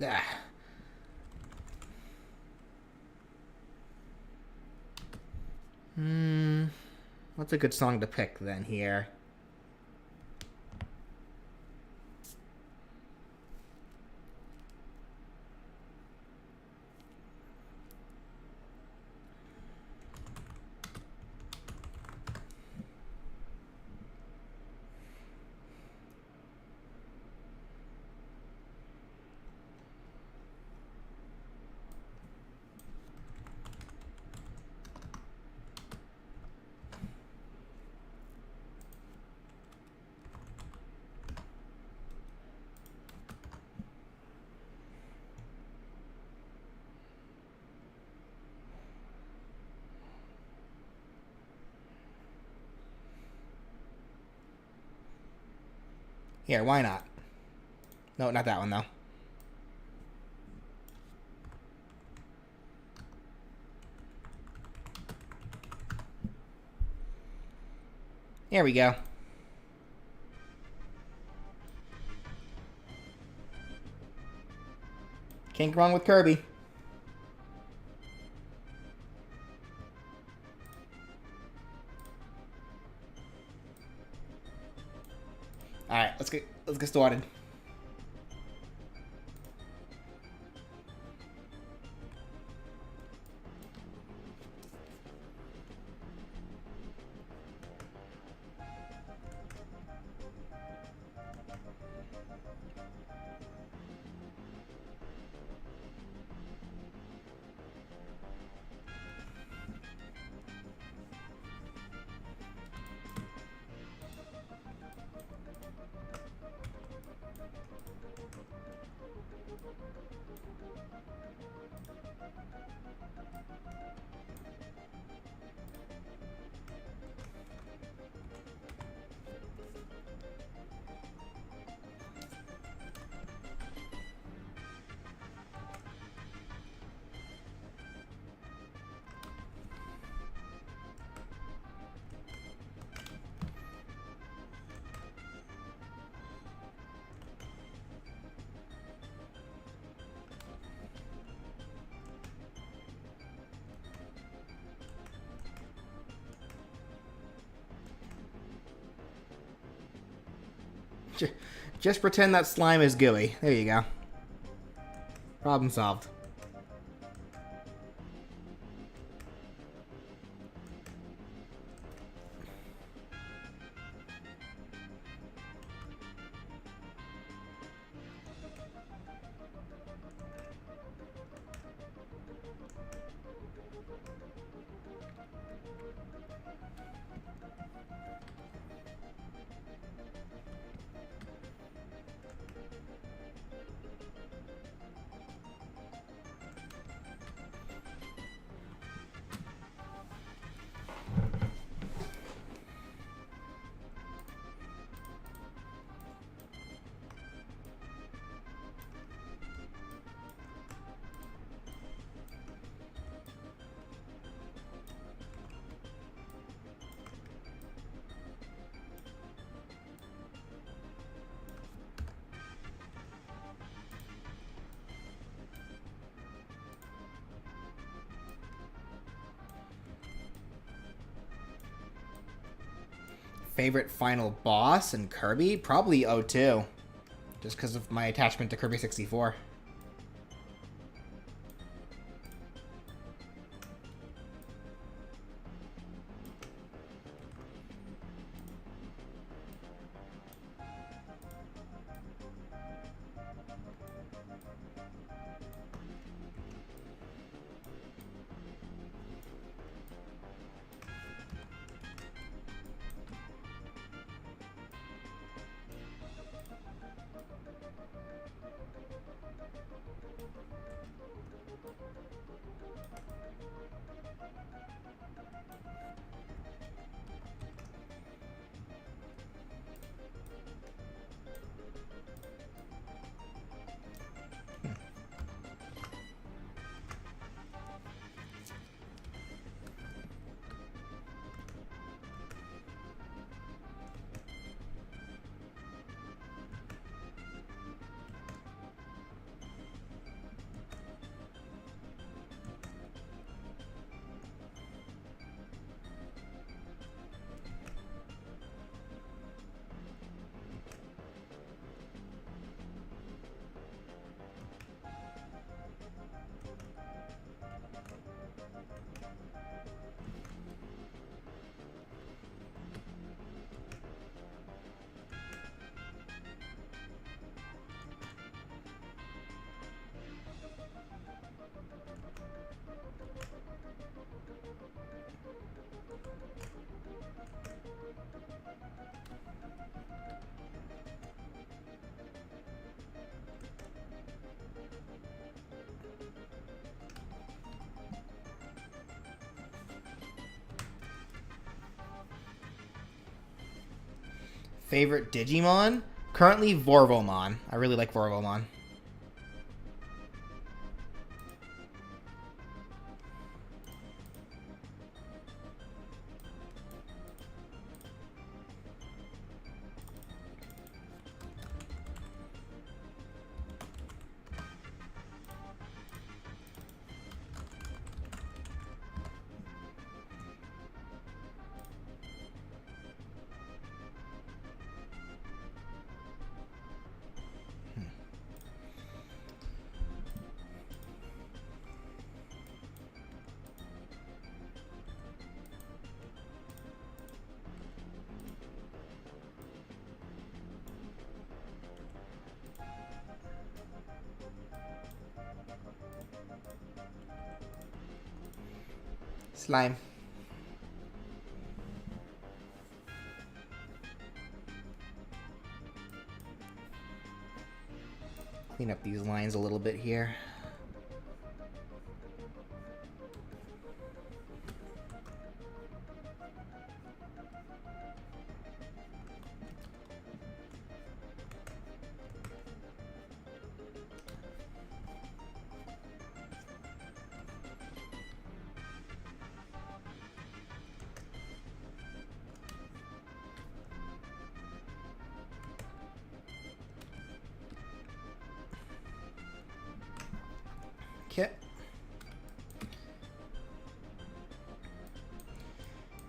Ah. What's a good song to pick then here? Here, why not? No, not that one, though. Here we go. Can't go wrong with Kirby. Alright, let's get started. Just pretend that slime is gooey. There you go. Problem solved. Favorite final boss in Kirby? Probably O2. Just because of my attachment to Kirby 64. Favorite Digimon? Currently Vorvomon. I really like Vorvomon. Slime. Clean up these lines a little bit here. Okay.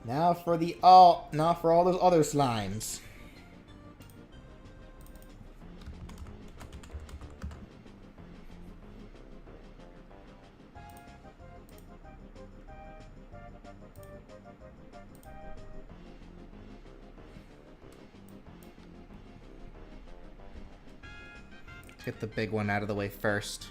Now for all those other slimes. Get the big one out of the way first.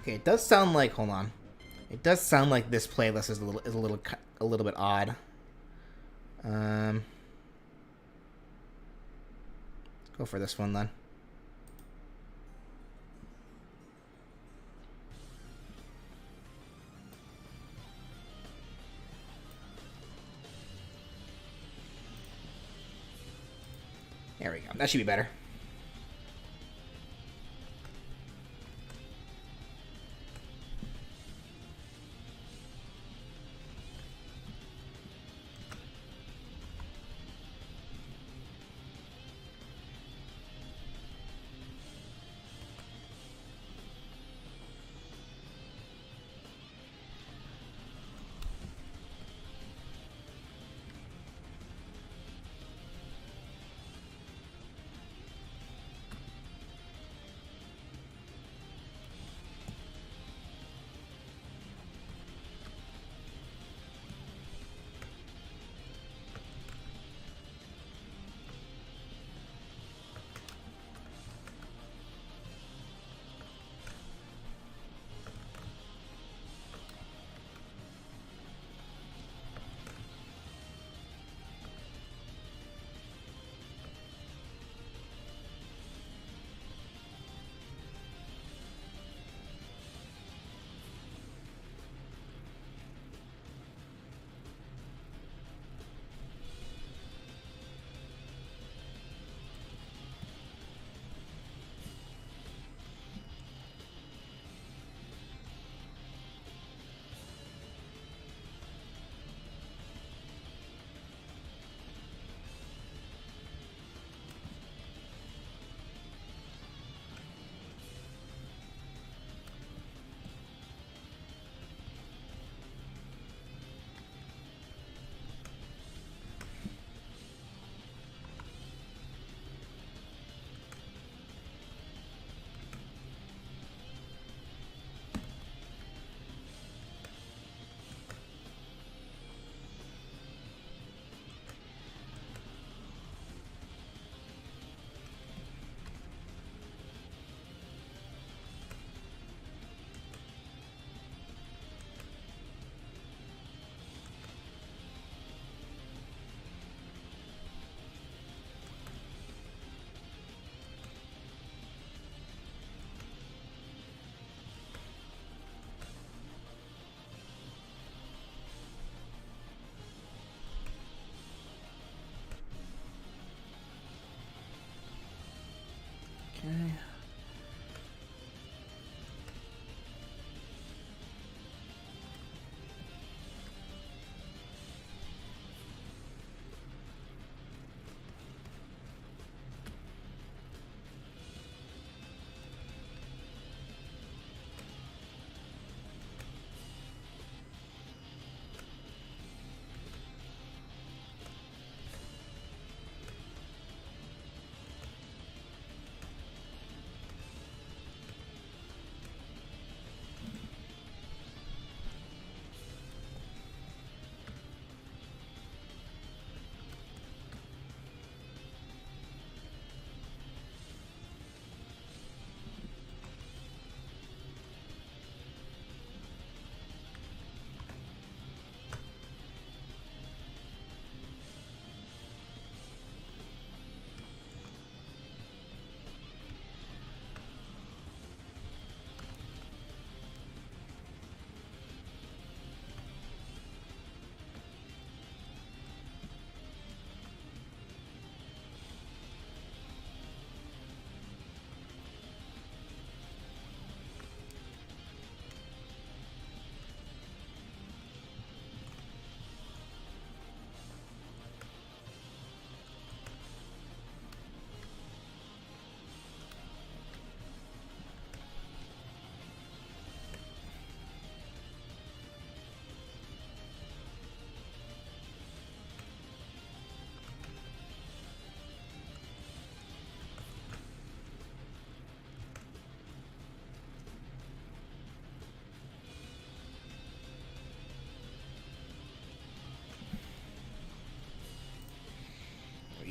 Okay, it does sound like, hold on. It does sound like this playlist is a little bit odd. Let's go for this one then. There we go. That should be better. Okay.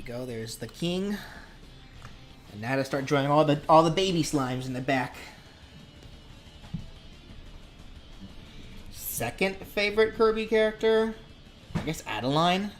we go. There's the king. And now to start drawing all the baby slimes in the back. Second favorite Kirby character? I guess Adeline.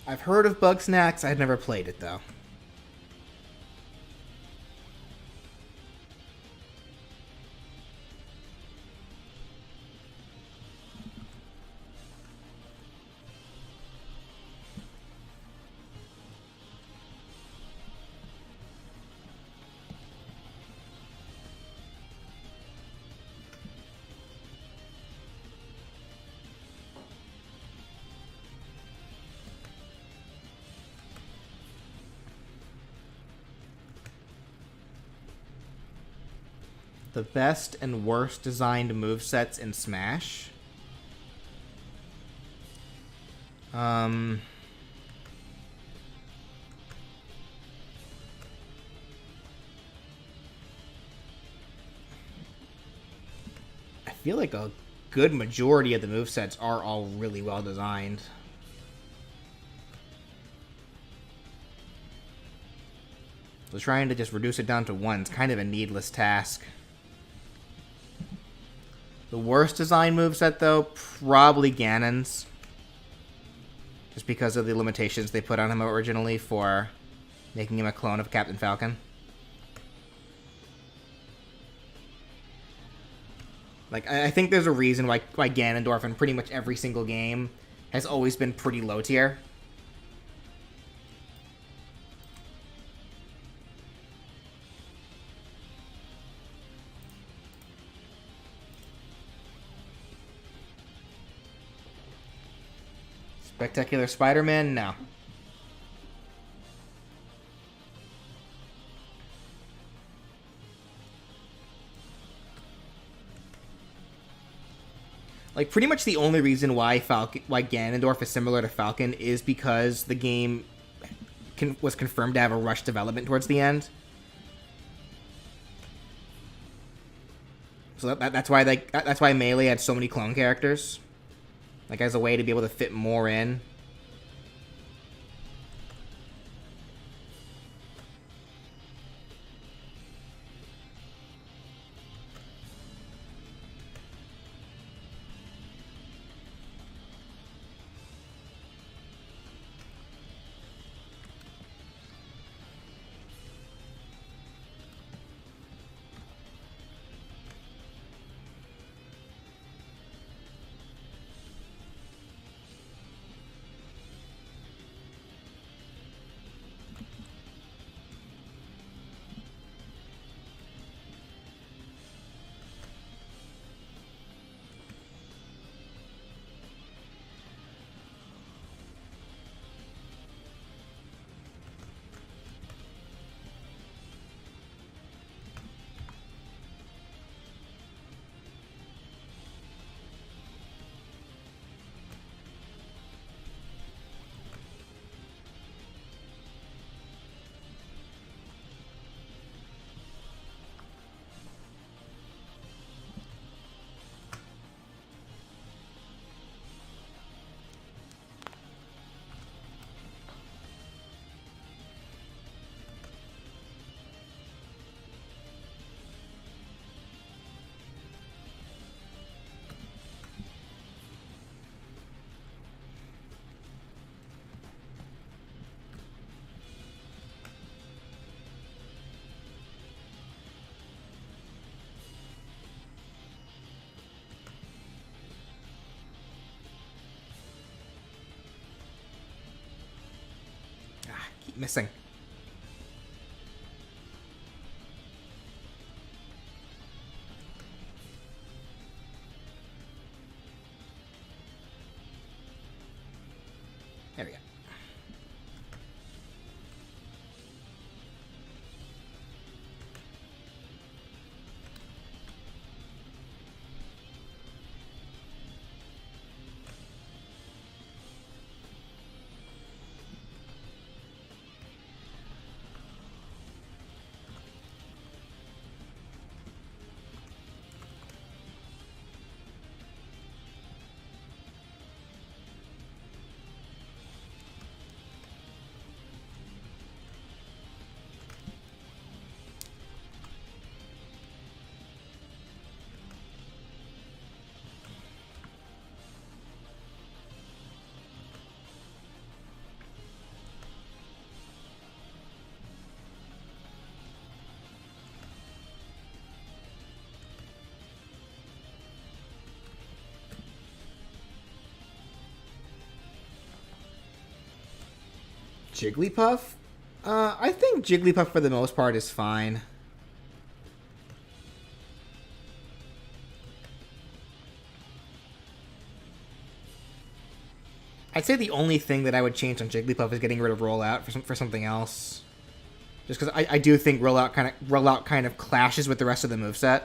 I've heard of Bug Snacks. I've never played it, though. The best and worst designed movesets in Smash. I feel like a good majority of the movesets are all really well designed. So trying to just reduce it down to one is kind of a needless task. The worst design moveset, though, probably Ganon's. Just because of the limitations they put on him originally for making him a clone of Captain Falcon. Like, I think there's a reason why Ganondorf in pretty much every single game has always been pretty low tier. Spectacular Spider-Man? No. Like, pretty much the only reason why Ganondorf is similar to Falcon is because the game was confirmed to have a rushed development towards the end. So that's why Melee had so many clone characters. Like, as a way to be able to fit more in. missing. There we go. Jigglypuff? I think Jigglypuff for the most part is fine. I'd say the only thing that I would change on Jigglypuff is getting rid of Rollout for something else. Just because I do think Rollout kind of clashes with the rest of the moveset.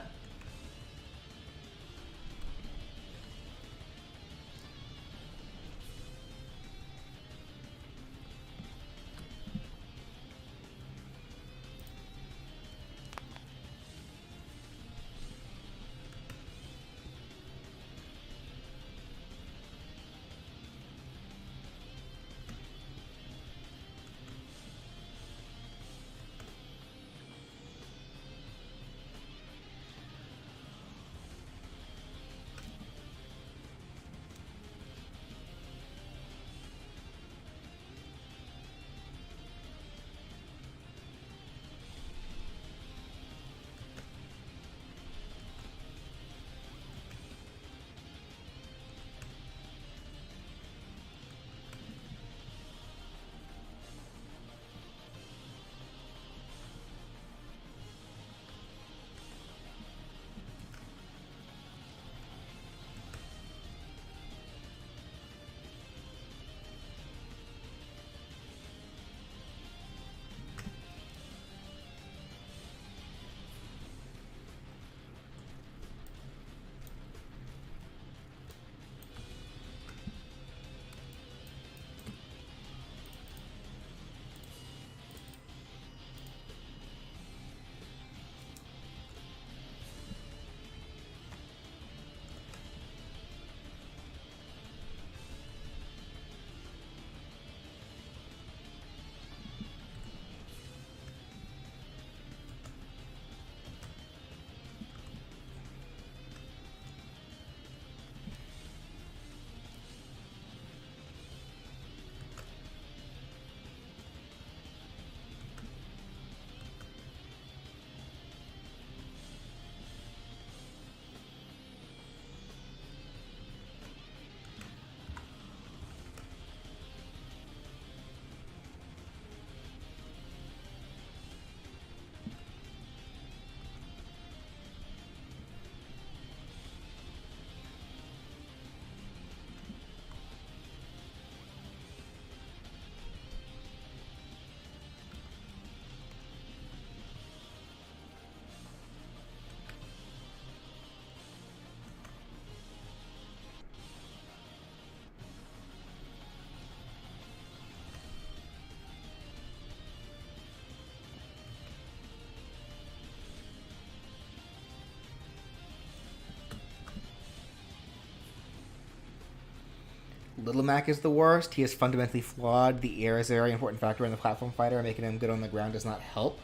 Little Mac is the worst. He is fundamentally flawed. The air is a very important factor in the platform fighter, and making him good on the ground does not help.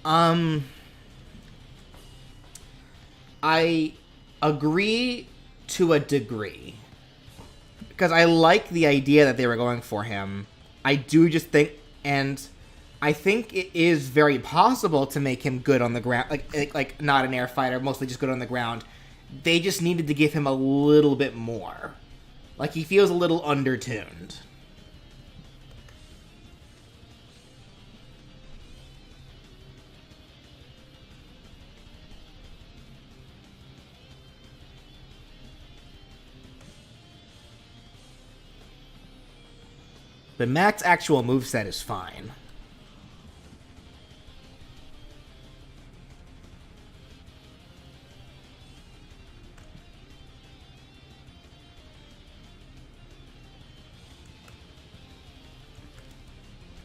I agree to a degree. Because I like the idea that they were going for him. I do just think, and I think it is very possible to make him good on the ground. Like not an air fighter, mostly just good on the ground. They just needed to give him a little bit more. Like, he feels a little undertuned. But Mac's actual moveset is fine.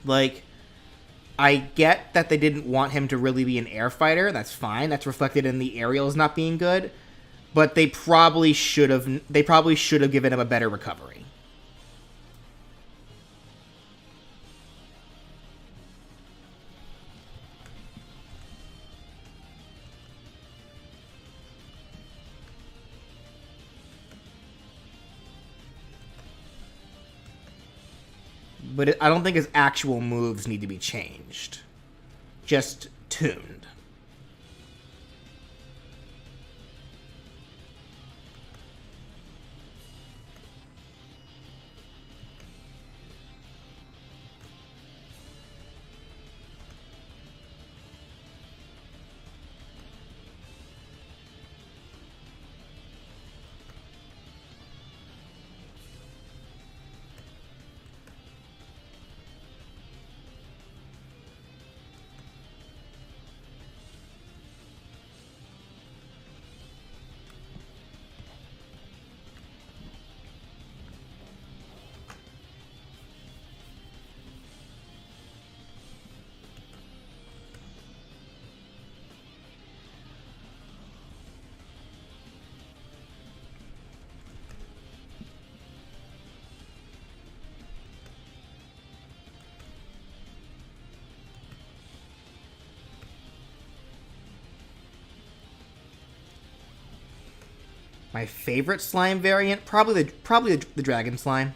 Like, I get that they didn't want him to really be an air fighter. That's fine. That's reflected in the aerials not being good. But they probably should have given him a better recovery. But I don't think his actual moves need to be changed. Just tuned. My favorite slime variant? Probably the dragon slime.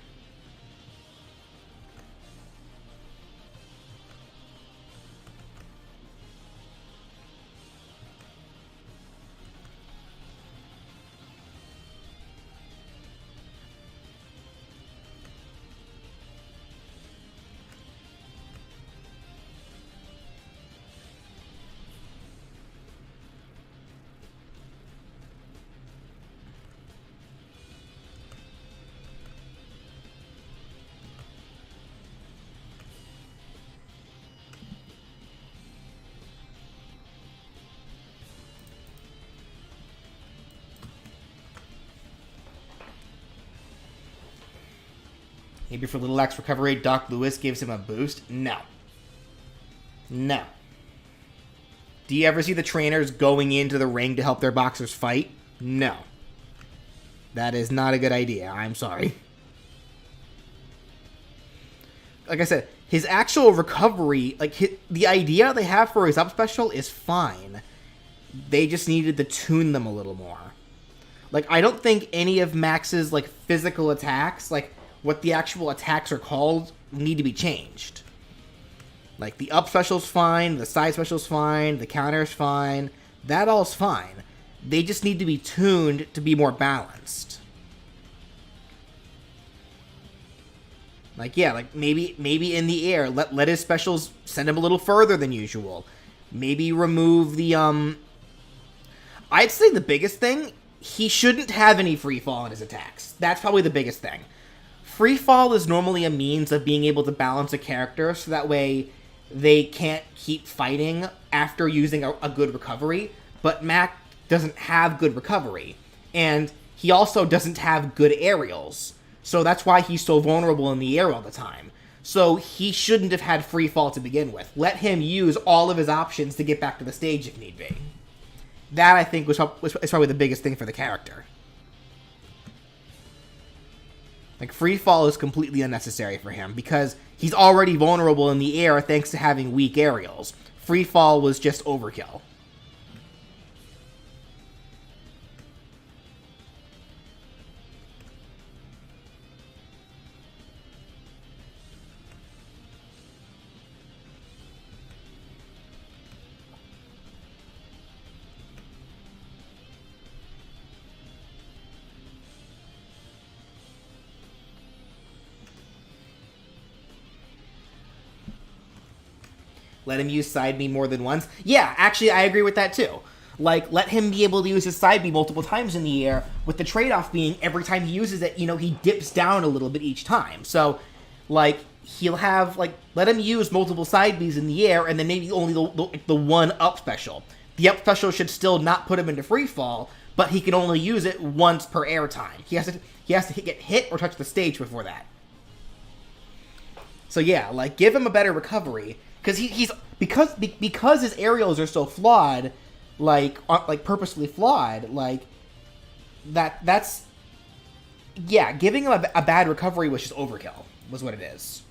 Maybe for Little Axe recovery, Doc Lewis gives him a boost? No. No. Do you ever see the trainers going into the ring to help their boxers fight? No. That is not a good idea. I'm sorry. Like I said, his actual recovery, the idea they have for his up special is fine. They just needed to tune them a little more. Like, I don't think any of Max's, physical attacks, what the actual attacks are called, need to be changed. Like, the up special's fine, the side special's fine, the counter's fine. That all's fine. They just need to be tuned to be more balanced. Maybe in the air, let his specials send him a little further than usual. Maybe remove the, I'd say the biggest thing, he shouldn't have any free fall in his attacks. That's probably the biggest thing. Free fall is normally a means of being able to balance a character, so that way they can't keep fighting after using a good recovery. But Mac doesn't have good recovery, and he also doesn't have good aerials. So that's why he's so vulnerable in the air all the time. So he shouldn't have had free fall to begin with. Let him use all of his options to get back to the stage if need be. That, I think, is probably the biggest thing for the character. Free fall is completely unnecessary for him, because he's already vulnerable in the air thanks to having weak aerials. Free fall was just overkill. Let him use side B more than once. Yeah, actually, I agree with that too. Let him be able to use his side B multiple times in the air, with the trade-off being every time he uses it, he dips down a little bit each time. So, he'll have, like, let him use multiple side Bs in the air, and then maybe only the one up special. The up special should still not put him into free fall, but he can only use it once per air time. He has to get hit or touch the stage before that. So yeah, like, give him a better recovery, because his aerials are so flawed, like purposefully flawed, like, that's yeah, giving him a bad recovery was just overkill, was what it is.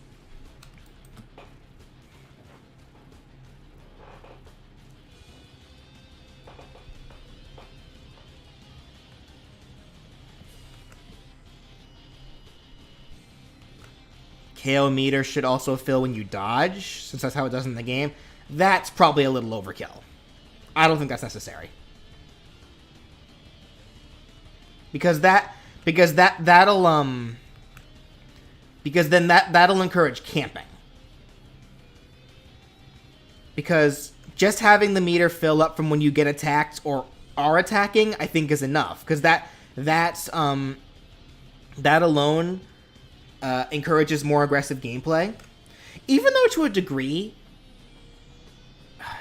KO meter should also fill when you dodge, since that's how it does in the game. That's probably a little overkill. I don't think that's necessary. Because that'll encourage camping. Because just having the meter fill up from when you get attacked or are attacking, I think is enough. Because that alone encourages more aggressive gameplay. Even though to a degree,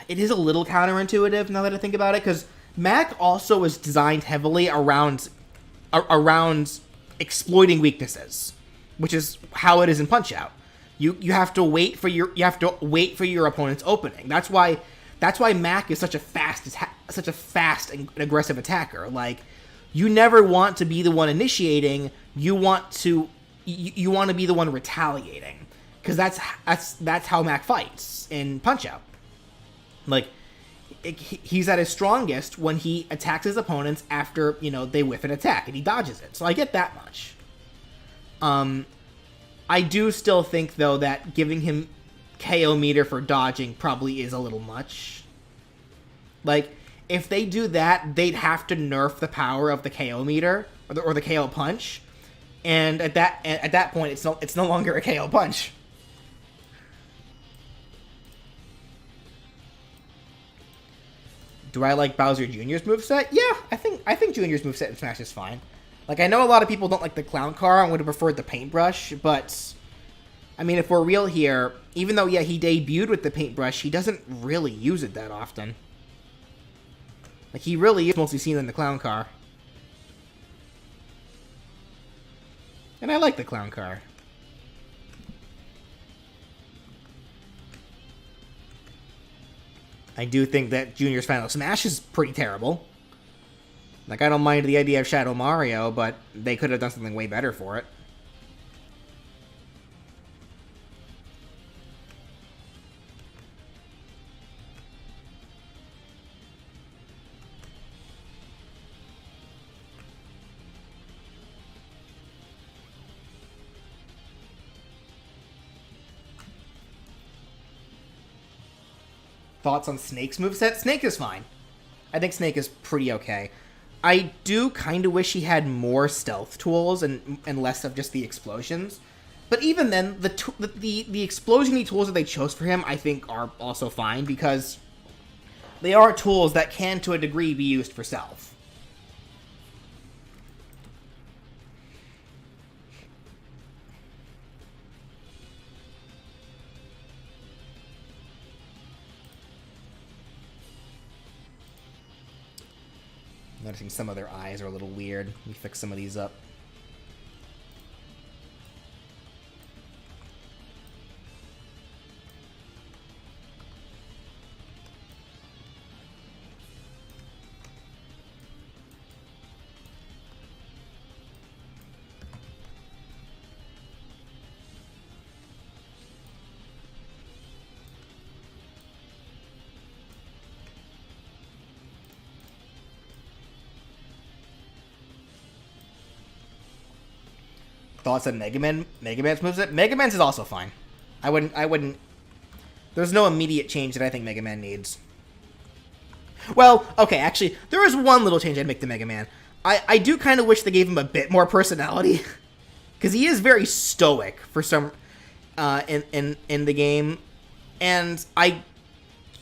it is a little counterintuitive now that I think about it, because Mac also is designed heavily around exploiting weaknesses, which is how it is in Punch-Out. You have to wait for your opponent's opening. That's why Mac is such a fast and aggressive attacker. Like, you never want to be the one initiating. You want to be the one retaliating, because that's how Mac fights in Punch-Out. Like, he's at his strongest when he attacks his opponents after, they whiff an attack, and he dodges it. So I get that much. I do still think, though, that giving him KO meter for dodging probably is a little much. Like, if they do that, they'd have to nerf the power of the KO meter, or the KO punch, and at that point, it's no longer a KO punch. Do I like Bowser Jr.'s moveset? Yeah, I think Jr.'s moveset in Smash is fine. Like, I know a lot of people don't like the clown car and would have preferred the paintbrush, but I mean, if we're real here, even though, yeah, he debuted with the paintbrush, he doesn't really use it that often. Like, he really is mostly seen in the clown car. And I like the clown car. I do think that Junior's Final Smash is pretty terrible. Like, I don't mind the idea of Shadow Mario, but they could have done something way better for it. Thoughts on Snake's moveset? Snake is fine. I think Snake is pretty okay. I do kind of wish he had more stealth tools and less of just the explosions. But even then, the explosion-y tools that they chose for him, I think, are also fine, because they are tools that can, to a degree, be used for stealth. Noticing some of their eyes are a little weird. Let me fix some of these up. Thoughts on Mega Man's moveset? Mega Man's is also fine. I wouldn't... There's no immediate change that I think Mega Man needs. Well, okay, actually, there is one little change I'd make to Mega Man. I do kind of wish they gave him a bit more personality. Because he is very stoic for some... in the game. And I,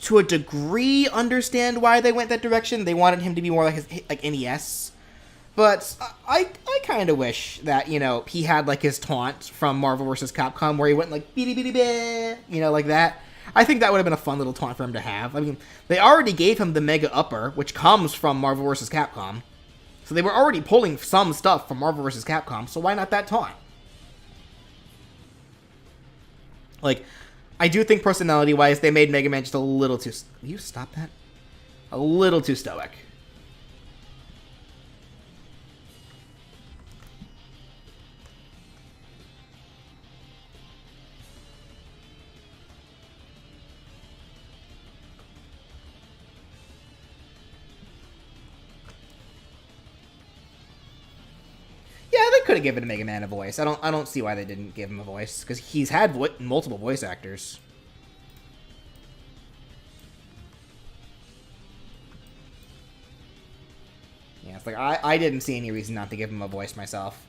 to a degree, understand why they went that direction. They wanted him to be more like NES. But I kind of wish that, you know, he had, like, his taunt from Marvel vs. Capcom where he went, like, beady beady beady, you know, like that. I think that would have been a fun little taunt for him to have. I mean, they already gave him the Mega Upper, which comes from Marvel vs. Capcom. So they were already pulling some stuff from Marvel vs. Capcom, so why not that taunt? Like, I do think personality-wise, they made Mega Man just a little too... Will you stop that? A little too stoic. Yeah, they could have given Mega Man a voice. I don't see why they didn't give him a voice, because he's had multiple voice actors. Yeah, it's like I didn't see any reason not to give him a voice myself.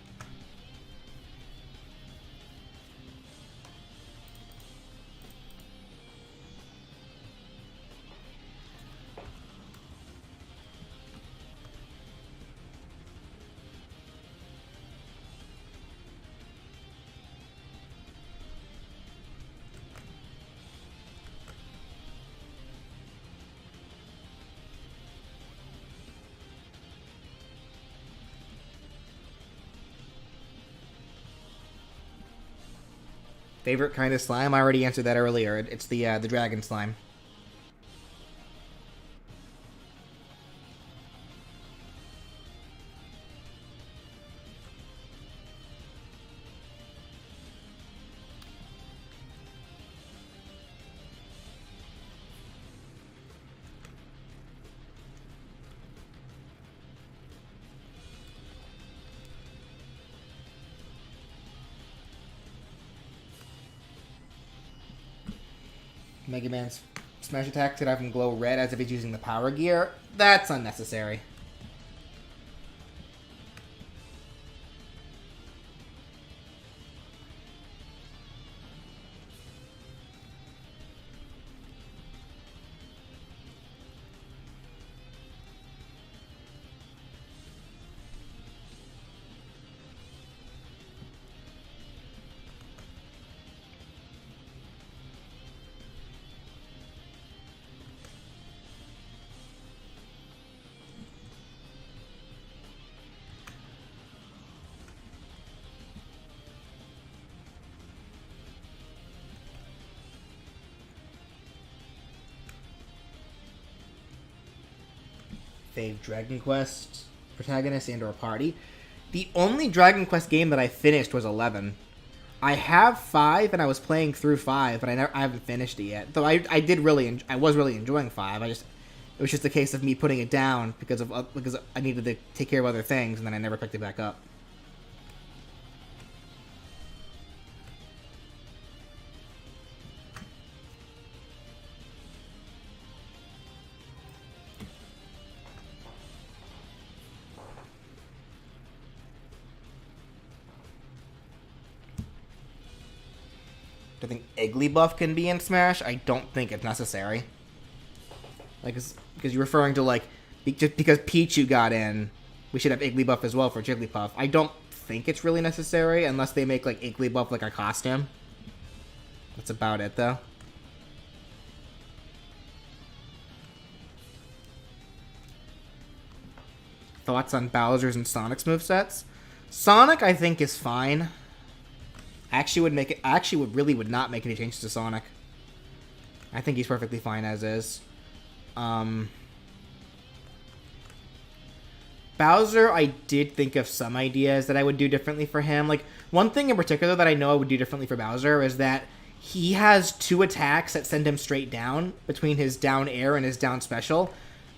Favorite kind of slime? I already answered that earlier. It's the dragon slime. Mega Man's smash attack could have him glow red as if he's using the power gear. That's unnecessary. Fave Dragon Quest protagonist and or party. The only Dragon Quest game that I finished was 11. I have 5 and I was playing through 5, but I haven't finished it yet. Though I was really enjoying 5. It was just a case of me putting it down because I needed to take care of other things, and then I never picked it back up. I think Igglybuff can be in Smash. I don't think it's necessary. Like, because you're referring to, like, just because Pichu got in, we should have Igglybuff as well for Jigglypuff. I don't think it's really necessary unless they make, like, Igglybuff like a costume. That's about it, though. Thoughts on Bowser's and Sonic's movesets? Sonic, I think, is fine. Really would not make any changes to Sonic. I think he's perfectly fine as is. Bowser, I did think of some ideas that I would do differently for him. Like, one thing in particular that I know I would do differently for Bowser is that he has 2 attacks that send him straight down between his down air and his down special.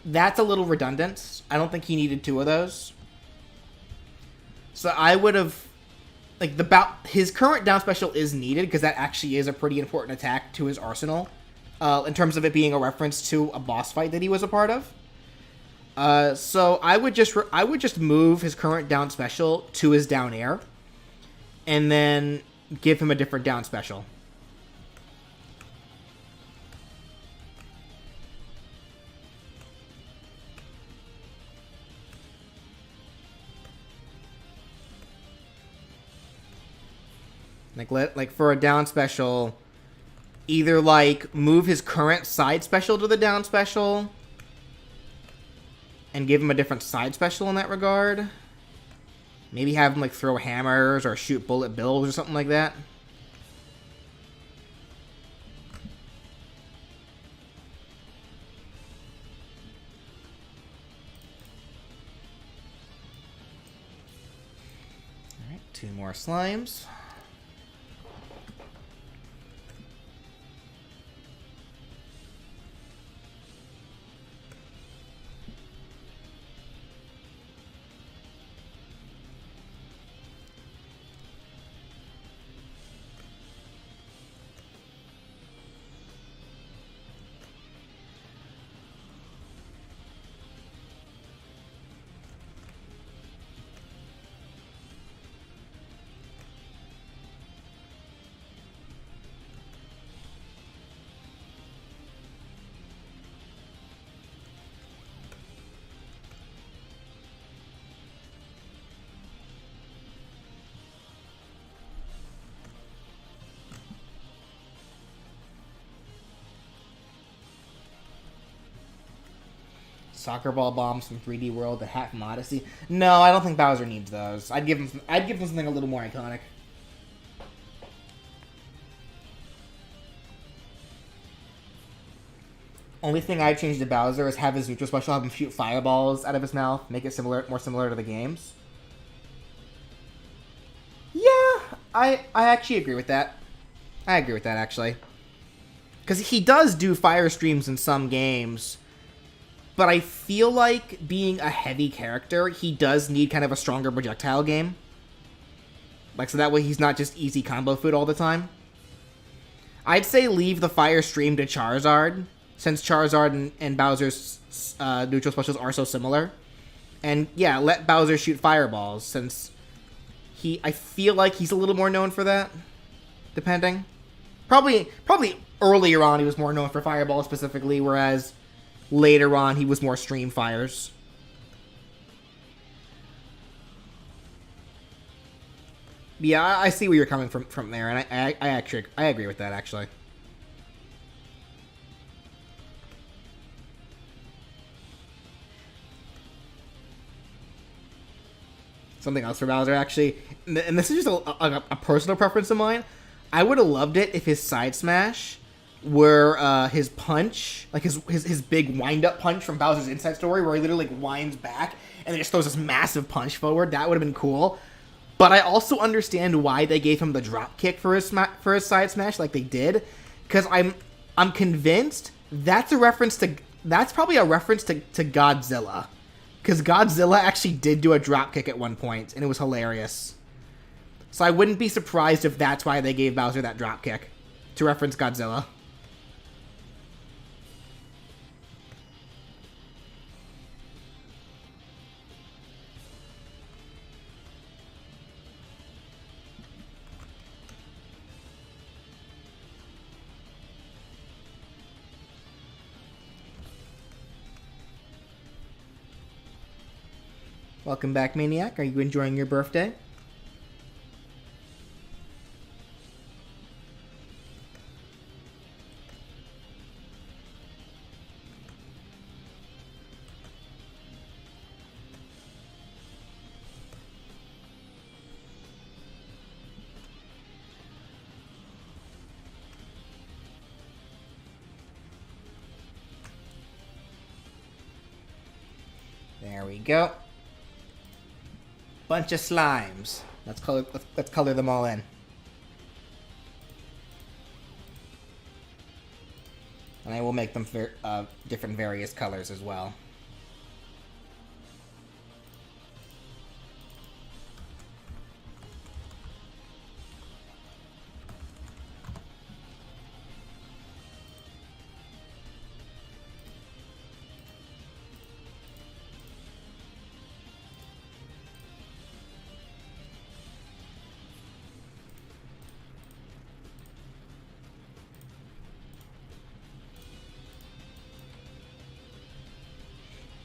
That's a little redundant. I don't think he needed 2 of those. So I would have... Like, his current down special is needed, because that actually is a pretty important attack to his arsenal, in terms of it being a reference to a boss fight that he was a part of. So I would just move his current down special to his down air, and then give him a different down special. Like for a down special, either like move his current side special to the down special and give him a different side special in that regard. Maybe have him like throw hammers or shoot bullet bills or something like that. Alright, 2 more slimes. Soccer ball bombs from 3D World, the hat from Odyssey. No, I don't think Bowser needs those. I'd give him something a little more iconic. Only thing I'd change to Bowser is have his neutral special have him shoot fireballs out of his mouth, make it more similar to the games. Yeah, I actually agree with that. I agree with that actually, because he does do fire streams in some games. But I feel like being a heavy character, he does need kind of a stronger projectile game. Like, so that way he's not just easy combo food all the time. I'd say leave the fire stream to Charizard, since Charizard and Bowser's neutral specials are so similar. And yeah, let Bowser shoot fireballs, since I feel like he's a little more known for that, depending. Probably earlier on he was more known for fireballs specifically, whereas later on, he was more stream fires. Yeah, I see where you're coming from there, and I agree with that, actually. Something else for Bowser, actually, and this is just a personal preference of mine. I would have loved it if his side smash where his punch, like his big wind-up punch from Bowser's Inside Story, where he literally like winds back and then just throws this massive punch forward. That would have been cool. But I also understand why they gave him the drop kick for his side smash, like they did, because I'm convinced that's probably a reference to Godzilla, because Godzilla actually did do a drop kick at one point, and it was hilarious. So I wouldn't be surprised if that's why they gave Bowser that drop kick, to reference Godzilla. Welcome back, Maniac. Are you enjoying your birthday? There we go. Bunch of slimes. Let's color them all in. And I will make them different various colors as well.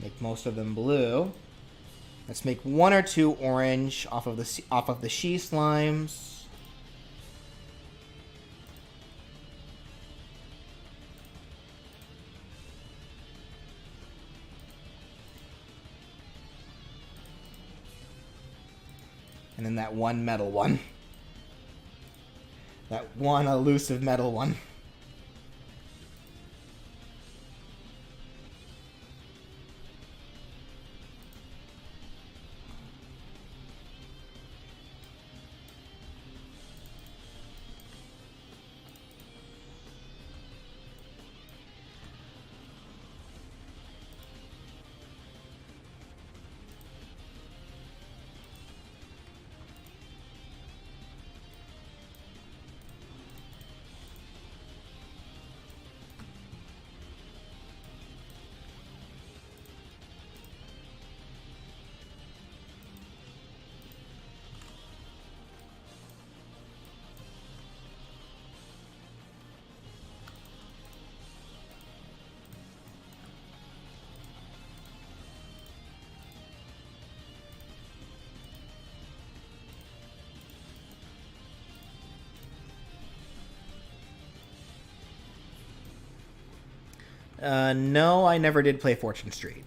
Make most of them blue. Let's make 1 or 2 orange off of the she slimes. And then that one metal one. That one elusive metal one. No, I never did play Fortune Street.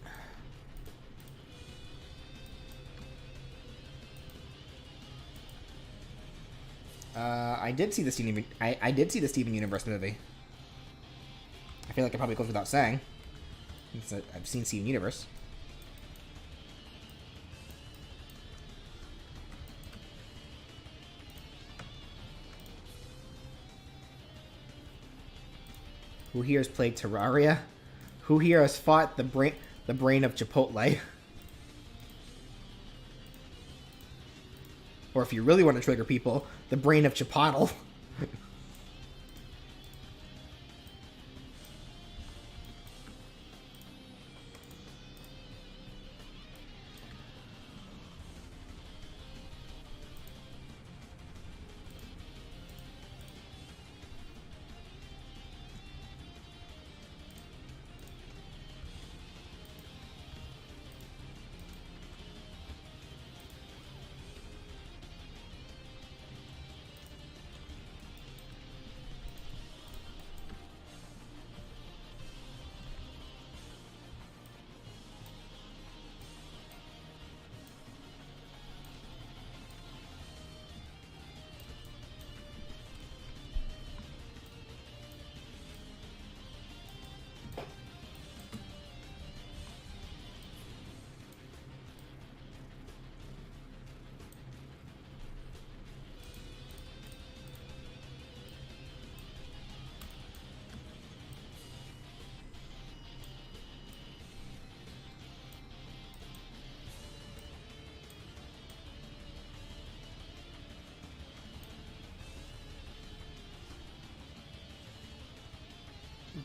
I did see the Steven. I did see the Steven Universe movie. I feel like it probably goes without saying. I've seen Steven Universe. Who here has played Terraria? Who here has fought the brain of Chipotle? Or if you really want to trigger people, the brain of Chipotle.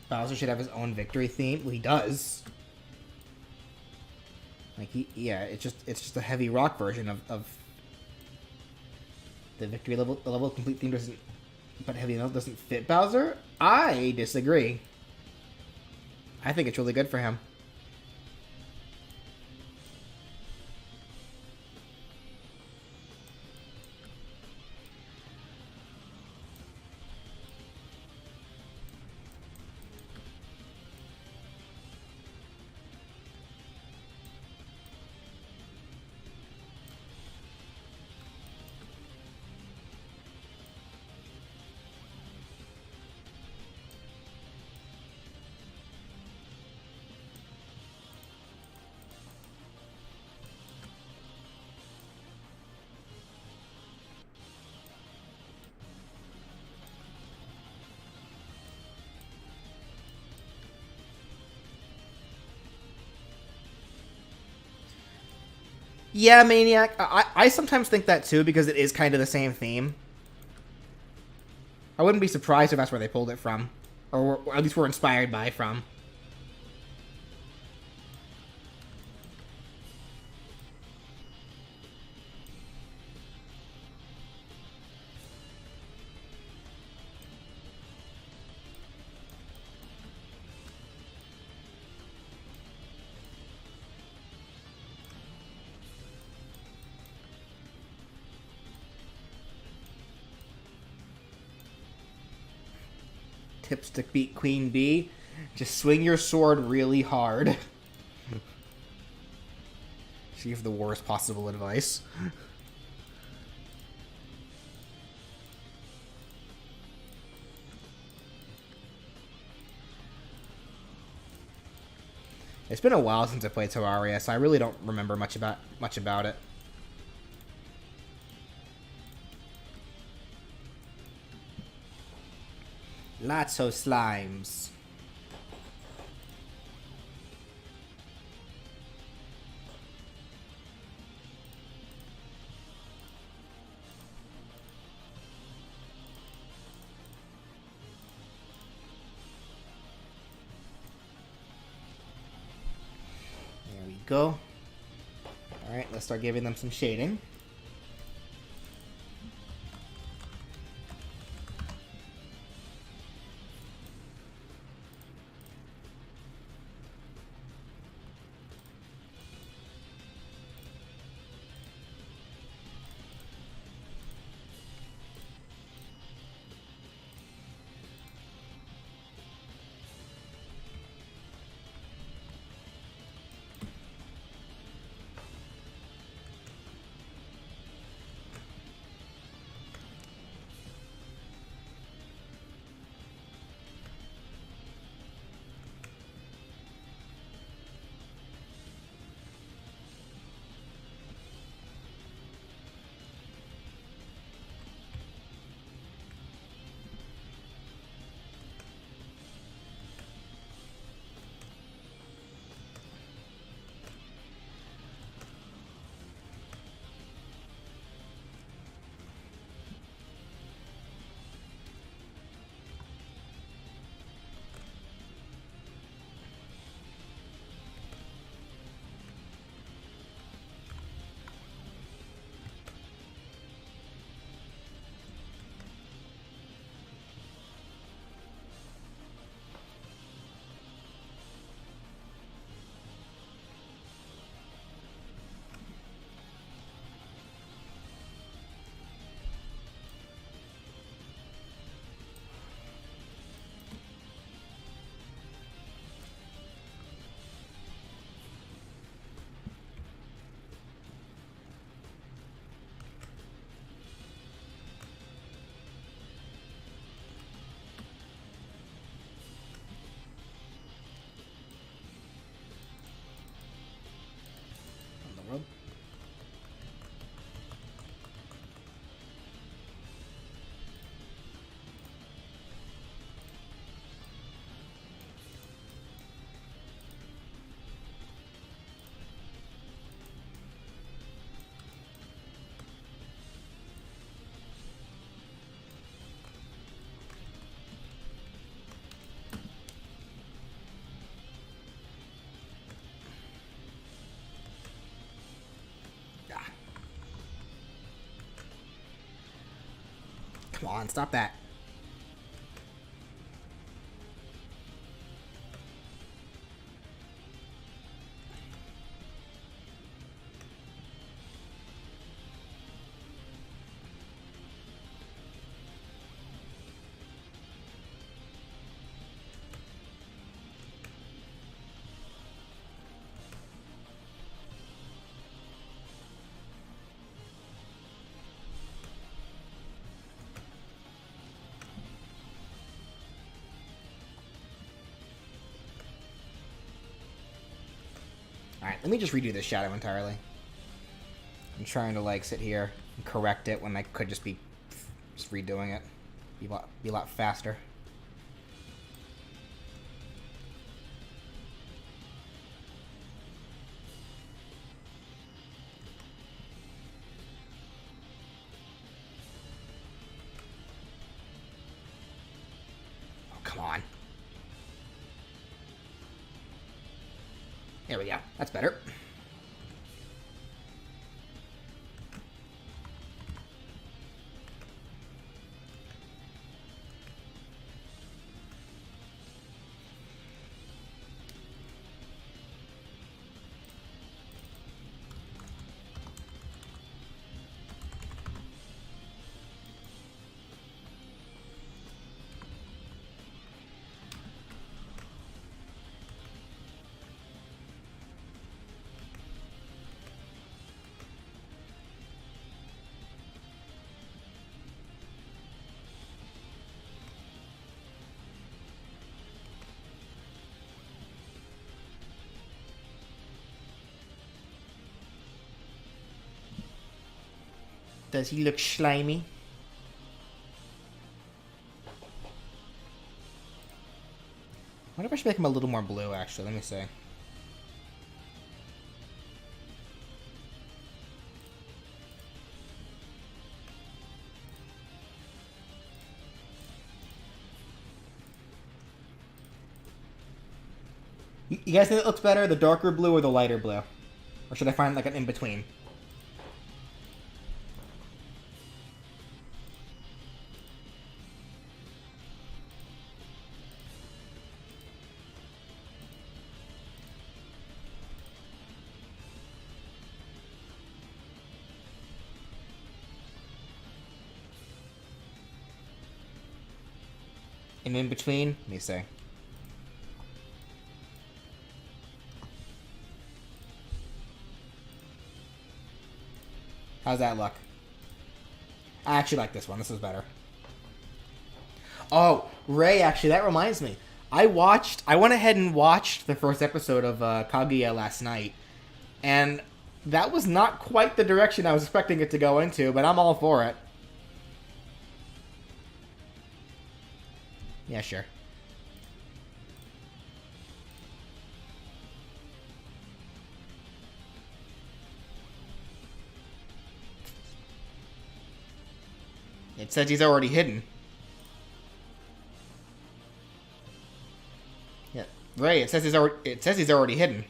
Bowser should have his own victory theme. Well, he does. Like yeah, it's just a heavy rock version of the victory level. The level of complete theme doesn't, but heavy enough doesn't fit Bowser. I disagree. I think it's really good for him. Yeah, Maniac. I sometimes think that too because it is kind of the same theme. I wouldn't be surprised if that's where they pulled it from. Or at least were inspired by from. Tips to beat Queen Bee. Just swing your sword really hard. She gave the worst possible advice. It's been a while since I played Terraria, so I really don't remember much about it. Lots of slimes. There we go. Alright, let's start giving them some shading. Road. Come on, stop that. Alright, let me just redo this shadow entirely. I'm trying to, like, sit here and correct it when I could just be just redoing it. Be a lot faster. Oh, come on. There we go. That's better. Does he look slimy? I wonder if I should make him a little more blue, actually. Let me see. You guys think it looks better, the darker blue or the lighter blue? Or should I find like an in-between? An in-between? Let me see. How's that look? I actually like this one. This is better. Oh, Ray, actually, that reminds me. I went ahead and watched the first episode of Kaguya last night, and that was not quite the direction I was expecting it to go into, but I'm all for it. Yeah, sure. It says he's already hidden. Yeah, Ray. It says he's already hidden.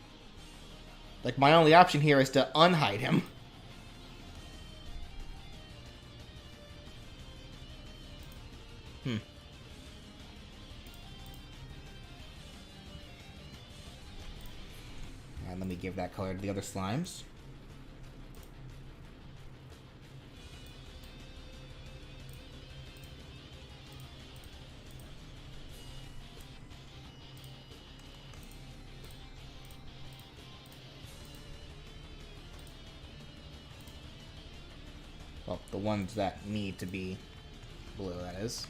Like, my only option here is to unhide him. And let me give that color to the other slimes. Well, the ones that need to be blue, that is.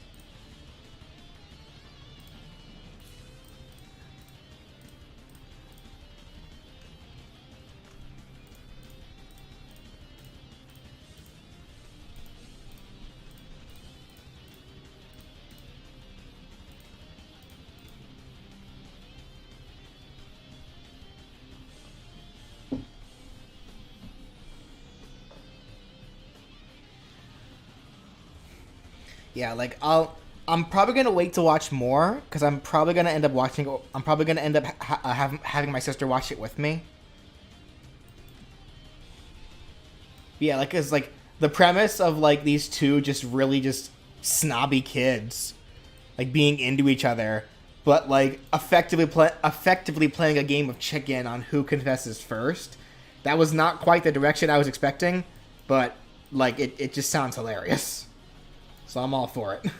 Yeah, like I'm probably gonna wait to watch more because I'm probably gonna end up watching. I'm probably gonna end up having my sister watch it with me. Yeah, like it's like the premise of like these two just really just snobby kids, like being into each other, but like effectively playing a game of chicken on who confesses first. That was not quite the direction I was expecting, but like it just sounds hilarious. So I'm all for it. Let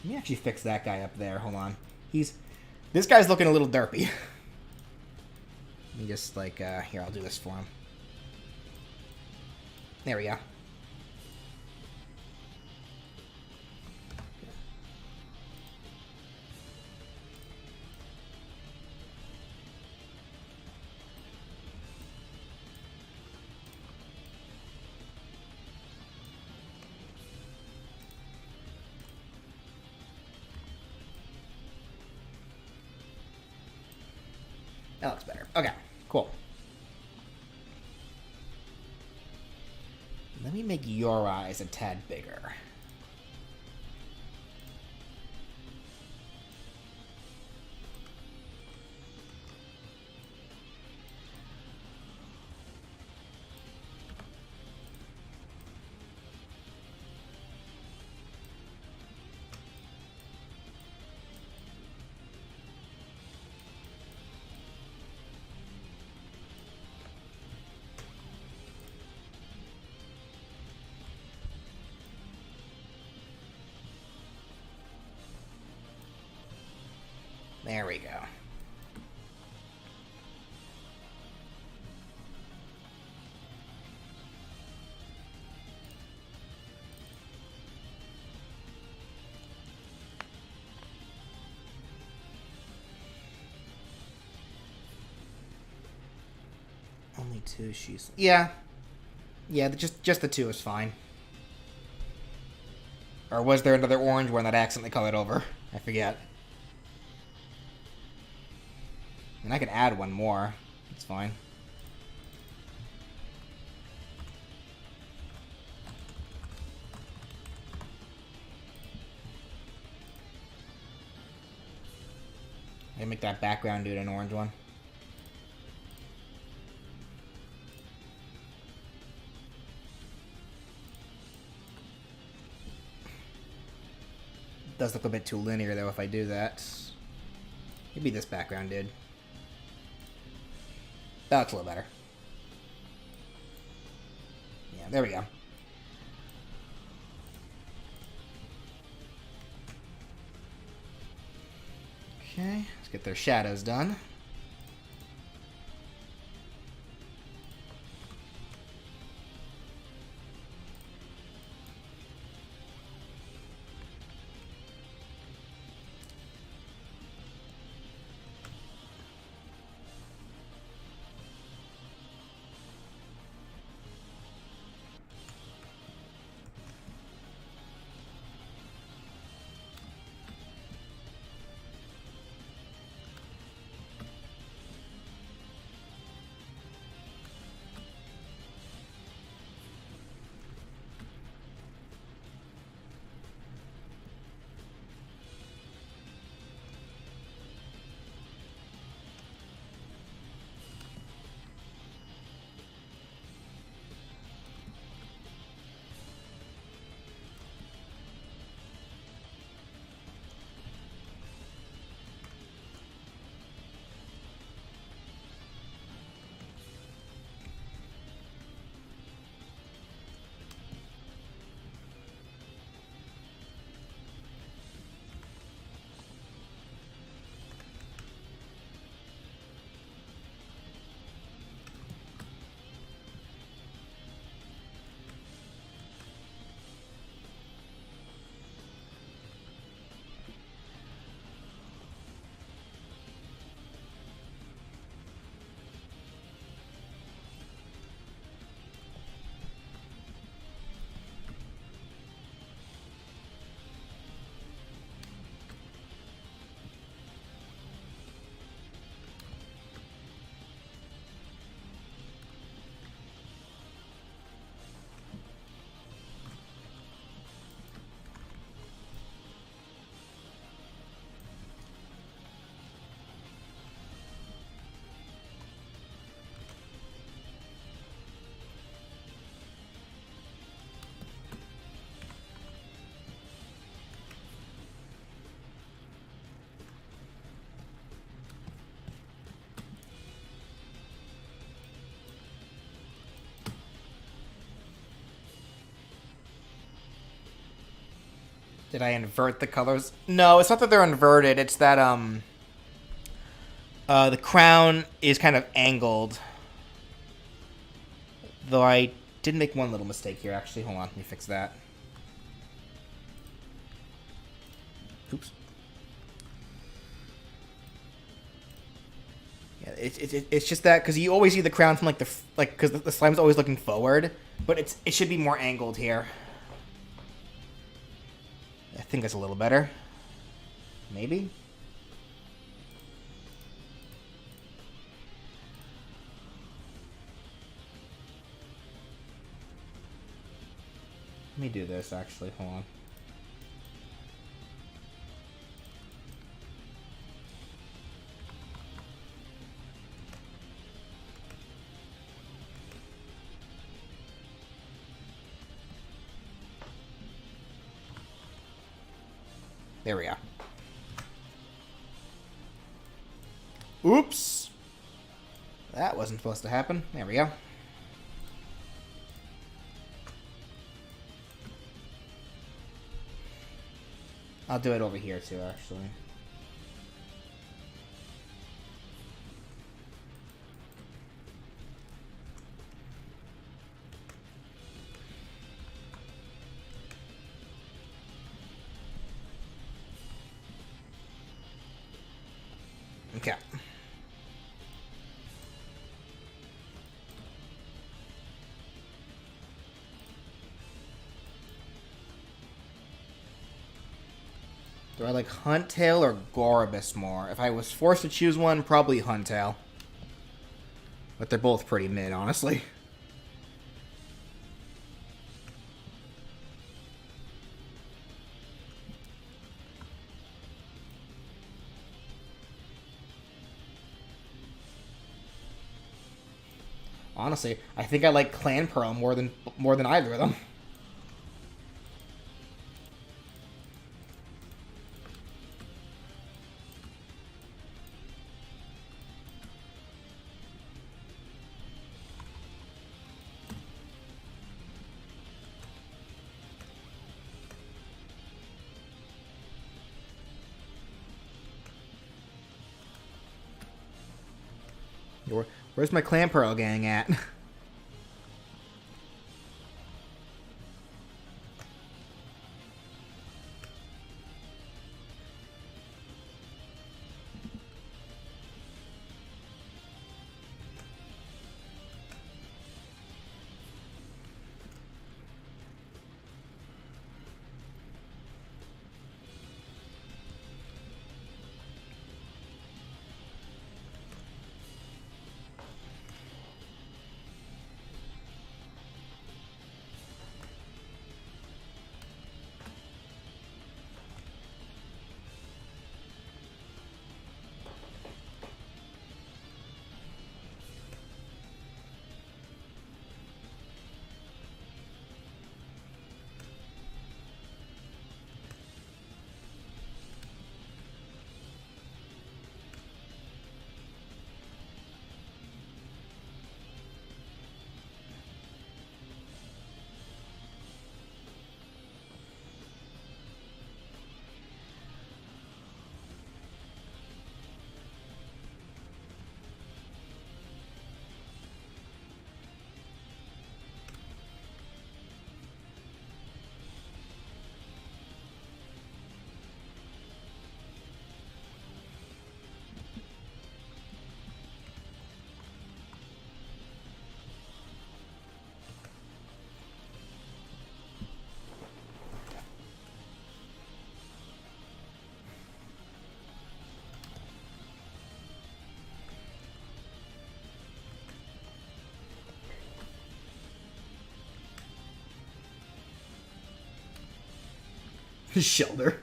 me actually fix that guy up there. Hold on. This guy's looking a little derpy. Let me just like, here, I'll do this for him. There we go. That looks better. Okay, cool. Let me make your eyes a tad bigger. There we go. 2 she's... Yeah. Yeah, just the 2 is fine. Or was there another orange one that I accidentally colored over? I forget. And I can add one more. It's fine. I can make that background dude an orange one. Does look a bit too linear though if I do that. Maybe this background dude. That looks a little better. Yeah, there we go. Okay, let's get their shadows done. Did I invert the colors? No, it's not that they're inverted. It's that the crown is kind of angled. Though I did make one little mistake here, actually. Hold on, let me fix that. Oops. Yeah, it's just that because you always see the crown from like because the slime's always looking forward, but it should be more angled here. I think that's a little better. Maybe. Let me do this, actually. Hold on. There we go. Oops. That wasn't supposed to happen. There we go. I'll do it over here too, actually. Okay. Do I like Huntail or Gorbis more? If I was forced to choose one, probably Huntail. But they're both pretty mid, honestly. Honestly, I think I like Clan Pearl more than either of them. Where's my Clan Pearl gang at? Shelter.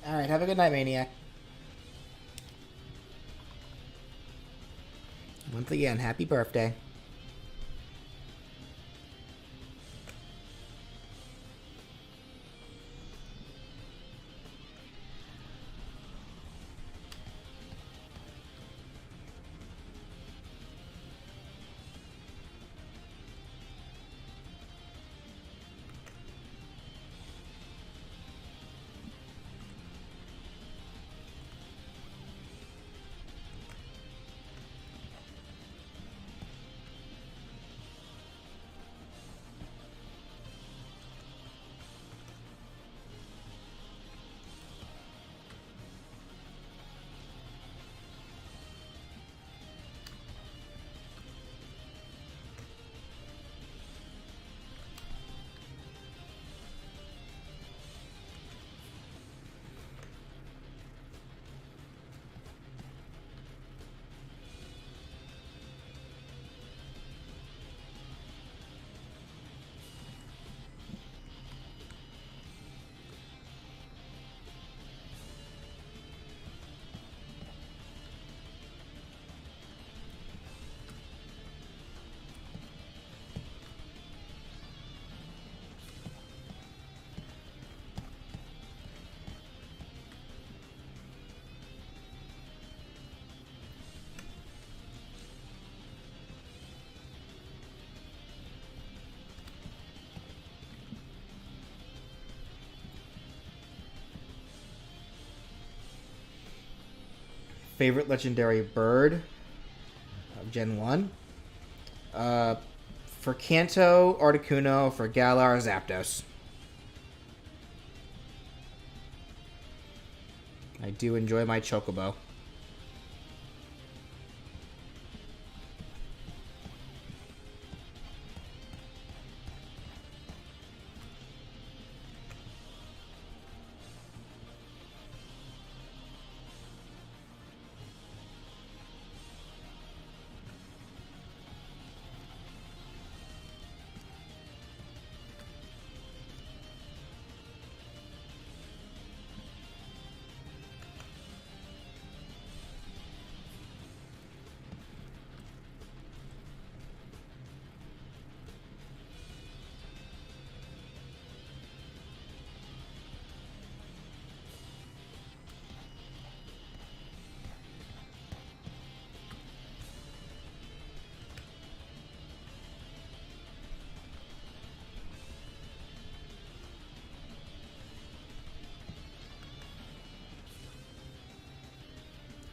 Alright, have a good night, Maniac. Once again, happy birthday. Favorite legendary bird of Gen 1? For Kanto, Articuno. For Galar, Zapdos. I do enjoy my Chocobo.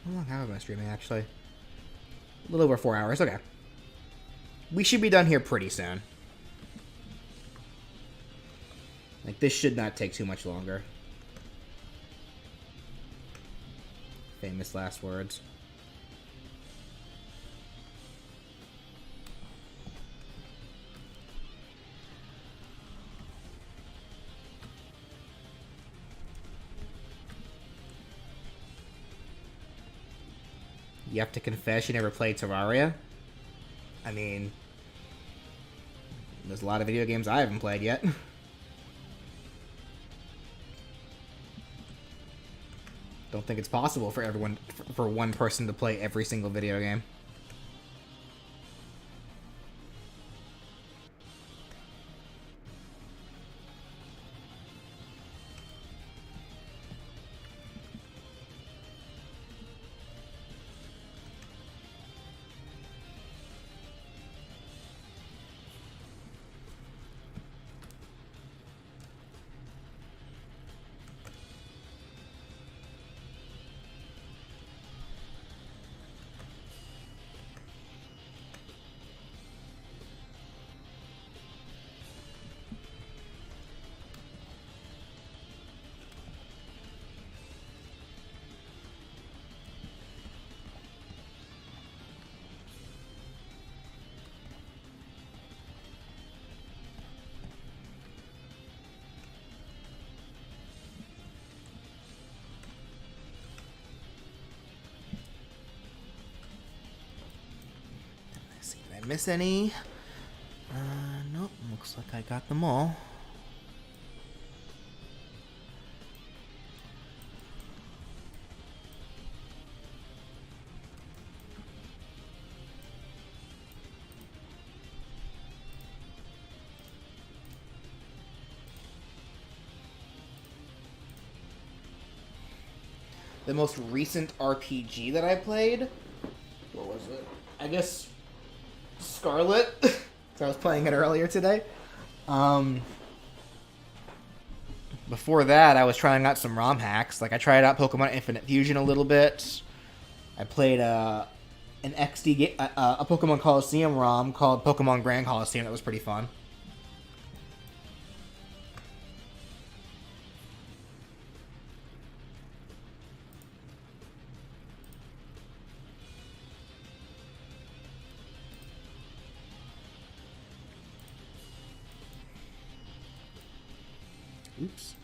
How long have I been streaming, actually? A little over 4 hours. Okay. We should be done here pretty soon. Like, this should not take too much longer. Famous last words. You have to confess you never played Terraria? I mean, there's a lot of video games I haven't played yet. Don't think it's possible for one person to play every single video game. Did I miss any? Nope. Looks like I got them all. the most recent RPG that I played. What was it? I guess Scarlet. So I was playing it earlier today. Before that, I was trying out some ROM hacks. Like I tried out Pokemon Infinite Fusion a little bit. I played an XD a Pokemon Coliseum ROM called Pokemon Grand Coliseum. That was pretty fun. Oops.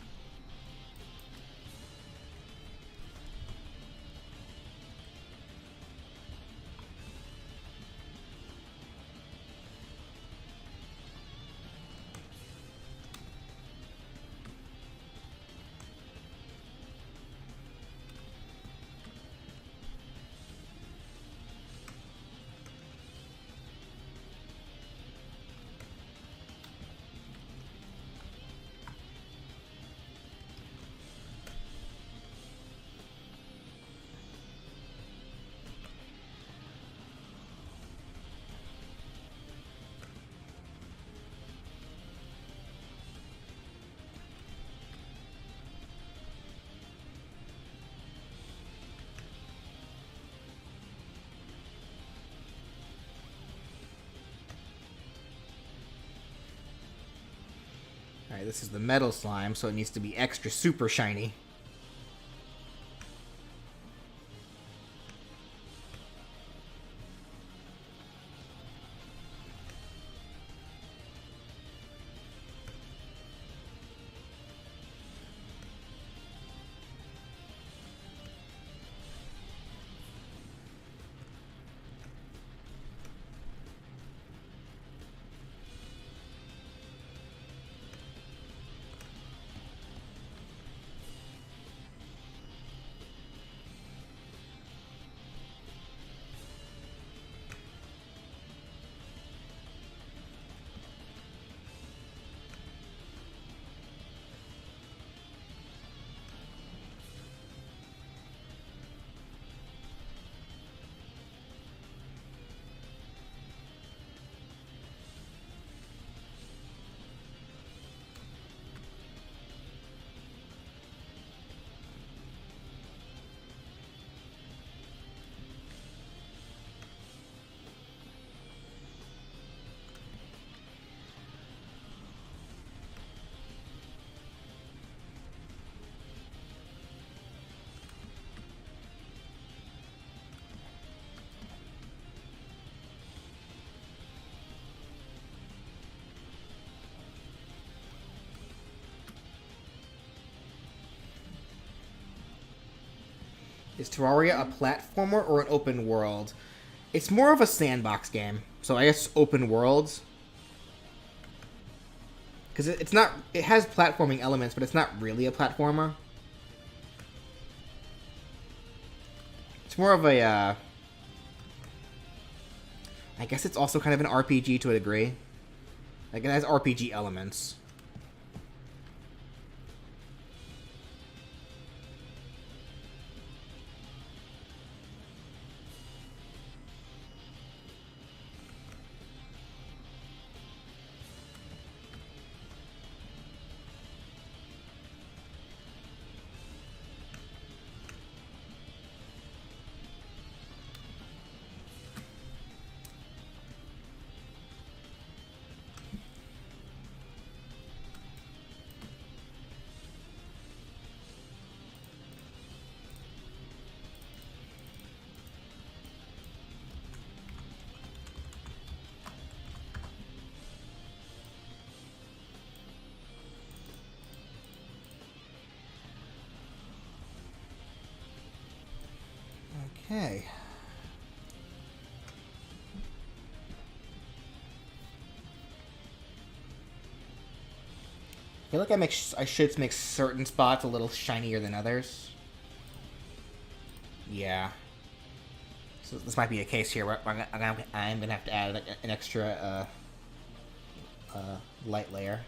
Alright, this is the metal slime, so it needs to be extra super shiny. Is Terraria a platformer or an open world? It's more of a sandbox game, so I guess open worlds. Because it's not... It has platforming elements, but it's not really a platformer. It's more of a... I guess it's also kind of an RPG to a degree. Like, it has RPG elements. Okay. I feel like I should make certain spots a little shinier than others. Yeah. So this might be a case here where I'm gonna have to add an extra light layer.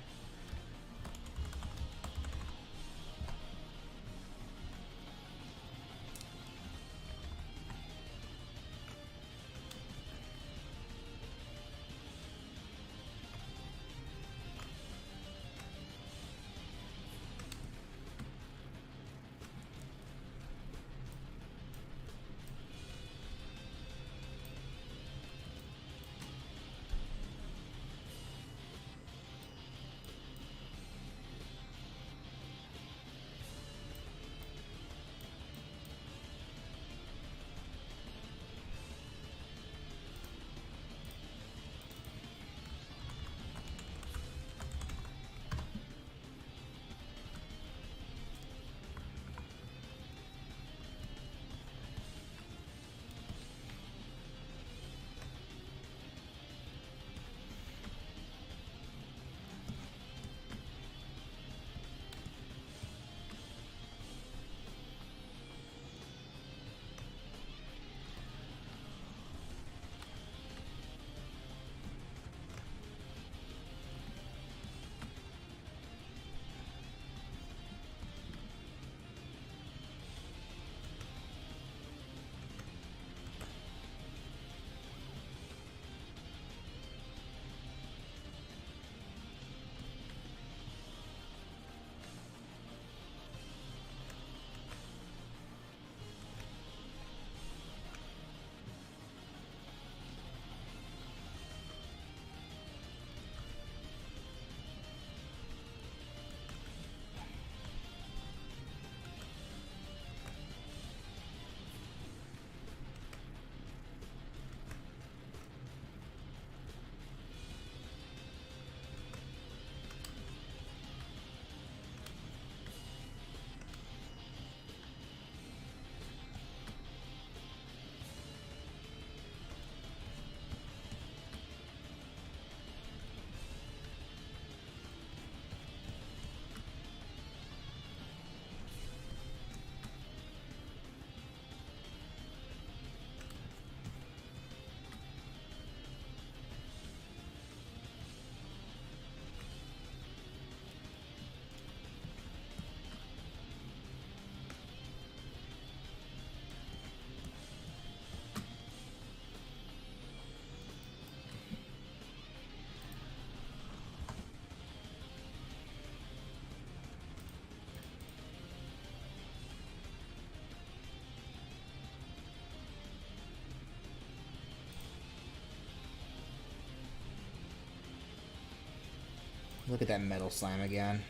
Look at that metal slime again.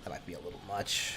That might be a little much.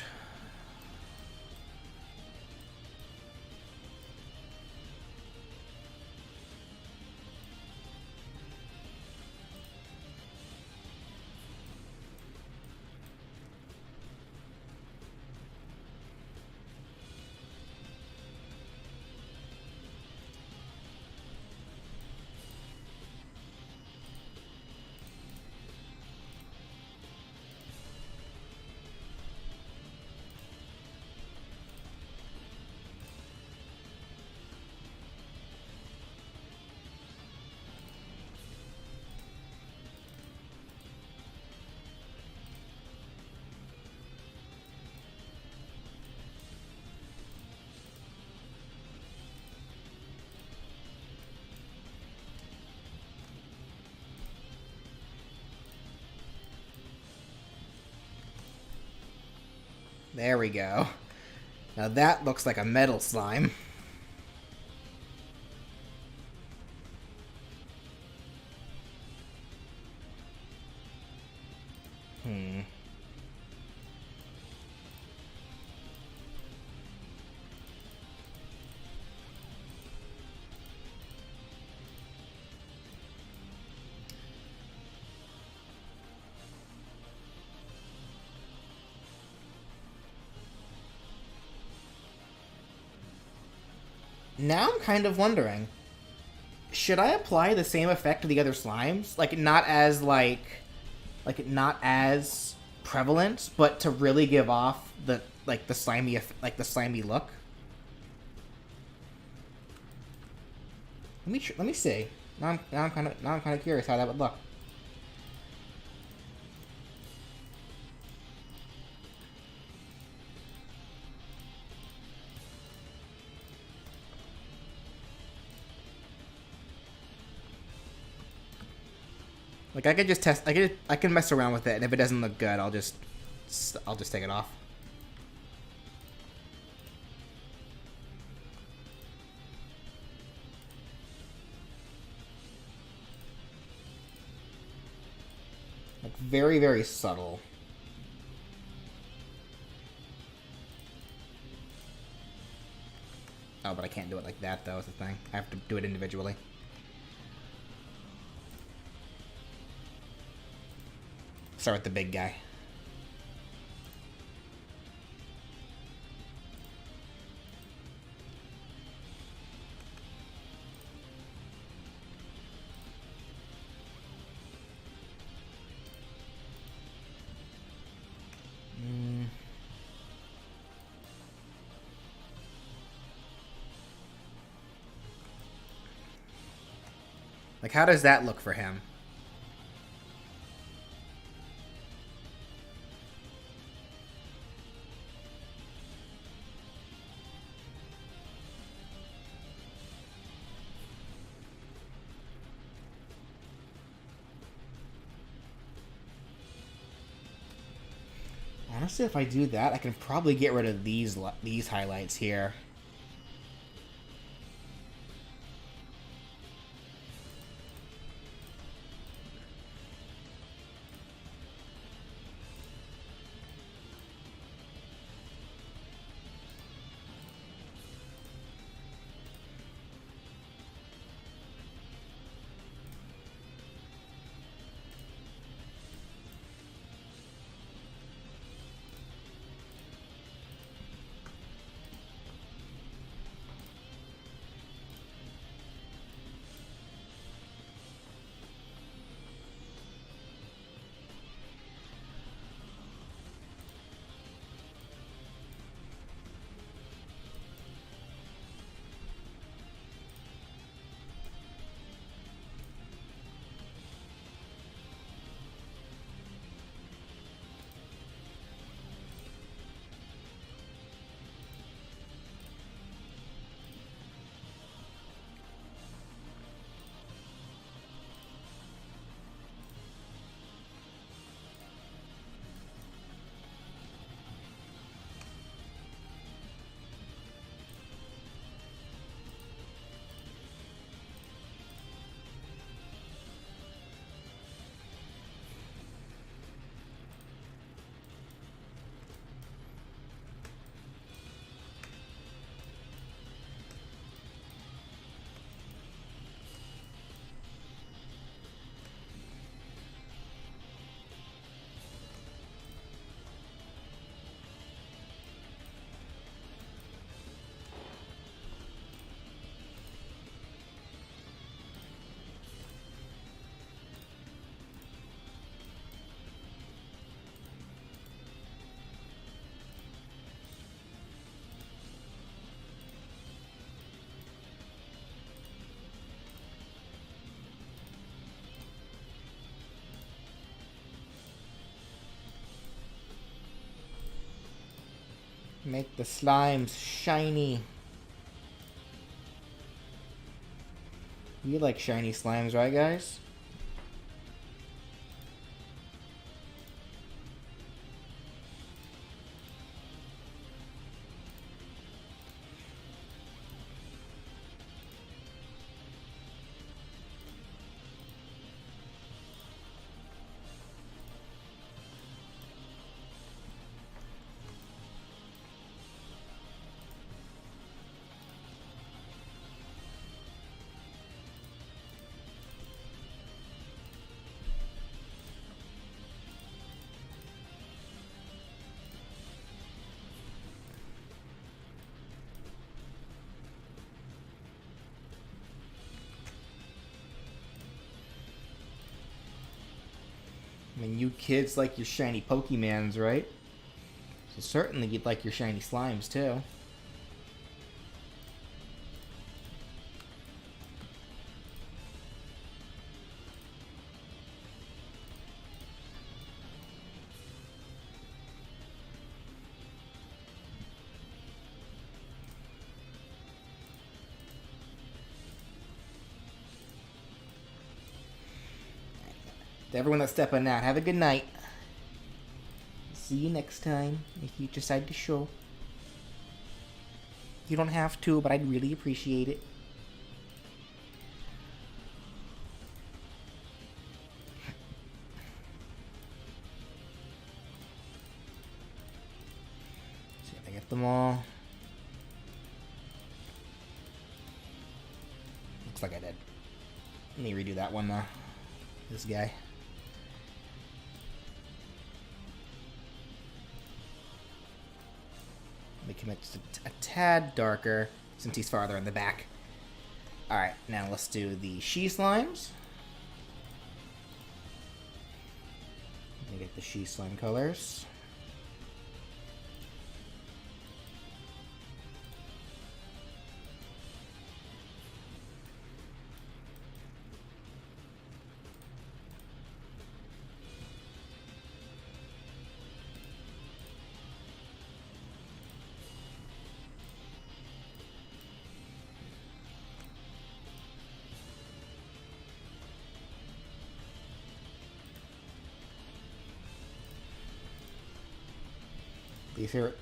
There we go. Now that looks like a metal slime. Now I'm kind of wondering, should I apply the same effect to the other slimes? Like, not as, not as prevalent, but to really give off the slimy look? Let me see. Now I'm kind of curious how that would look. Like, I could just test. I can mess around with it, and if it doesn't look good, I'll just take it off. Like, very, very subtle. Oh, but I can't do it like that, though, is the thing. I have to do it individually. Start with the big guy. Like, how does that look for him? Honestly, if I do that, I can probably get rid of these highlights here. Make the slimes shiny. You like shiny slimes, right, guys? I mean, you kids like your shiny Pokemons, right? So certainly you'd like your shiny slimes, too. To everyone that's stepping out, have a good night. See you next time, if you decide to show. You don't have to, but I'd really appreciate it. See if I get them all. Looks like I did. Let me redo that one, though. This guy. Make him a tad darker since he's farther in the back. Alright, now let's do the she slimes. Let me get the she slime colors.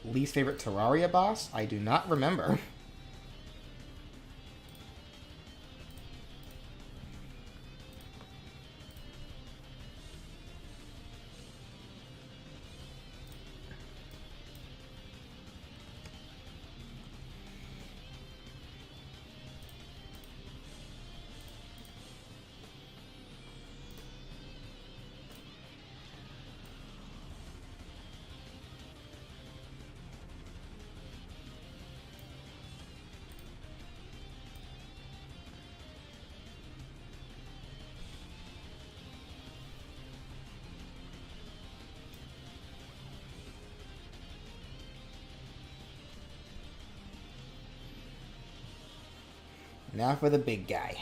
Least favorite Terraria boss? I do not remember. Now for the big guy.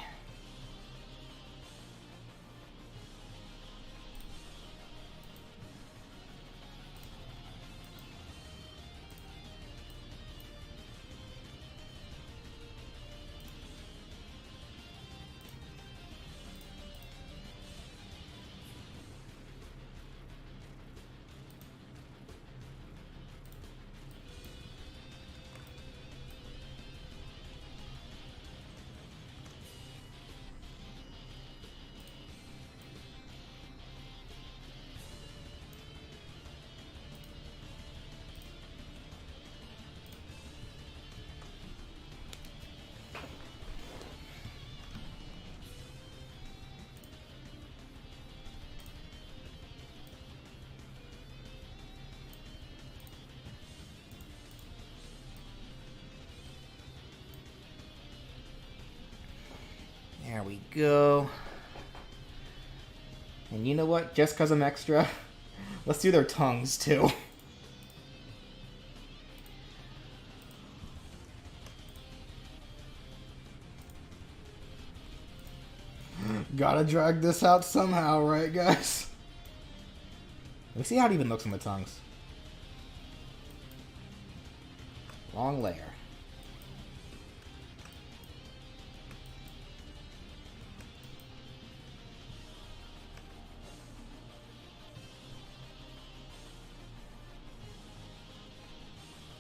There we go. And you know what? Just because I'm extra, let's do their tongues too. Gotta drag this out somehow, right, guys? Let me see how it even looks on the tongues. Wrong layer.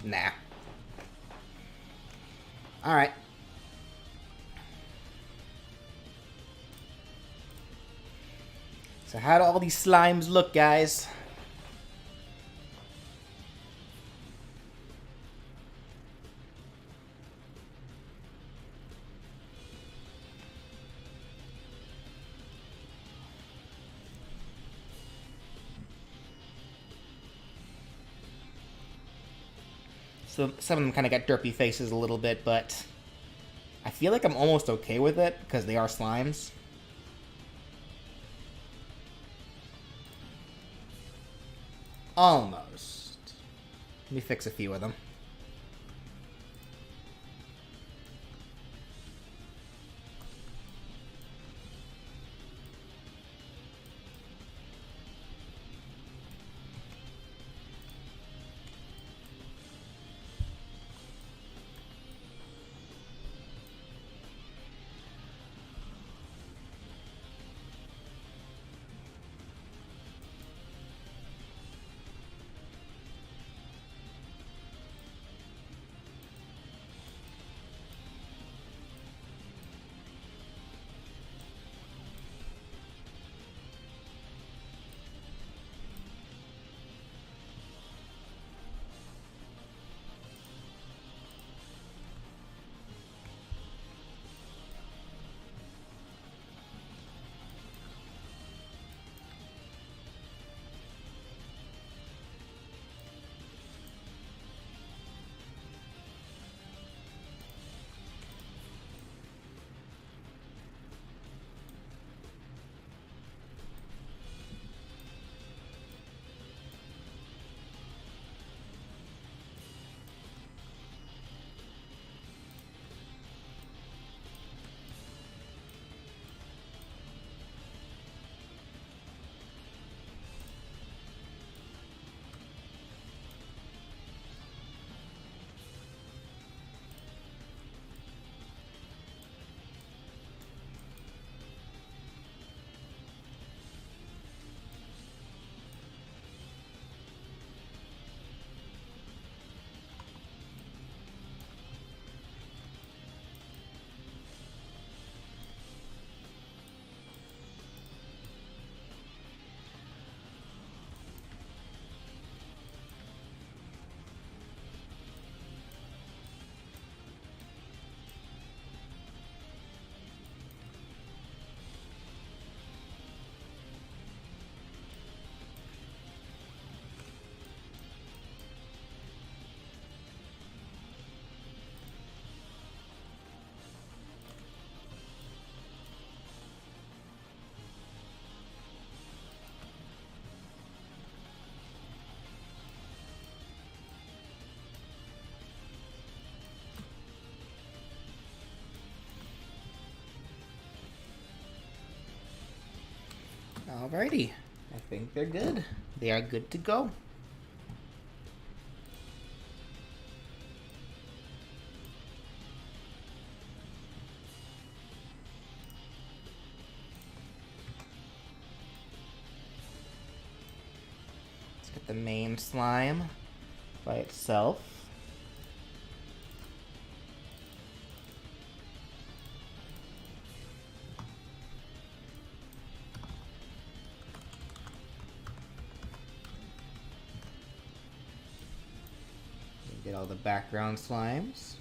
Nah. Alright. So how do all these slimes look, guys? So some of them kind of got derpy faces a little bit, but I feel like I'm almost okay with it because they are slimes. Almost. Let me fix a few of them. Alrighty. I think they're good. They are good to go. Let's get the main slime by itself. Get all the background slimes.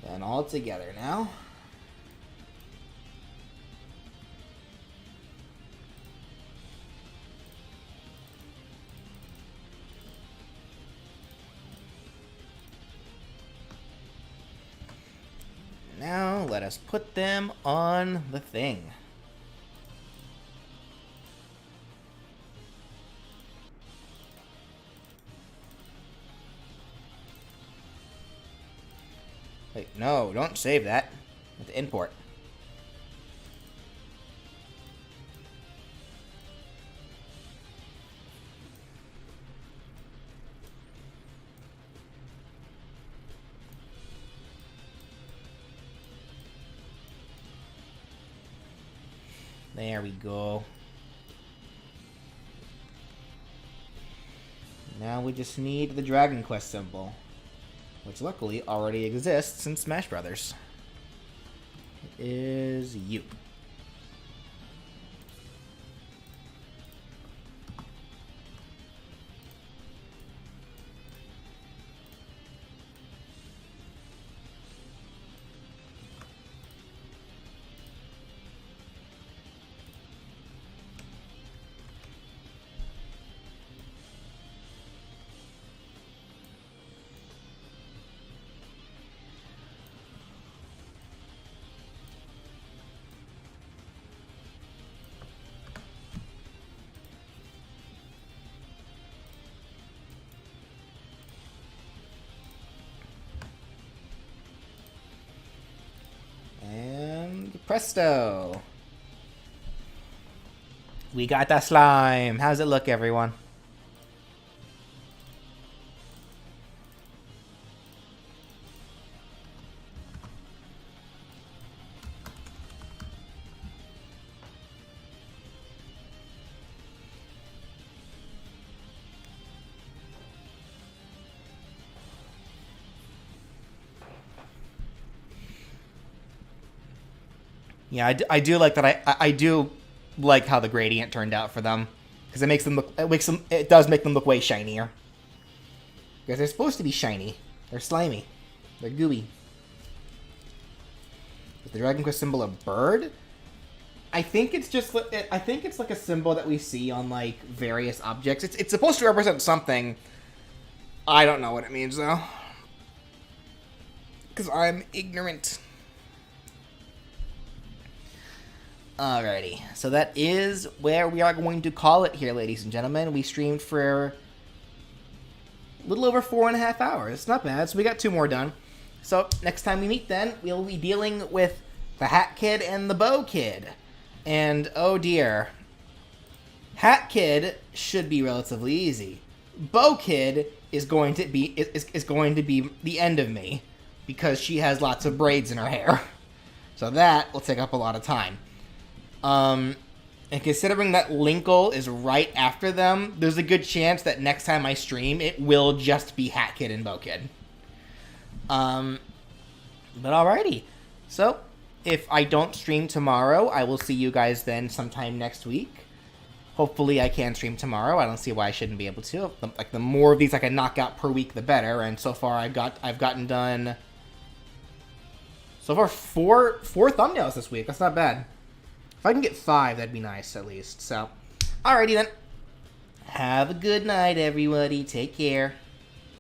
And all together now. Now let us put them on the thing. Wait, no, don't save that. Have to import. There we go. Now we just need the Dragon Quest symbol, which luckily already exists in Smash Brothers. It is you. Presto! We got that slime. How's it look, everyone? Yeah, I do like that. I do like how the gradient turned out for them, because it makes them look. It does make them look way shinier. Because they're supposed to be shiny. They're slimy. They're gooey. Is the Dragon Quest symbol a bird? I think it's just. I think it's like a symbol that we see on like various objects. It's supposed to represent something. I don't know what it means though. Because I'm ignorant. Alrighty, so that is where we are going to call it here, ladies and gentlemen. We streamed for a little over 4.5 hours. It's not bad, so we got 2 more done. So next time we meet then, we'll be dealing with the Hat Kid and the Bow Kid. And oh dear, Hat Kid should be relatively easy. Bow Kid is going to be the end of me, because she has lots of braids in her hair. So that will take up a lot of time. And considering that Linkle is right after them, there's a good chance that next time I stream, it will just be Hat Kid and Bow Kid. But alrighty. So, if I don't stream tomorrow, I will see you guys then sometime next week. Hopefully I can stream tomorrow. I don't see why I shouldn't be able to. Like, the more of these I can knock out per week, the better. And so far, I've gotten done... So far, four thumbnails this week. That's not bad. If I can get 5, that'd be nice, at least. So, alrighty then. Have a good night, everybody. Take care.